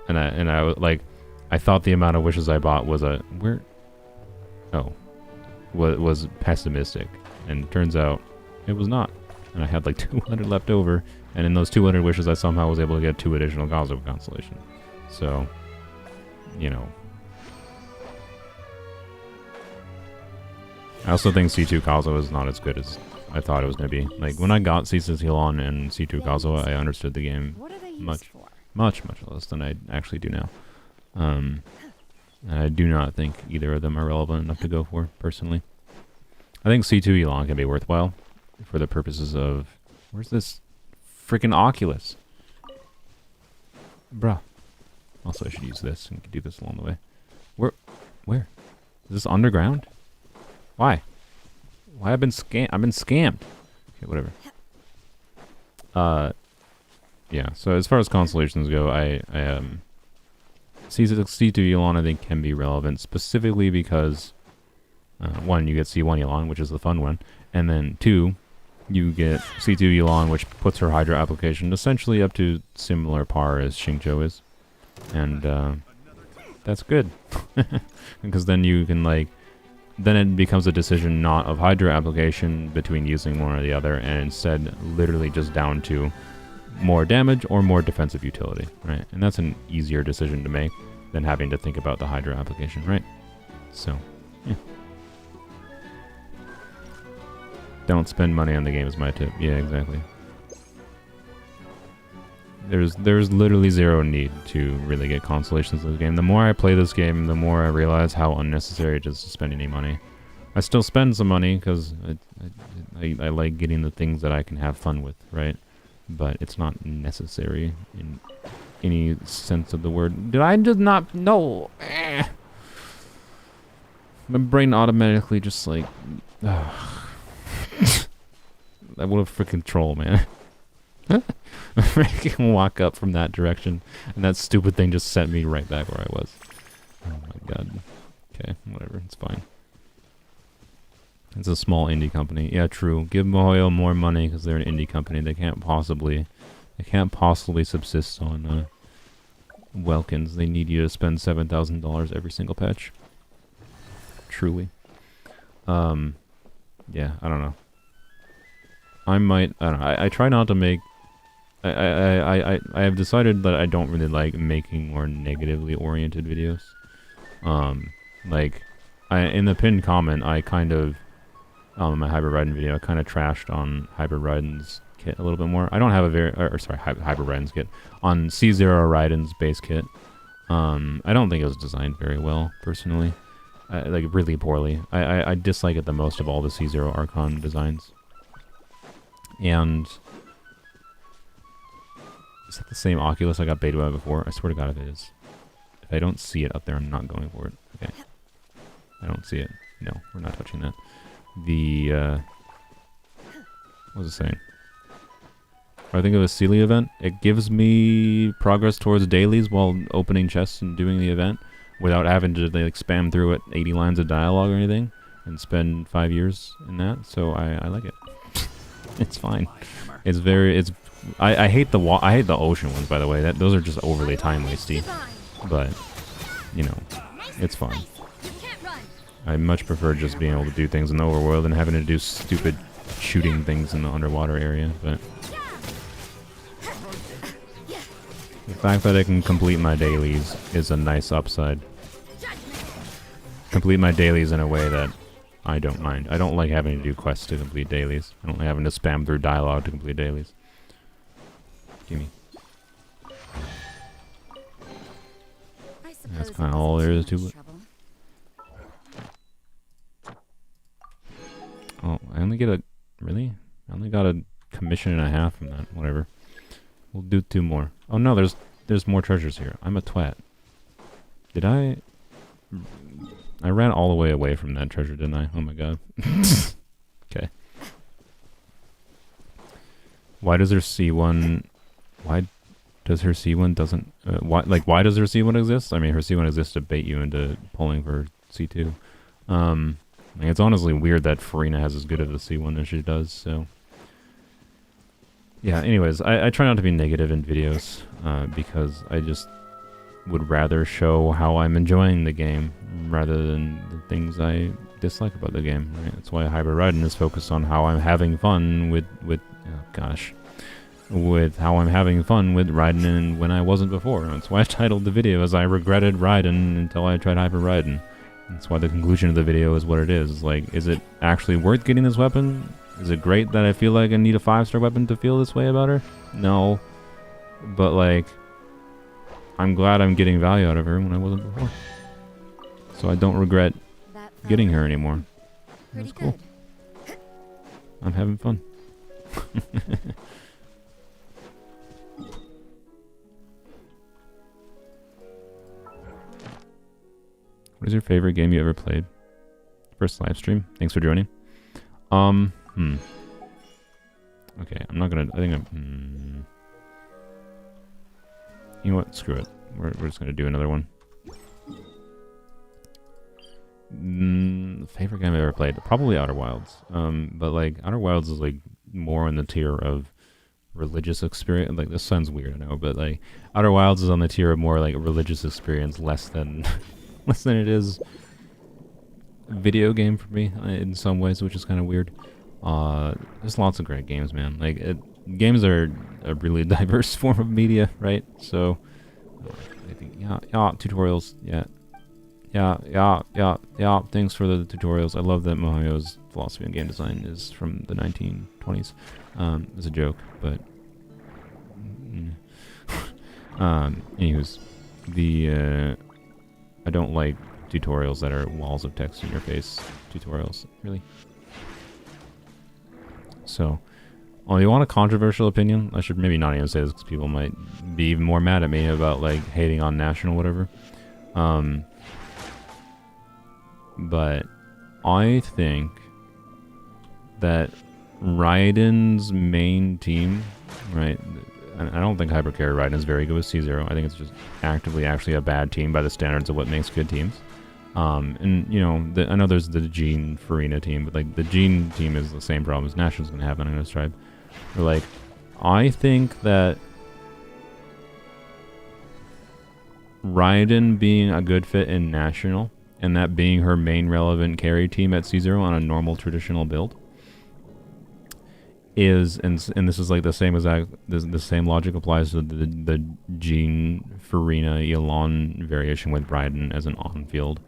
and I was like, I thought the amount of wishes I bought was was pessimistic, and turns out it was not. And I had like 200 left over, and in those 200 wishes, I somehow was able to get 2 additional Kazuha constellation. So, you know. I also think C2 Kazuha is not as good as I thought it was going to be. Like, when I got C6 Elon and C2 Kazuha, I understood the game much less than I actually do now. And I do not think either of them are relevant enough to go for, personally. I think C2 Elon can be worthwhile for the purposes of... Where's this freaking Oculus? Bruh. Also, I should use this and do this along the way. Where? Is this underground? Why? Why I've been scammed? I've been scammed. Okay, whatever. Yeah. So as far as constellations go, C2 Elon I think can be relevant specifically because one, you get C1 Elon, which is the fun one, and then two, you get C2 Elon, which puts her Hydra application essentially up to similar par as Xingqiu is, and that's good because then you can like. Then it becomes a decision not of Hydra application between using one or the other, and instead literally just down to more damage or more defensive utility, right? And that's an easier decision to make than having to think about the Hydra application, right? So, yeah. Don't spend money on the game is my tip. Yeah, exactly. There's literally zero need to really get constellations in the game. The more I play this game, the more I realize how unnecessary it is to spend any money. I still spend some money because I like getting the things that I can have fun with, right? But it's not necessary in any sense of the word. Did I just not know? My brain automatically just like... I would have freaking troll, man. I can walk up from that direction, and that stupid thing just sent me right back where I was. Oh my god. Okay, whatever, it's fine. It's a small indie company. Yeah, true. Give MiHoYo more money because they're an indie company. They can't possibly subsist on Welkins. They need you to spend $7,000 every single patch. Truly. Yeah, I don't know. I don't know. I try not to make... I have decided that I don't really like making more negatively oriented videos. Like, in the pinned comment, I kind of... my Hybrid Raiden video, I kind of trashed on Hybrid Raiden's kit a little bit more. I don't have a very... Hybrid Raiden's kit. On C0 Raiden's base kit. I don't think it was designed very well, personally. Like, really poorly. I dislike it the most of all the C0 Archon designs. And... Is that the same Oculus I got baited by before? I swear to god if it is. If I don't see it up there, I'm not going for it. Okay. I don't see it. No, we're not touching that. The, what was it saying? I think of a Sealy event. It gives me progress towards dailies while opening chests and doing the event without having to like spam through it 80 lines of dialogue or anything and spend 5 years in that. So I like it. It's fine. It's very, I hate the ocean ones, by the way. Those are just overly time wasty. But, you know, it's fine. I much prefer just being able to do things in the overworld than having to do stupid shooting things in the underwater area. But the fact that I can complete my dailies is a nice upside. Complete my dailies in a way that I don't mind. I don't like having to do quests to complete dailies. I don't like having to spam through dialogue to complete dailies. Gimme. That's
Suppose
kind of
it
all there is
wasn't
to
too
it.
much trouble.
Oh, I only get a... Really? I only got a commission and a half from that. Whatever. We'll do 2 more. Oh no, there's more treasures here. I'm a twat. Did I... I ran all the way away from that treasure, didn't I? Oh my god. Okay. Why does her C1... Why does her C1 doesn't... why does her C1 exist? I mean, her C1 exists to bait you into pulling for C2. Like, it's honestly weird that Farina has as good of a C1 as she does, so... Yeah, anyways, I try not to be negative in videos, because I just would rather show how I'm enjoying the game, rather than the things I dislike about the game, right? That's why Hybrid Raiden is focused on how I'm having fun with how I'm having fun with Raiden and when I wasn't before. That's why I titled the video as I regretted Raiden until I tried Hybrid Raiden. That's why the conclusion of the video is what it is. Like, is it actually worth getting this weapon? Is it great that I feel like I need a 5-star weapon to feel this way about her? No. But, like, I'm glad I'm getting value out of her when I wasn't before. So I don't regret
That
getting
felt
her anymore.
pretty
That's cool.
good.
I'm having fun. What is your favorite game you ever played? First live stream. Thanks for joining. Okay, I'm not gonna... I think I'm... You know what? Screw it. We're just gonna do another one. Favorite game I ever played? Probably Outer Wilds. But like, Outer Wilds is like more in the tier of religious experience. Like, this sounds weird, I know, but like, Outer Wilds is on the tier of more like religious experience, less than... less than it is a video game for me in some ways, which is kind of weird. There's lots of great games, man. Like, games are a really diverse form of media, right? So, I think, yeah, tutorials, yeah. Thanks for the tutorials. I love that Mohayo's philosophy on game design is from the 1920s. It's a joke, but... anyways, I don't like tutorials that are walls of text in your face tutorials, really. So, oh, you want a controversial opinion? I should maybe not even say this because people might be even more mad at me about like hating on National whatever. But I think that Raiden's main team, right? I don't think Hyper Carry Raiden is very good with C0. I think it's just actively actually a bad team by the standards of what makes good teams. And, you know, I know there's the Gene Farina team, but, like, the Gene team is the same problem as National's going to have on this tribe. But, like, I think that Raiden being a good fit in National, and that being her main relevant carry team at C0 on a normal traditional build, is, and this is like the same exact, the same logic applies to the Gene Farina Elon variation with Raiden as an on-field.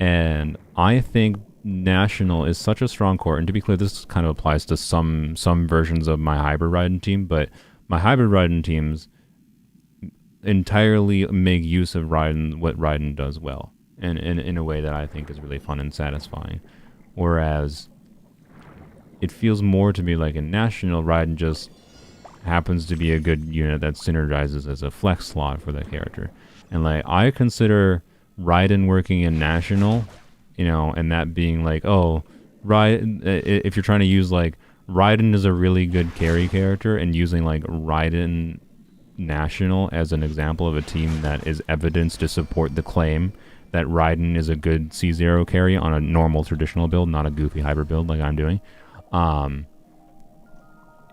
And I think National is such a strong core, and to be clear, this kind of applies to some versions of my Hybrid Raiden team, but my Hybrid Raiden teams entirely make use of Raiden, what Raiden does well, and in a way that I think is really fun and satisfying. Whereas it feels more to me like in National, Raiden just happens to be a good unit that synergizes as a flex slot for that character. And like, I consider Raiden working in National, you know, and that being like, oh, Raiden, if you're trying to use like, Raiden is a really good carry character, and using like Raiden National as an example of a team that is evidence to support the claim that Raiden is a good C0 carry on a normal traditional build, not a goofy hybrid build like I'm doing,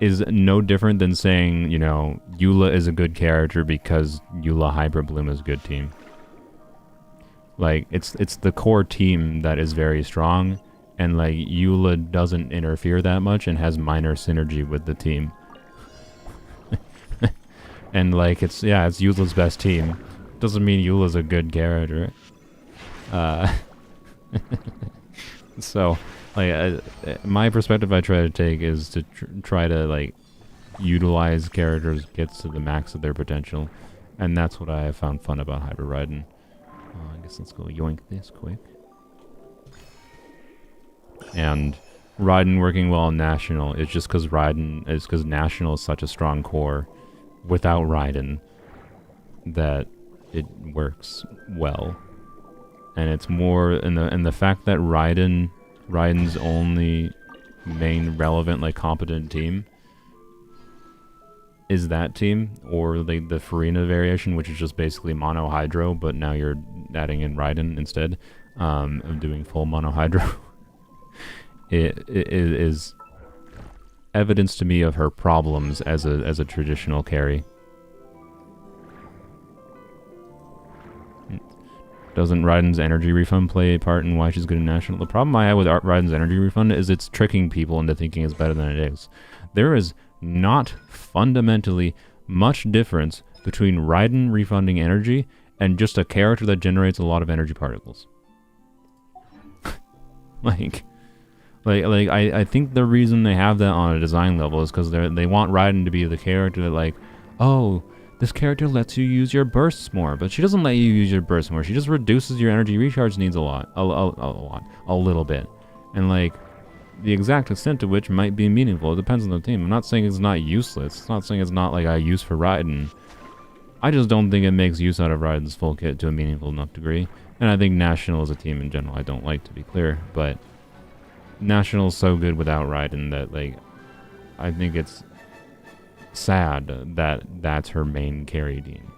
is no different than saying, you know, Eula is a good character because Eula Hybrid Bloom is a good team. Like, it's the core team that is very strong, and like, Eula doesn't interfere that much and has minor synergy with the team. And like, it's Eula's best team. Doesn't mean Eula's a good character. So, like, my perspective I try to take is to try to like utilize characters gets to the max of their potential, And that's what I have found fun about Hybrid Raiden. I guess let's go yoink this quick. And Raiden working well on National is just because National is such a strong core without Raiden that it works well. And it's more in the fact that Raiden's only main relevant, like, competent team is that team, or the Farina variation, which is just basically mono hydro, but now you're adding in Raiden instead of doing full mono hydro. It is evidence to me of her problems as a traditional carry. Doesn't Raiden's energy refund play a part in why she's good in National? The problem I have with Raiden's energy refund is it's tricking people into thinking it's better than it is. There is not fundamentally much difference between Raiden refunding energy and just a character that generates a lot of energy particles. I think the reason they have that on a design level is because they want Raiden to be the character that, like, oh, this character lets you use your bursts more, but she doesn't let you use your bursts more. She just reduces your energy recharge needs a little bit. And, like, the exact extent to which might be meaningful. It depends on the team. I'm not saying it's not useless. It's not saying it's not, like, a use for Raiden. I just don't think it makes use out of Raiden's full kit to a meaningful enough degree. And I think National as a team in general I don't like, to be clear, but National's so good without Raiden that, like, I think it's sad that that's her main carry team.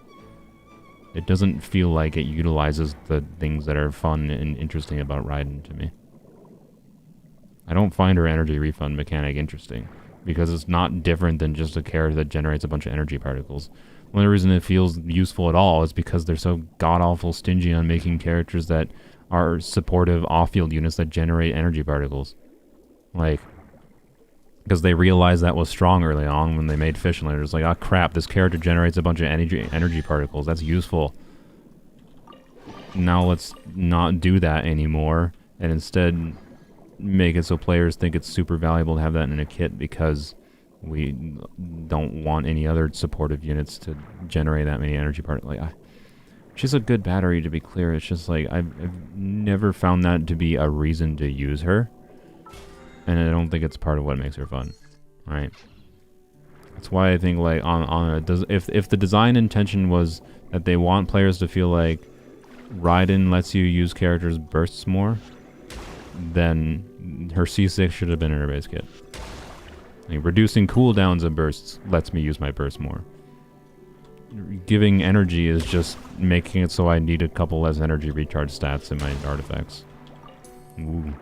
It doesn't feel like it utilizes the things that are fun and interesting about Raiden to me. I don't find her energy refund mechanic interesting because it's not different than just a character that generates a bunch of energy particles. The only reason it feels useful at all is because they're so god-awful stingy on making characters that are supportive off-field units that generate energy particles. Like, because they realized that was strong early on when they made Fish, and they're just like, oh crap, this character generates a bunch of energy particles. That's useful. Now let's not do that anymore, and instead make it so players think it's super valuable to have that in a kit because we don't want any other supportive units to generate that many energy particles. Like, she's a good battery, to be clear. It's just like I've never found that to be a reason to use her. And I don't think it's part of what makes her fun, right? That's why I think, like, if the design intention was that they want players to feel like Raiden lets you use characters' bursts more, then her C6 should have been in her base kit. Like, reducing cooldowns of bursts lets me use my burst more. Giving energy is just making it so I need a couple less energy recharge stats in my artifacts. Ooh.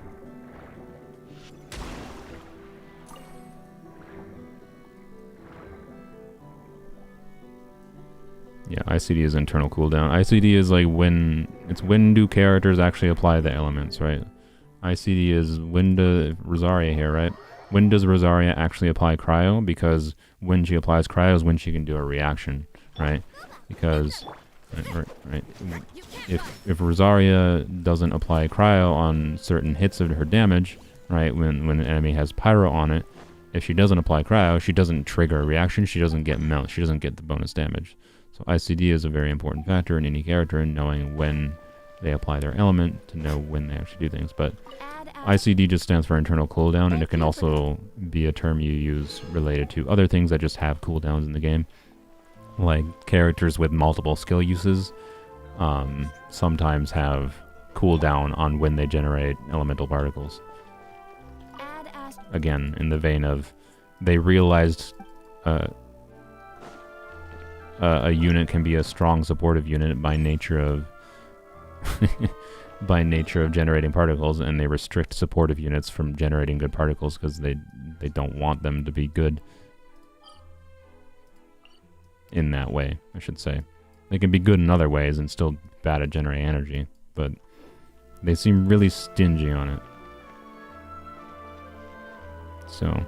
Yeah, ICD is internal cooldown. ICD is like when do characters actually apply the elements, right? ICD is when does Rosaria here, right? When does Rosaria actually apply cryo? Because when she applies cryo is when she can do a reaction, right? Because right. If Rosaria doesn't apply cryo on certain hits of her damage, right? When an enemy has pyro on it, if she doesn't apply cryo, she doesn't trigger a reaction. She doesn't get melt. She doesn't get the bonus damage. So ICD is a very important factor in any character in knowing when they apply their element to know when they actually do things. But ICD just stands for internal cooldown, and it can also be a term you use related to other things that just have cooldowns in the game. Like characters with multiple skill uses sometimes have cooldown on when they generate elemental particles. Again, in the vein of they realized a unit can be a strong supportive unit by nature of generating particles, and they restrict supportive units from generating good particles because they don't want them to be good in that way, I should say. They can be good in other ways and still bad at generating energy, but they seem really stingy on it. So,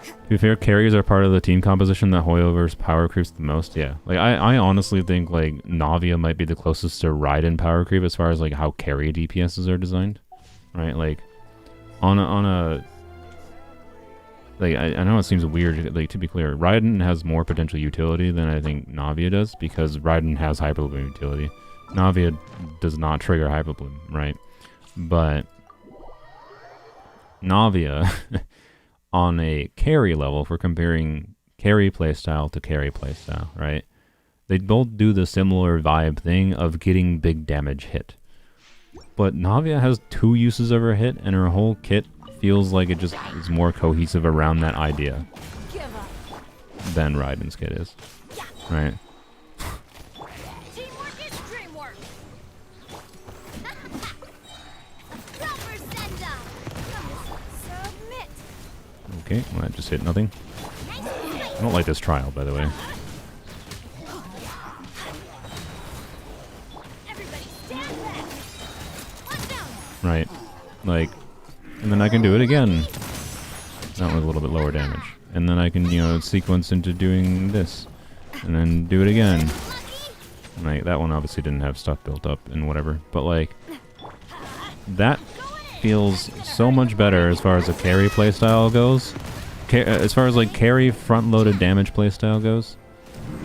to be fair, carriers are part of the team composition that Hoyoverse power creeps the most. Yeah, like I honestly think like Navia might be the closest to Raiden power creep as far as like how carry DPSs are designed, right? Like on a like I know it seems weird. Like, to be clear, Raiden has more potential utility than I think Navia does, because Raiden has Hyper Bloom utility. Navia does not trigger Hyper Bloom, right? But Navia, on a carry level, if we're comparing carry playstyle to carry playstyle, right? They both do the similar vibe thing of getting big damage hit. But Navia has 2 uses of her hit, and her whole kit feels like it just is more cohesive around that idea than Raiden's kit is, right?
Teamwork is dreamwork. Rubber sender. Submit.
Okay, well, that just hit nothing. I don't like this trial, by the way.
Everybody stand back. Watch out.
Right, like, and then I can do it again. That was a little bit lower damage. And then I can, you know, sequence into doing this. And then do it again. Like, that one obviously didn't have stuff built up and whatever. But, like, that feels so much better as far as a carry playstyle goes. As far as, like, carry front-loaded damage playstyle goes.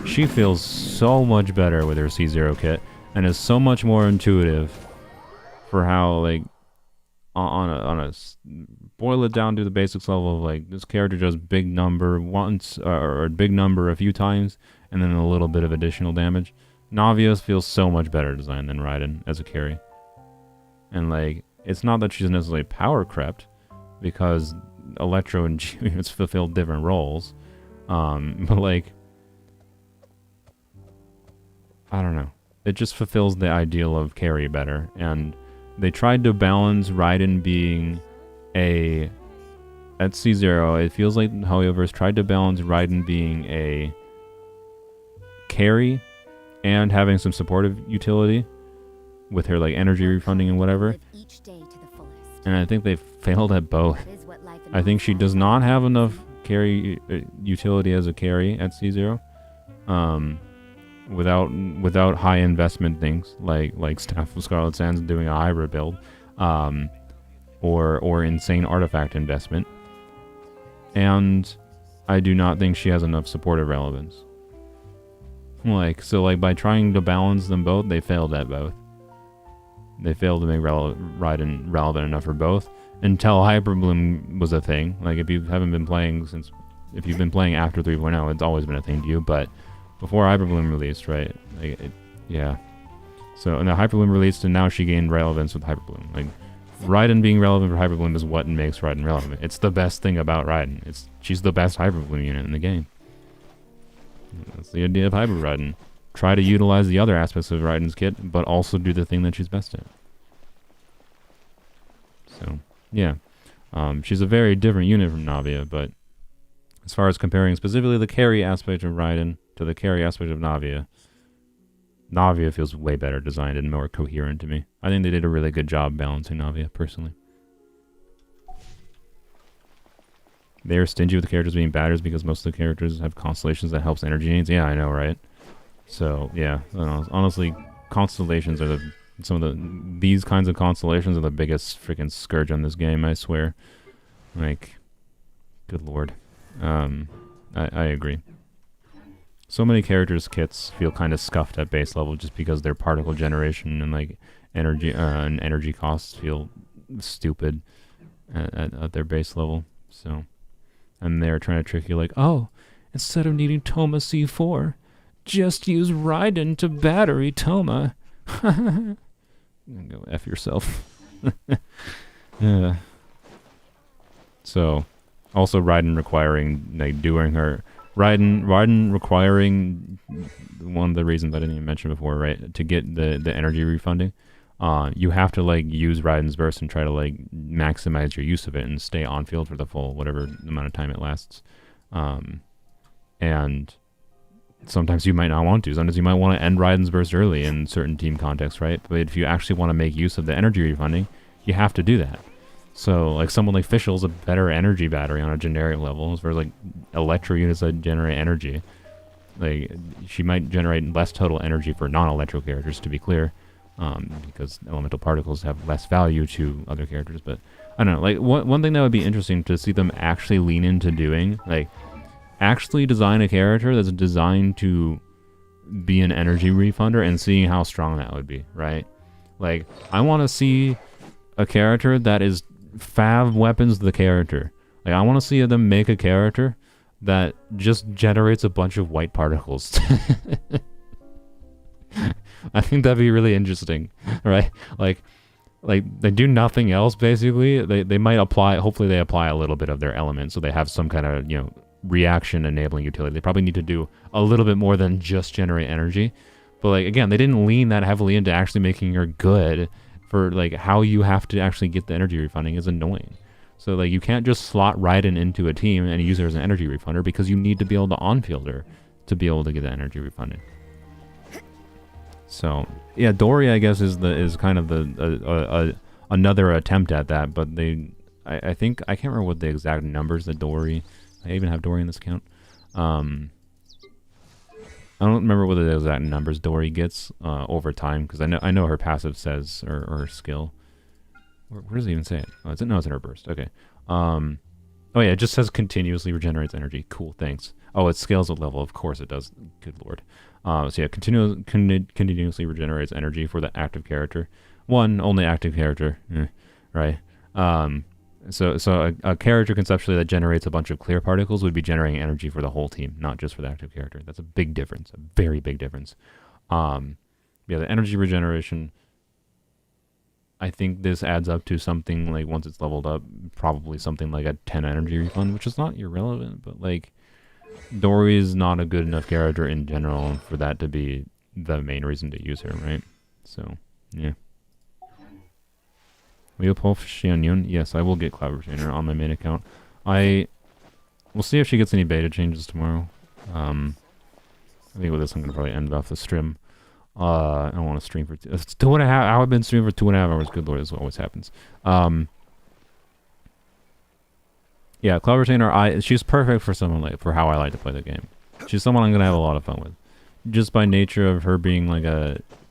She feels so much better with her C0 kit. And is so much more intuitive for how, like, on a boil it down to the basics level of, like, this character does big number once, or big number a few times, and then a little bit of additional damage. Navia feels so much better designed than Raiden as a carry. And, like, it's not that she's necessarily power crept, because Electro and Julius fulfill different roles. But, like, I don't know. It just fulfills the ideal of carry better, and they tried to balance Raiden being at C0, it feels like Hoyoverse tried to balance Raiden being a carry and having some supportive utility with her, like, energy refunding and whatever.
Each day to the fullest.
And I think they failed at both.
Is what life
I think she does not have enough carry utility as a carry at C0. Without high investment things like Staff of Scarlet Sands doing a hybrid build, or insane artifact investment, and I do not think she has enough supportive relevance. So by trying to balance them both, they failed at both. They failed to make Raiden relevant enough for both until Hyper Bloom was a thing. Like, if you've been playing after 3.0, it's always been a thing to you, but before Hyper Bloom released, right? Yeah. So, and the Hyper Bloom released, and now she gained relevance with Hyper Bloom. Like, Raiden being relevant for Hyper Bloom is what makes Raiden relevant. It's the best thing about Raiden. She's the best Hyper Bloom unit in the game. That's the idea of Hybrid Raiden. Try to utilize the other aspects of Raiden's kit, but also do the thing that she's best at. So, yeah. She's a very different unit from Navia, but as far as comparing specifically the carry aspect of Raiden to the carry aspect of Navia, Navia feels way better designed and more coherent to me. I think they did a really good job balancing Navia, personally. They're stingy with the characters being batters because most of the characters have constellations that helps energy needs. Yeah, I know, right? So, yeah. I don't know. Honestly, constellations are these kinds of constellations are the biggest freaking scourge on this game, I swear. Like, good lord. I agree. So many characters' kits feel kind of scuffed at base level just because their particle generation and, like, energy costs feel stupid at their base level. So, and they're trying to trick you like, oh, instead of needing Toma C4, just use Raiden to battery Toma. Go F yourself. Yeah. So, also Raiden requiring, like, Raiden requiring, one of the reasons I didn't even mention before, right, to get the energy refunding, you have to, like, use Raiden's burst and try to, like, maximize your use of it and stay on field for the full whatever amount of time it lasts. And sometimes you might not want to. Sometimes you might want to end Raiden's burst early in certain team contexts, right? But if you actually want to make use of the energy refunding, you have to do that. So, like, someone like Fischl's a better energy battery on a generic level as far as, like, Electro units that generate energy. Like, she might generate less total energy for non-Electro characters, to be clear, because elemental particles have less value to other characters. But I don't know, like, one thing that would be interesting to see them actually lean into doing, like, actually design a character that's designed to be an energy refunder and seeing how strong that would be, right? Like, I want to see a character that is Fav weapons the character. Like, I want to see them make a character that just generates a bunch of white particles. I think that'd be really interesting, right? Like they do nothing else basically. They might apply, hopefully they apply a little bit of their element so they have some kind of, you know, reaction enabling utility. They probably need to do a little bit more than just generate energy. But like, again, they didn't lean that heavily into actually making her good for like how you have to actually get the energy refunding is annoying. So like you can't just slot Raiden into a team and use her as an energy refunder because you need to be able to on-field her to be able to get the energy refunding. So yeah, Dory I guess is kind of the another attempt at that, but I think I can't remember what the exact numbers that Dory. I even have Dory in this account. I don't remember what the exact numbers Dory gets over time because I know her passive says or her skill. Where does it even say it? Oh, it's in her burst. Okay. Oh yeah, it just says continuously regenerates energy. Cool, thanks. Oh, it scales with level. Of course it does. Good lord. So yeah, continuously regenerates energy for the active character. Only active character, right? So a character conceptually that generates a bunch of clear particles would be generating energy for the whole team, not just for the active character. That's a big difference, a very big difference. Yeah, the energy regeneration, I think this adds up to something like, once it's leveled up, probably something like a 10 energy refund, which is not irrelevant, but like, Dory is not a good enough character in general for that to be the main reason to use her, right? So, yeah. Will you pull Xianyun? Yes, I will get Cloud Retainer on my main account. We'll see if she gets any beta changes tomorrow. I think with this I'm going to probably end off the stream. I don't want to stream for 2.5 hours. I've been streaming for 2.5 hours. Good lord, this always happens. Yeah, Cloud Retainer, she's perfect for someone like, for how I like to play the game. She's someone I'm going to have a lot of fun with. Just by nature of her being like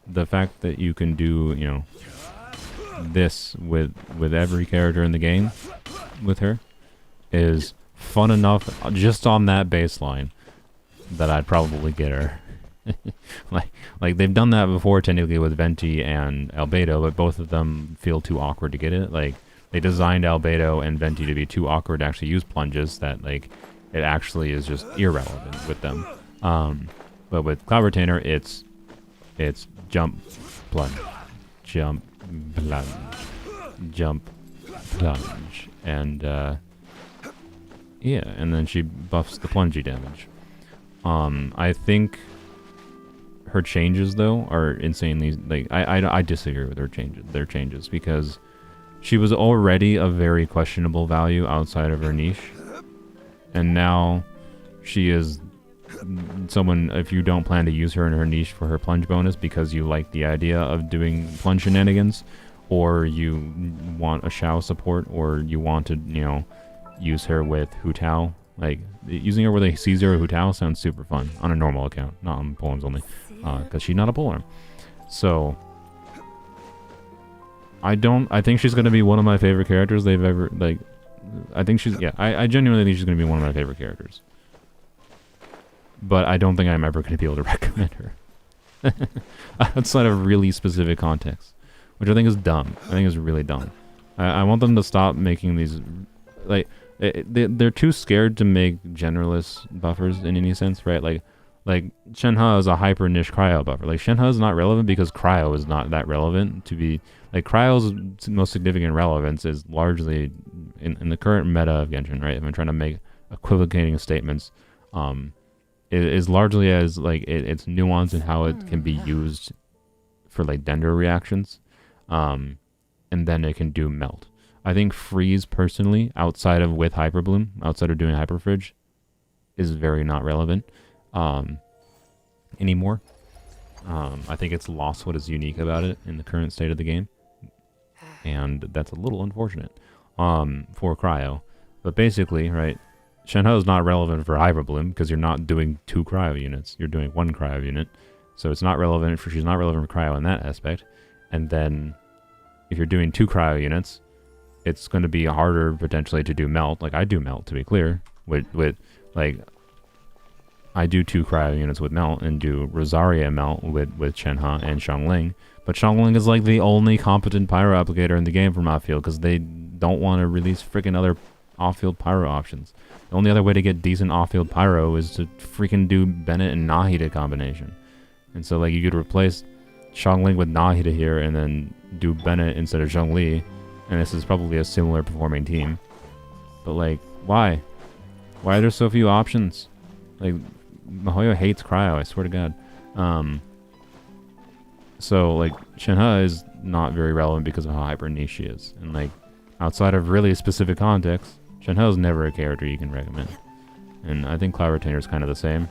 the fact that you can do, you know, this with every character in the game with her is fun enough just on that baseline that I'd probably get her. like they've done that before technically with Venti and Albedo, but both of them feel too awkward to get it. Like they designed Albedo and Venti to be too awkward to actually use plunges that like it actually is just irrelevant with them. But with Cloud Retainer it's jump, plunge, jump, plunge, jump, plunge, and yeah, and then she buffs the plungy damage. I think her changes though are insanely like I disagree with their changes because she was already a very questionable value outside of her niche, and now she is someone, if you don't plan to use her in her niche for her plunge bonus because you like the idea of doing plunge shenanigans, or you want a Shao support, or you want to, you know, use her with Hu Tao. Like, using her with a C0 Hu Tao sounds super fun on a normal account, not on polearms only, because she's not a polearm. So I think she's going to be one of my favorite characters they've ever, like, I genuinely think she's going to be one of my favorite characters. But I don't think I'm ever going to be able to recommend her. Outside of really specific context. Which I think is dumb. I think is really dumb. I want them to stop making these, like, they're too scared to make generalist buffers in any sense, right? Like Shenhe is a hyper niche cryo buffer. Like Shenhe is not relevant because cryo is not that relevant to be, like cryo's most significant relevance is largely in the current meta of Genshin, right? If I'm trying to make equivocating statements, it is largely as like it's nuanced in how it can be used for like dendro reactions, and then it can do melt. I think freeze personally, outside of with hyperbloom, outside of doing hyperfridge, is very not relevant anymore. I think it's lost what is unique about it in the current state of the game, and that's a little unfortunate for cryo. But basically, right, Shenhe is not relevant for hyperbloom because you're not doing 2 cryo units, you're doing 1 cryo unit, so it's not relevant for, she's not relevant for cryo in that aspect. And then if you're doing 2 cryo units, it's going to be harder potentially to do melt. Like, I do melt, to be clear. With like, I do 2 cryo units with melt and do Rosaria melt with Shenhe and Xiangling. But Xiangling is like the only competent pyro applicator in the game from off-field because they don't want to release freaking other off-field pyro options. The only other way to get decent off-field pyro is to freaking do Bennett and Nahida combination. And so, like, you could replace Xiangling with Nahida here and then do Bennett instead of Zhongli. And this is probably a similar performing team. But, like, why? Why are there so few options? Like, Mihoyo hates cryo, I swear to God. So, like, Shenhe is not very relevant because of how hyper niche she is. And, like, outside of really specific context, Shenhe is never a character you can recommend. And I think Cloud Retainer is kind of the same.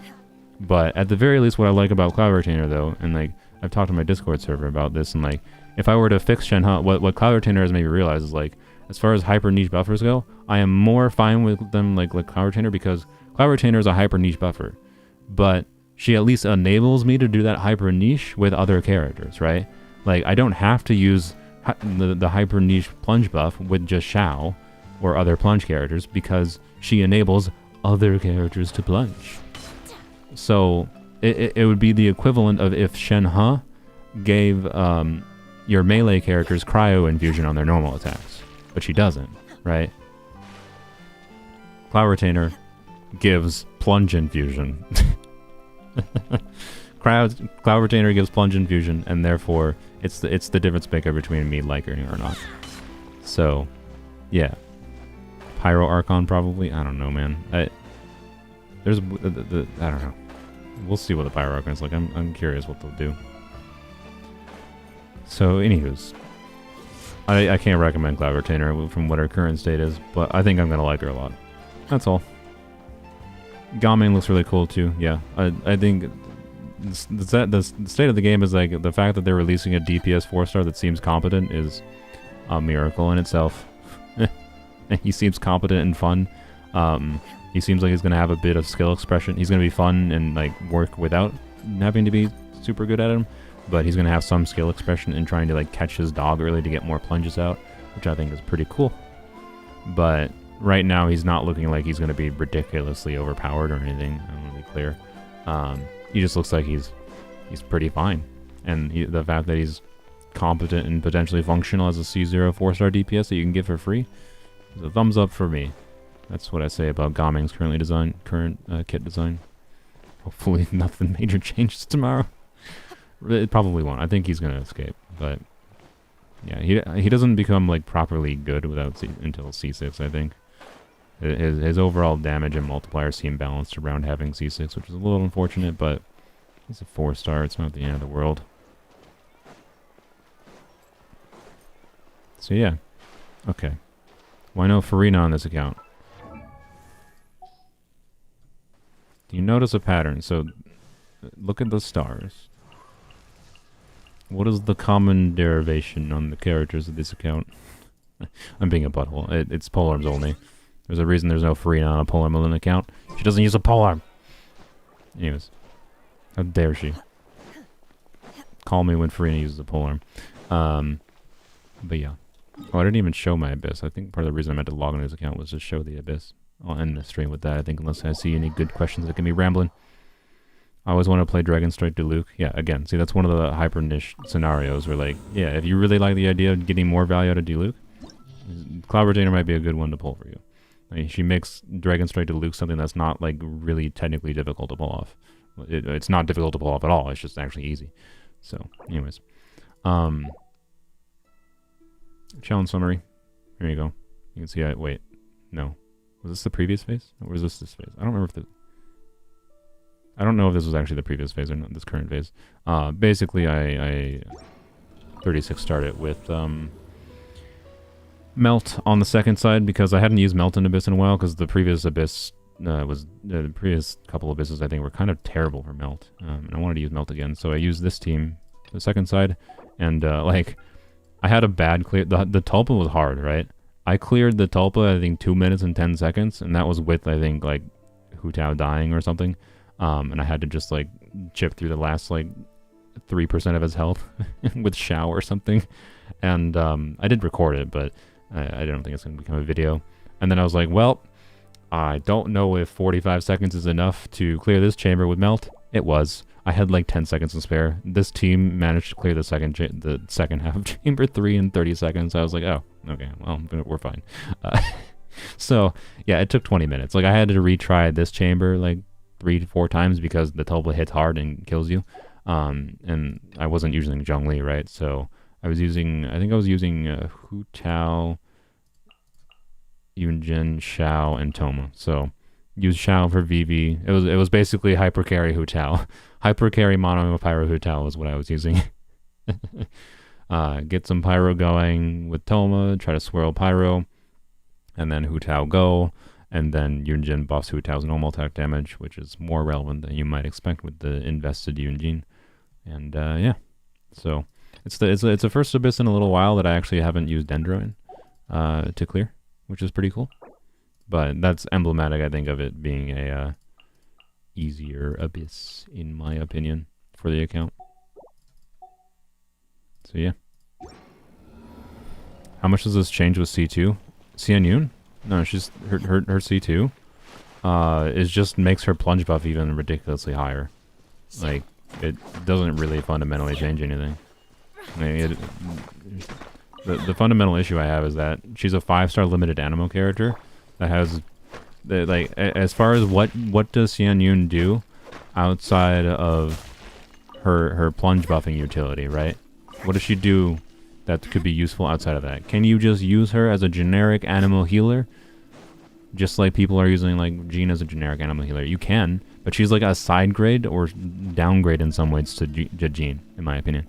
But at the very least, what I like about Cloud Retainer, though, and, like, I've talked to my Discord server about this, and, like, if I were to fix Shenhe, what Cloud Retainer has made me realize is, like, as far as hyper niche buffers go, I am more fine with them, like Cloud Retainer, because Cloud Retainer is a hyper niche buffer. But she at least enables me to do that hyper niche with other characters, right? Like, I don't have to use the hyper niche plunge buff with just Shao or other plunge characters because she enables other characters to plunge. So it would be the equivalent of if Shenhe gave your melee characters cryo infusion on their normal attacks, but she doesn't, right? Cloud Retainer gives plunge infusion. Cloud Retainer gives plunge infusion, and therefore it's the difference maker between me liking her or not. So, yeah, Pyro Archon probably. I don't know, man. I don't know. We'll see what the Pyro Archon is like. I'm curious what they'll do. So, anywho's, I can't recommend Cloud Retainer from what her current state is, but I think I'm gonna like her a lot. That's all. Gaming looks really cool too. Yeah, I think the state of the game is like the fact that they're releasing a DPS 4-star that seems competent is a miracle in itself. He seems competent and fun. He seems like he's gonna have a bit of skill expression. He's gonna be fun and like work without having to be super good at him, but he's gonna have some skill expression in trying to like catch his dog early to get more plunges out, which I think is pretty cool. But right now, he's not looking like he's going to be ridiculously overpowered or anything. I want to be clear. He just looks like he's pretty fine. And the fact that he's competent and potentially functional as a C0 4-star DPS that you can get for free is a thumbs up for me. That's what I say about Gaming's current kit design. Hopefully nothing major changes tomorrow. It probably won't. I think he's going to escape. But yeah, he doesn't become like properly good until C6, I think. His overall damage and multipliers seem balanced around having C6, which is a little unfortunate, but he's a 4-star. It's not the end of the world. So yeah. Okay. Why no Farina on this account? Do you notice a pattern? So look at the stars. What is the common derivation on the characters of this account? I'm being a butthole. It's polearms only. There's a reason there's no Farina on a polearm Malin account. She doesn't use a polearm. Anyways. How dare she? Call me when Farina uses a polearm. But yeah. Oh, I didn't even show my Abyss. I think part of the reason I meant to log into this account was to show the Abyss. I'll end the stream with that, I think, unless I see any good questions that can be rambling. I always want to play Dragon Strike Diluc. Yeah, again, see, that's one of the hyper niche scenarios where, like, yeah, if you really like the idea of getting more value out of Diluc, Cloud Retainer might be a good one to pull for you. I mean, she makes Dragon Strike Diluc something that's not, like, really technically difficult to pull off. It's not difficult to pull off at all. It's just actually easy. So, anyways. Challenge summary. Here you go. You can see wait. No. Was this the previous phase? Or was this phase? I don't remember if I don't know if this was actually the previous phase or not, this current phase. Basically, I 36 started with Melt on the second side because I hadn't used Melt in Abyss in a while because the previous Abyss the previous couple of Abysses I think were kind of terrible for Melt. And I wanted to use Melt again, so I used this team, the second side, and like I had a bad clear. The Tulpa was hard, right? I cleared the Tulpa I think 2 minutes and 10 seconds, and that was with I think like Hu Tao dying or something. And I had to just like chip through the last like 3% of his health with Shao or something. And I did record it, but I don't think it's going to become a video. And then I was like, well, I don't know if 45 seconds is enough to clear this chamber with melt. It was. I had like 10 seconds to spare. This team managed to clear the second half of chamber 3 in 30 seconds. I was like, oh, okay, well, we're fine. So yeah, it took 20 minutes. Like I had to retry this chamber like 3 to 4 times because the teleport hits hard and kills you. And I wasn't using Zhongli, right? So I was using, I think I was using Hu Tao, Yunjin, Xiao, and Toma. So use Xiao for VV. It was basically hyper carry Hu Tao. Hyper carry mono pyro Hu Tao was what I was using. Get some pyro going with Toma, try to swirl pyro, and then Hu Tao go, and then Yunjin buffs Hu Tao's normal attack damage, which is more relevant than you might expect with the invested Yunjin. And yeah, so it's the first Abyss in a little while that I actually haven't used Dendro in to clear, which is pretty cool. But that's emblematic, I think, of it being a easier Abyss, in my opinion, for the account. So yeah. How much does this change with C2? Xian Yun? No, she's her C2 is just makes her plunge buff even ridiculously higher. Like it doesn't really fundamentally change anything. I mean, the fundamental issue I have is that she's a 5-star limited animo character that has like as far as what does Xian Yun do outside of her plunge buffing utility, right? What does she do that could be useful outside of that? Can you just use her as a generic animal healer? Just like people are using like Jean as a generic animal healer. You can, but she's like a side grade or downgrade in some ways to Jean, in my opinion.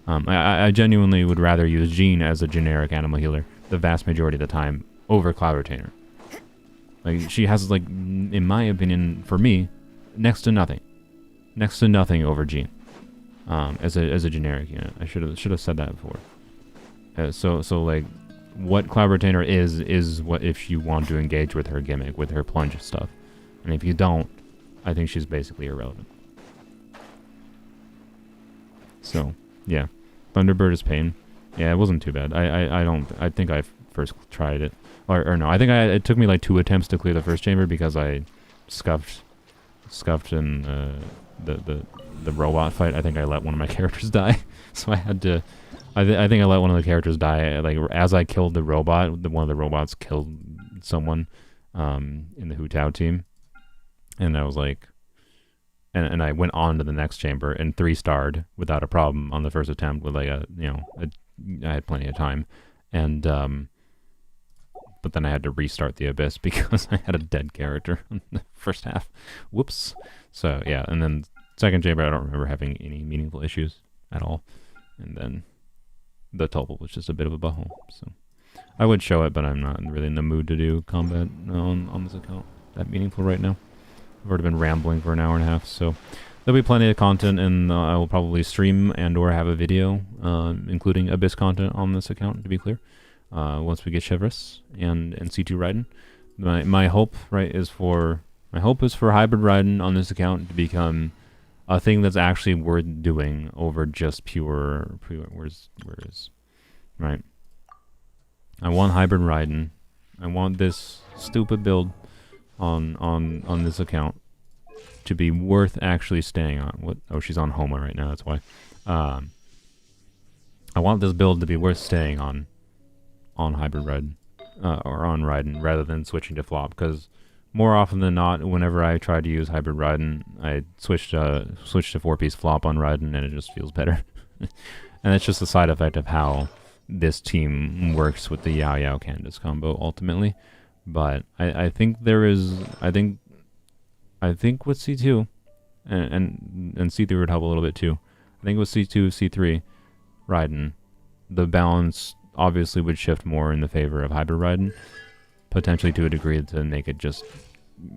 I genuinely would rather use Jean as a generic animal healer the vast majority of the time over Cloud Retainer. Like she has like, in my opinion, for me, next to nothing over Jean. As a generic unit. I should have said that before. So like what Cloud Retainer is what if you want to engage with her gimmick, with her plunge stuff. And if you don't, I think she's basically irrelevant. So, yeah. Thunderbird is pain. Yeah, it wasn't too bad. I think I first tried it. Or no, I think it took me like 2 attempts to clear the first chamber because I scuffed in the robot fight. I think I let one of my characters die. So I had to I think I let one of the characters die. Like as I killed the robot, one of the robots killed someone in the Hu Tao team. And I was like and I went on to the next chamber and 3-starred without a problem on the first attempt with like I had plenty of time. And but then I had to restart the Abyss because I had a dead character in the first half. Whoops. So yeah, and then second chamber I don't remember having any meaningful issues at all. And then the Topple was just a bit of a butthole. So I would show it, but I'm not really in the mood to do combat on this account that meaningful right now. I've already been rambling for an hour and a half, so there'll be plenty of content, and I will probably stream and or have a video, including Abyss content on this account, to be clear, once we get Chevrolet and C2 Raiden. My hope, right, is for Hybrid Raiden on this account to become a thing that's actually worth doing over just pure right. I want Hybrid Raiden. I want this stupid build on this account to be worth actually staying on. What? Oh, she's on Homa right now. That's why. I want this build to be worth staying on Hybrid Raiden or on Raiden rather than switching to flop, because more often than not, whenever I try to use Hybrid Raiden, I switch to 4-piece flop on Raiden, and it just feels better. And it's just a side effect of how this team works with the Yao Yao Candace combo ultimately. But I think there is I think with C2 and C3 would help a little bit too. I think with C2, C3 Raiden, the balance obviously would shift more in the favor of Hybrid Raiden, potentially to a degree to make it just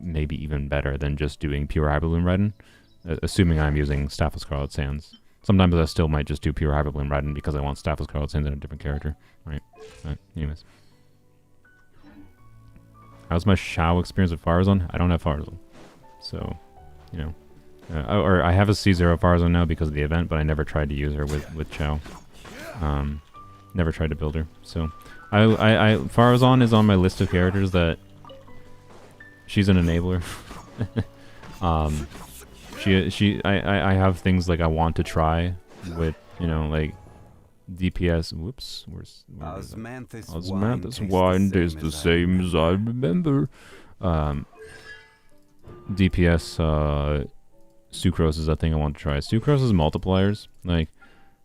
maybe even better than just doing pure Hybrid Bloom Raiden, assuming I'm using Staff of Scarlet Sands. Sometimes I still might just do pure Hybrid Bloom Raiden because I want Staff of Scarlet Sands in a different character, right? But anyways. How's my Shao experience with Farazon? I don't have Farazon. So, you know. Or I have a C0 Farazon now because of the event, but I never tried to use her with Chao. Never tried to build her. So, Farazan is on my list of characters that she's an enabler. I have things like I want to try with, you know, like DPS. Whoops, Osmanthus wine tastes the same as I remember. DPS Sucrose is a thing I want to try. Sucrose's multipliers, like,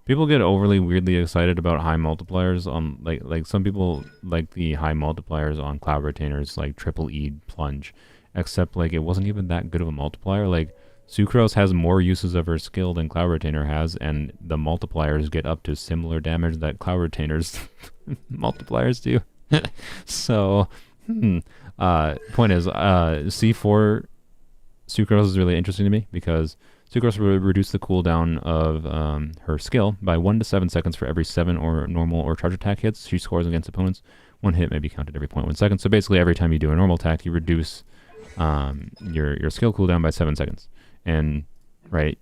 people get overly weirdly excited about high multipliers on like some people like the high multipliers on Cloud Retainers, like Triple E Plunge, except like it wasn't even that good of a multiplier. Like Sucrose has more uses of her skill than Cloud Retainer has, and the multipliers get up to similar damage that Cloud Retainer's multipliers do. So, point is, C4 Sucrose is really interesting to me because Sucrose will reduce the cooldown of her skill by 1 to 7 seconds for every 7 or normal or charge attack hits she scores against opponents. One hit may be counted every 0.1 second. So basically, every time you do a normal attack, you reduce your skill cooldown by 7 seconds. And right,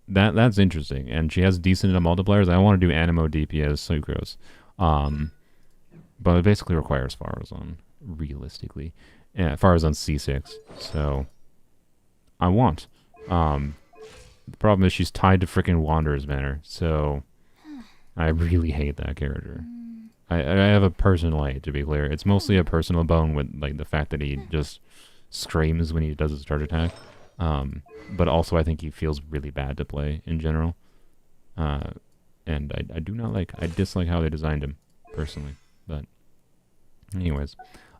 that's interesting. And she has decent multipliers. I want to do Animo DPS Sucrose, but it basically requires Farazan realistically. Farazan C6. So I want. The problem is she's tied to freaking Wanderer's Banner, so I really hate that character. I have a personal hate, to be clear. It's mostly a personal bone with like the fact that he just screams when he does his charge attack. But also I think he feels really bad to play in general. And I do not like, I dislike how they designed him, personally. But anyways.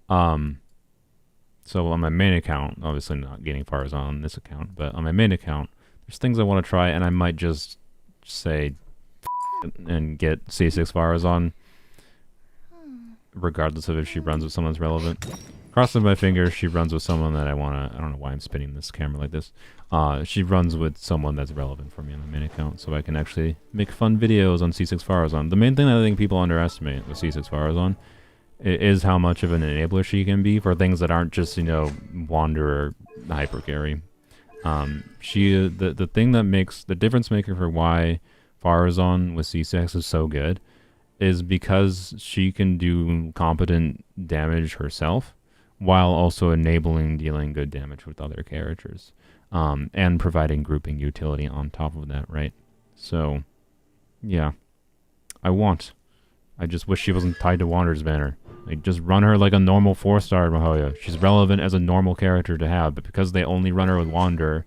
So on my main account, obviously not getting Farazan on this account, but on my main account, there's things I want to try, and I might just say and get C6 Farazan, regardless of if she runs with someone that's relevant. Crossing my fingers, she runs with someone that I want to... I don't know why I'm spinning this camera like this. She runs with someone that's relevant for me on the main account, so I can actually make fun videos on C6 Farazan. The main thing that I think people underestimate with C6 Farazan is how much of an enabler she can be for things that aren't just, you know, Wanderer hyper carry. The thing that makes the difference maker for why Farazan with C6 is so good is because she can do competent damage herself while also enabling dealing good damage with other characters, and providing grouping utility on top of that, right? So, yeah, I just wish she wasn't tied to Wanderer's Banner. Like, just run her like a normal 4-star Mahoya. She's relevant as a normal character to have, but because they only run her with Wanderer,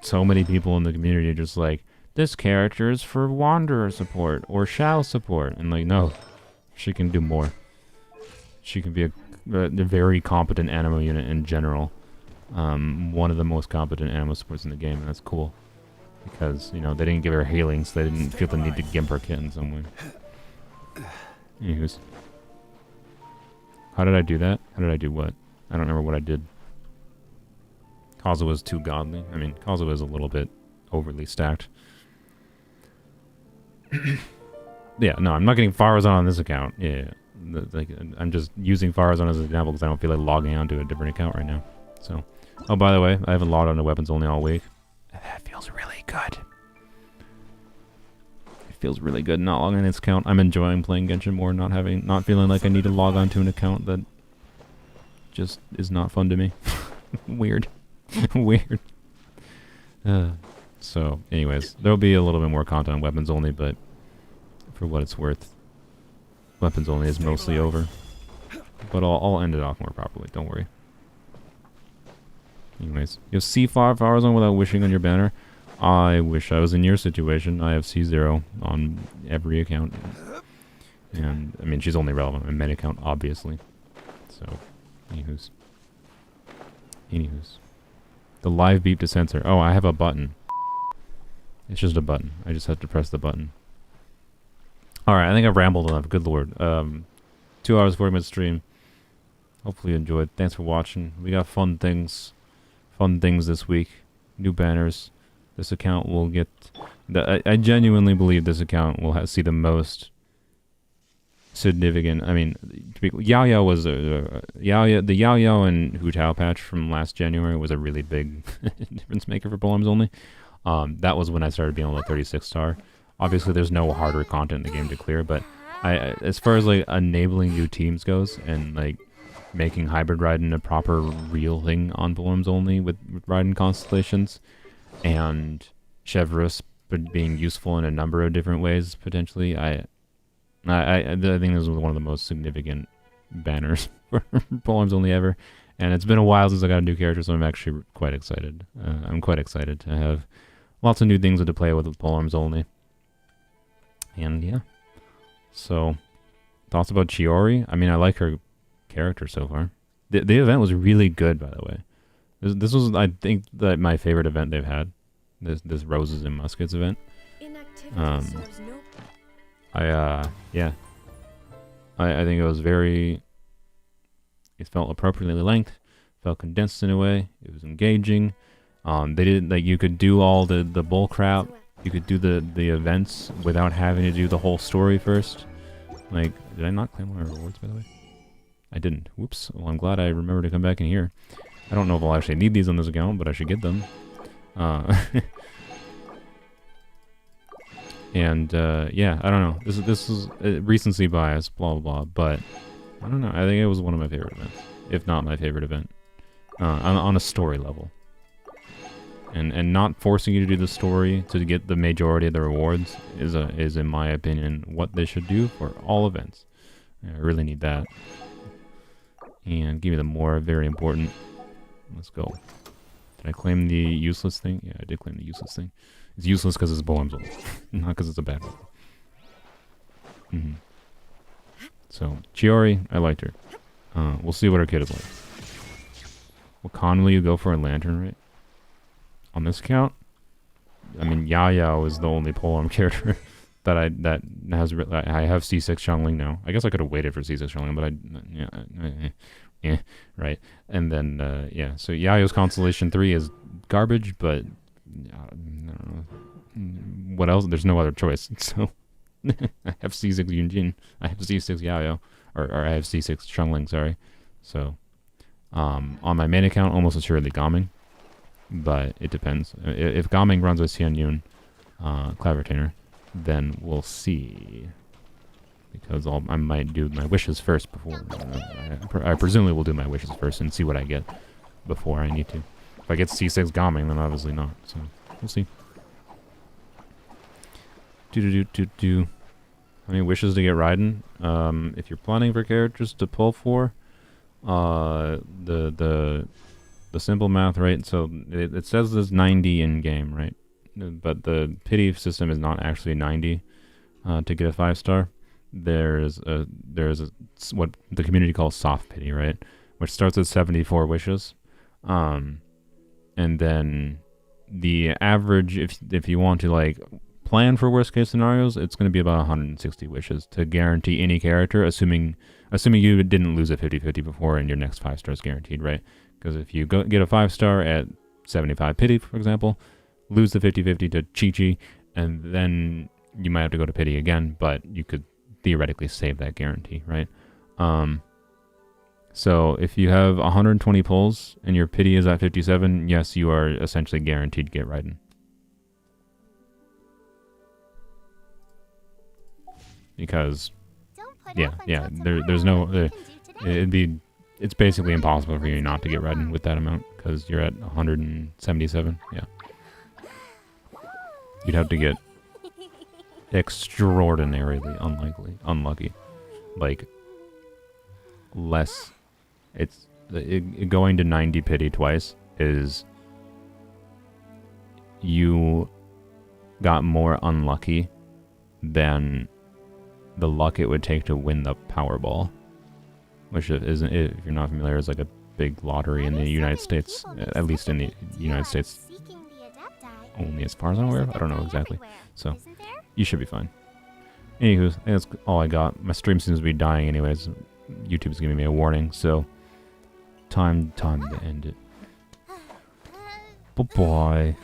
so many people in the community are just like, this character is for Wanderer support or Shao support. And like, no, she can do more. She can be a very competent Animo unit in general. One of the most competent Animo supports in the game, and that's cool. Because, you know, they didn't give her healing, so they didn't feel the need to gimp her kit in some way. Anyways. How did I do that? How did I do what? I don't remember what I did. Kazuha was too godly. I mean, Kazuha is a little bit overly stacked. Yeah, no, I'm not getting Farazan on this account. Yeah, like, I'm just using Farazan as an example because I don't feel like logging onto a different account right now. So, oh, by the way, I haven't logged onto weapons only all week. That feels really good. It feels really good not logging on this account. I'm enjoying playing Genshin more, not feeling like I need to log onto an account that just is not fun to me. Weird. Weird. So, anyways, there'll be a little bit more content on weapons only, but for what it's worth, weapons only is mostly over. But I'll end it off more properly, don't worry. Anyways, you have C5 Farazan without wishing on your banner. I wish I was in your situation. I have C0 on every account. And, I mean, she's only relevant on my main account, obviously. So, anywho's. The live beep to censor. Oh, I have a button. It's just a button. I just have to press the button. Alright, I think I've rambled enough. Good lord. 2 hours, 40 minutes stream. Hopefully you enjoyed. Thanks for watching. We got fun things this week. New banners. This account will get... I genuinely believe this account will see the most significant... I mean, Yao Yao was the Yao Yao and Hu Tao patch from last January was a really big difference maker for Polems only. That was when I started being able to 36 star. Obviously, there's no harder content in the game to clear, but as far as like enabling new teams goes, and like making Hybrid Raiden a proper real thing on Polearms only with Raiden constellations, and Chevreuse being useful in a number of different ways potentially. I think this was one of the most significant banners for Polearms only ever, and it's been a while since I got a new character, so I'm actually quite excited. I'm quite excited to have lots of new things to play with Polearms only. And yeah, so thoughts about Chiori? I mean, I like her character so far. The event was really good, by the way. This was, I think, that my favorite event they've had. This Roses and Muskets event. Yeah. I think it was very... It felt appropriately length, felt condensed in a way. It was engaging. They did, like, you could do all the bull crap. You could do the events without having to do the whole story first. Like, did I not claim my rewards, by the way? I didn't. Whoops. Well, I'm glad I remembered to come back in here. I don't know if I'll actually need these on this account, but I should get them. And yeah, I don't know. This is recency bias, blah blah blah. But I don't know. I think it was one of my favorite events, if not my favorite event, on a story level. And not forcing you to do the story to get the majority of the rewards is in my opinion what they should do for all events. I really need that. And give me the more very important. Let's go. Did I claim the useless thing? Yeah, I did claim the useless thing. It's useless because it's Polearms only, not because it's a bad one. So, Chiori, I liked her. We'll see what her kid is like. What con will you go for a lantern, right? On this account? I mean, Yao is the only Polearm character that I have C6 Xiangling now. I guess I could have waited for C6 Xiangling, but yeah, right. And then, yeah, so Yao's Constellation 3 is garbage, but I don't know. What else? There's no other choice. So I have C6 Yunjin. I have C6 Yao, or I have C6 Xiangling, sorry. So on my main account, almost assuredly Gaming, but it depends. If Gaming runs with Xian Yun, Clavertainer, then we'll see. Because I might do my wishes first before. I presumably will do my wishes first and see what I get before I need to. If I get C6 Gaming, then obviously not. So we'll see. How many wishes to get Raiden? If you're planning for characters to pull for, the simple math, right? So it says there's 90 in game, right? But the pity system is not actually 90 to get a 5-star. There's what the community calls soft pity, right? Which starts at 74 wishes. And then the average, if you want to like plan for worst case scenarios, it's going to be about 160 wishes to guarantee any character, assuming you didn't lose a 50-50 before and your next 5 star is guaranteed, right? Because if you get a 5-star at 75 pity, for example, lose the 50-50 to Chi-Chi, and then you might have to go to pity again, but you could theoretically save that guarantee, right? So if you have 120 pulls and your pity is at 57, yes, you are essentially guaranteed to get Raiden. Because, yeah, there's no, it's basically impossible for you not to get Raiden with that amount, because you're at 177, yeah. You'd have to get extraordinarily unlucky. Like, less, going to 90 pity twice is, you got more unlucky than the luck it would take to win the Powerball, which isn't, if you're not familiar, is like a big lottery in the United States, at least in the United States, only as far as I'm aware of. I don't know exactly, so you should be fine. Anywho, I think that's all I got. My stream seems to be dying anyways. YouTube's giving me a warning, so time to end it. Bye-bye.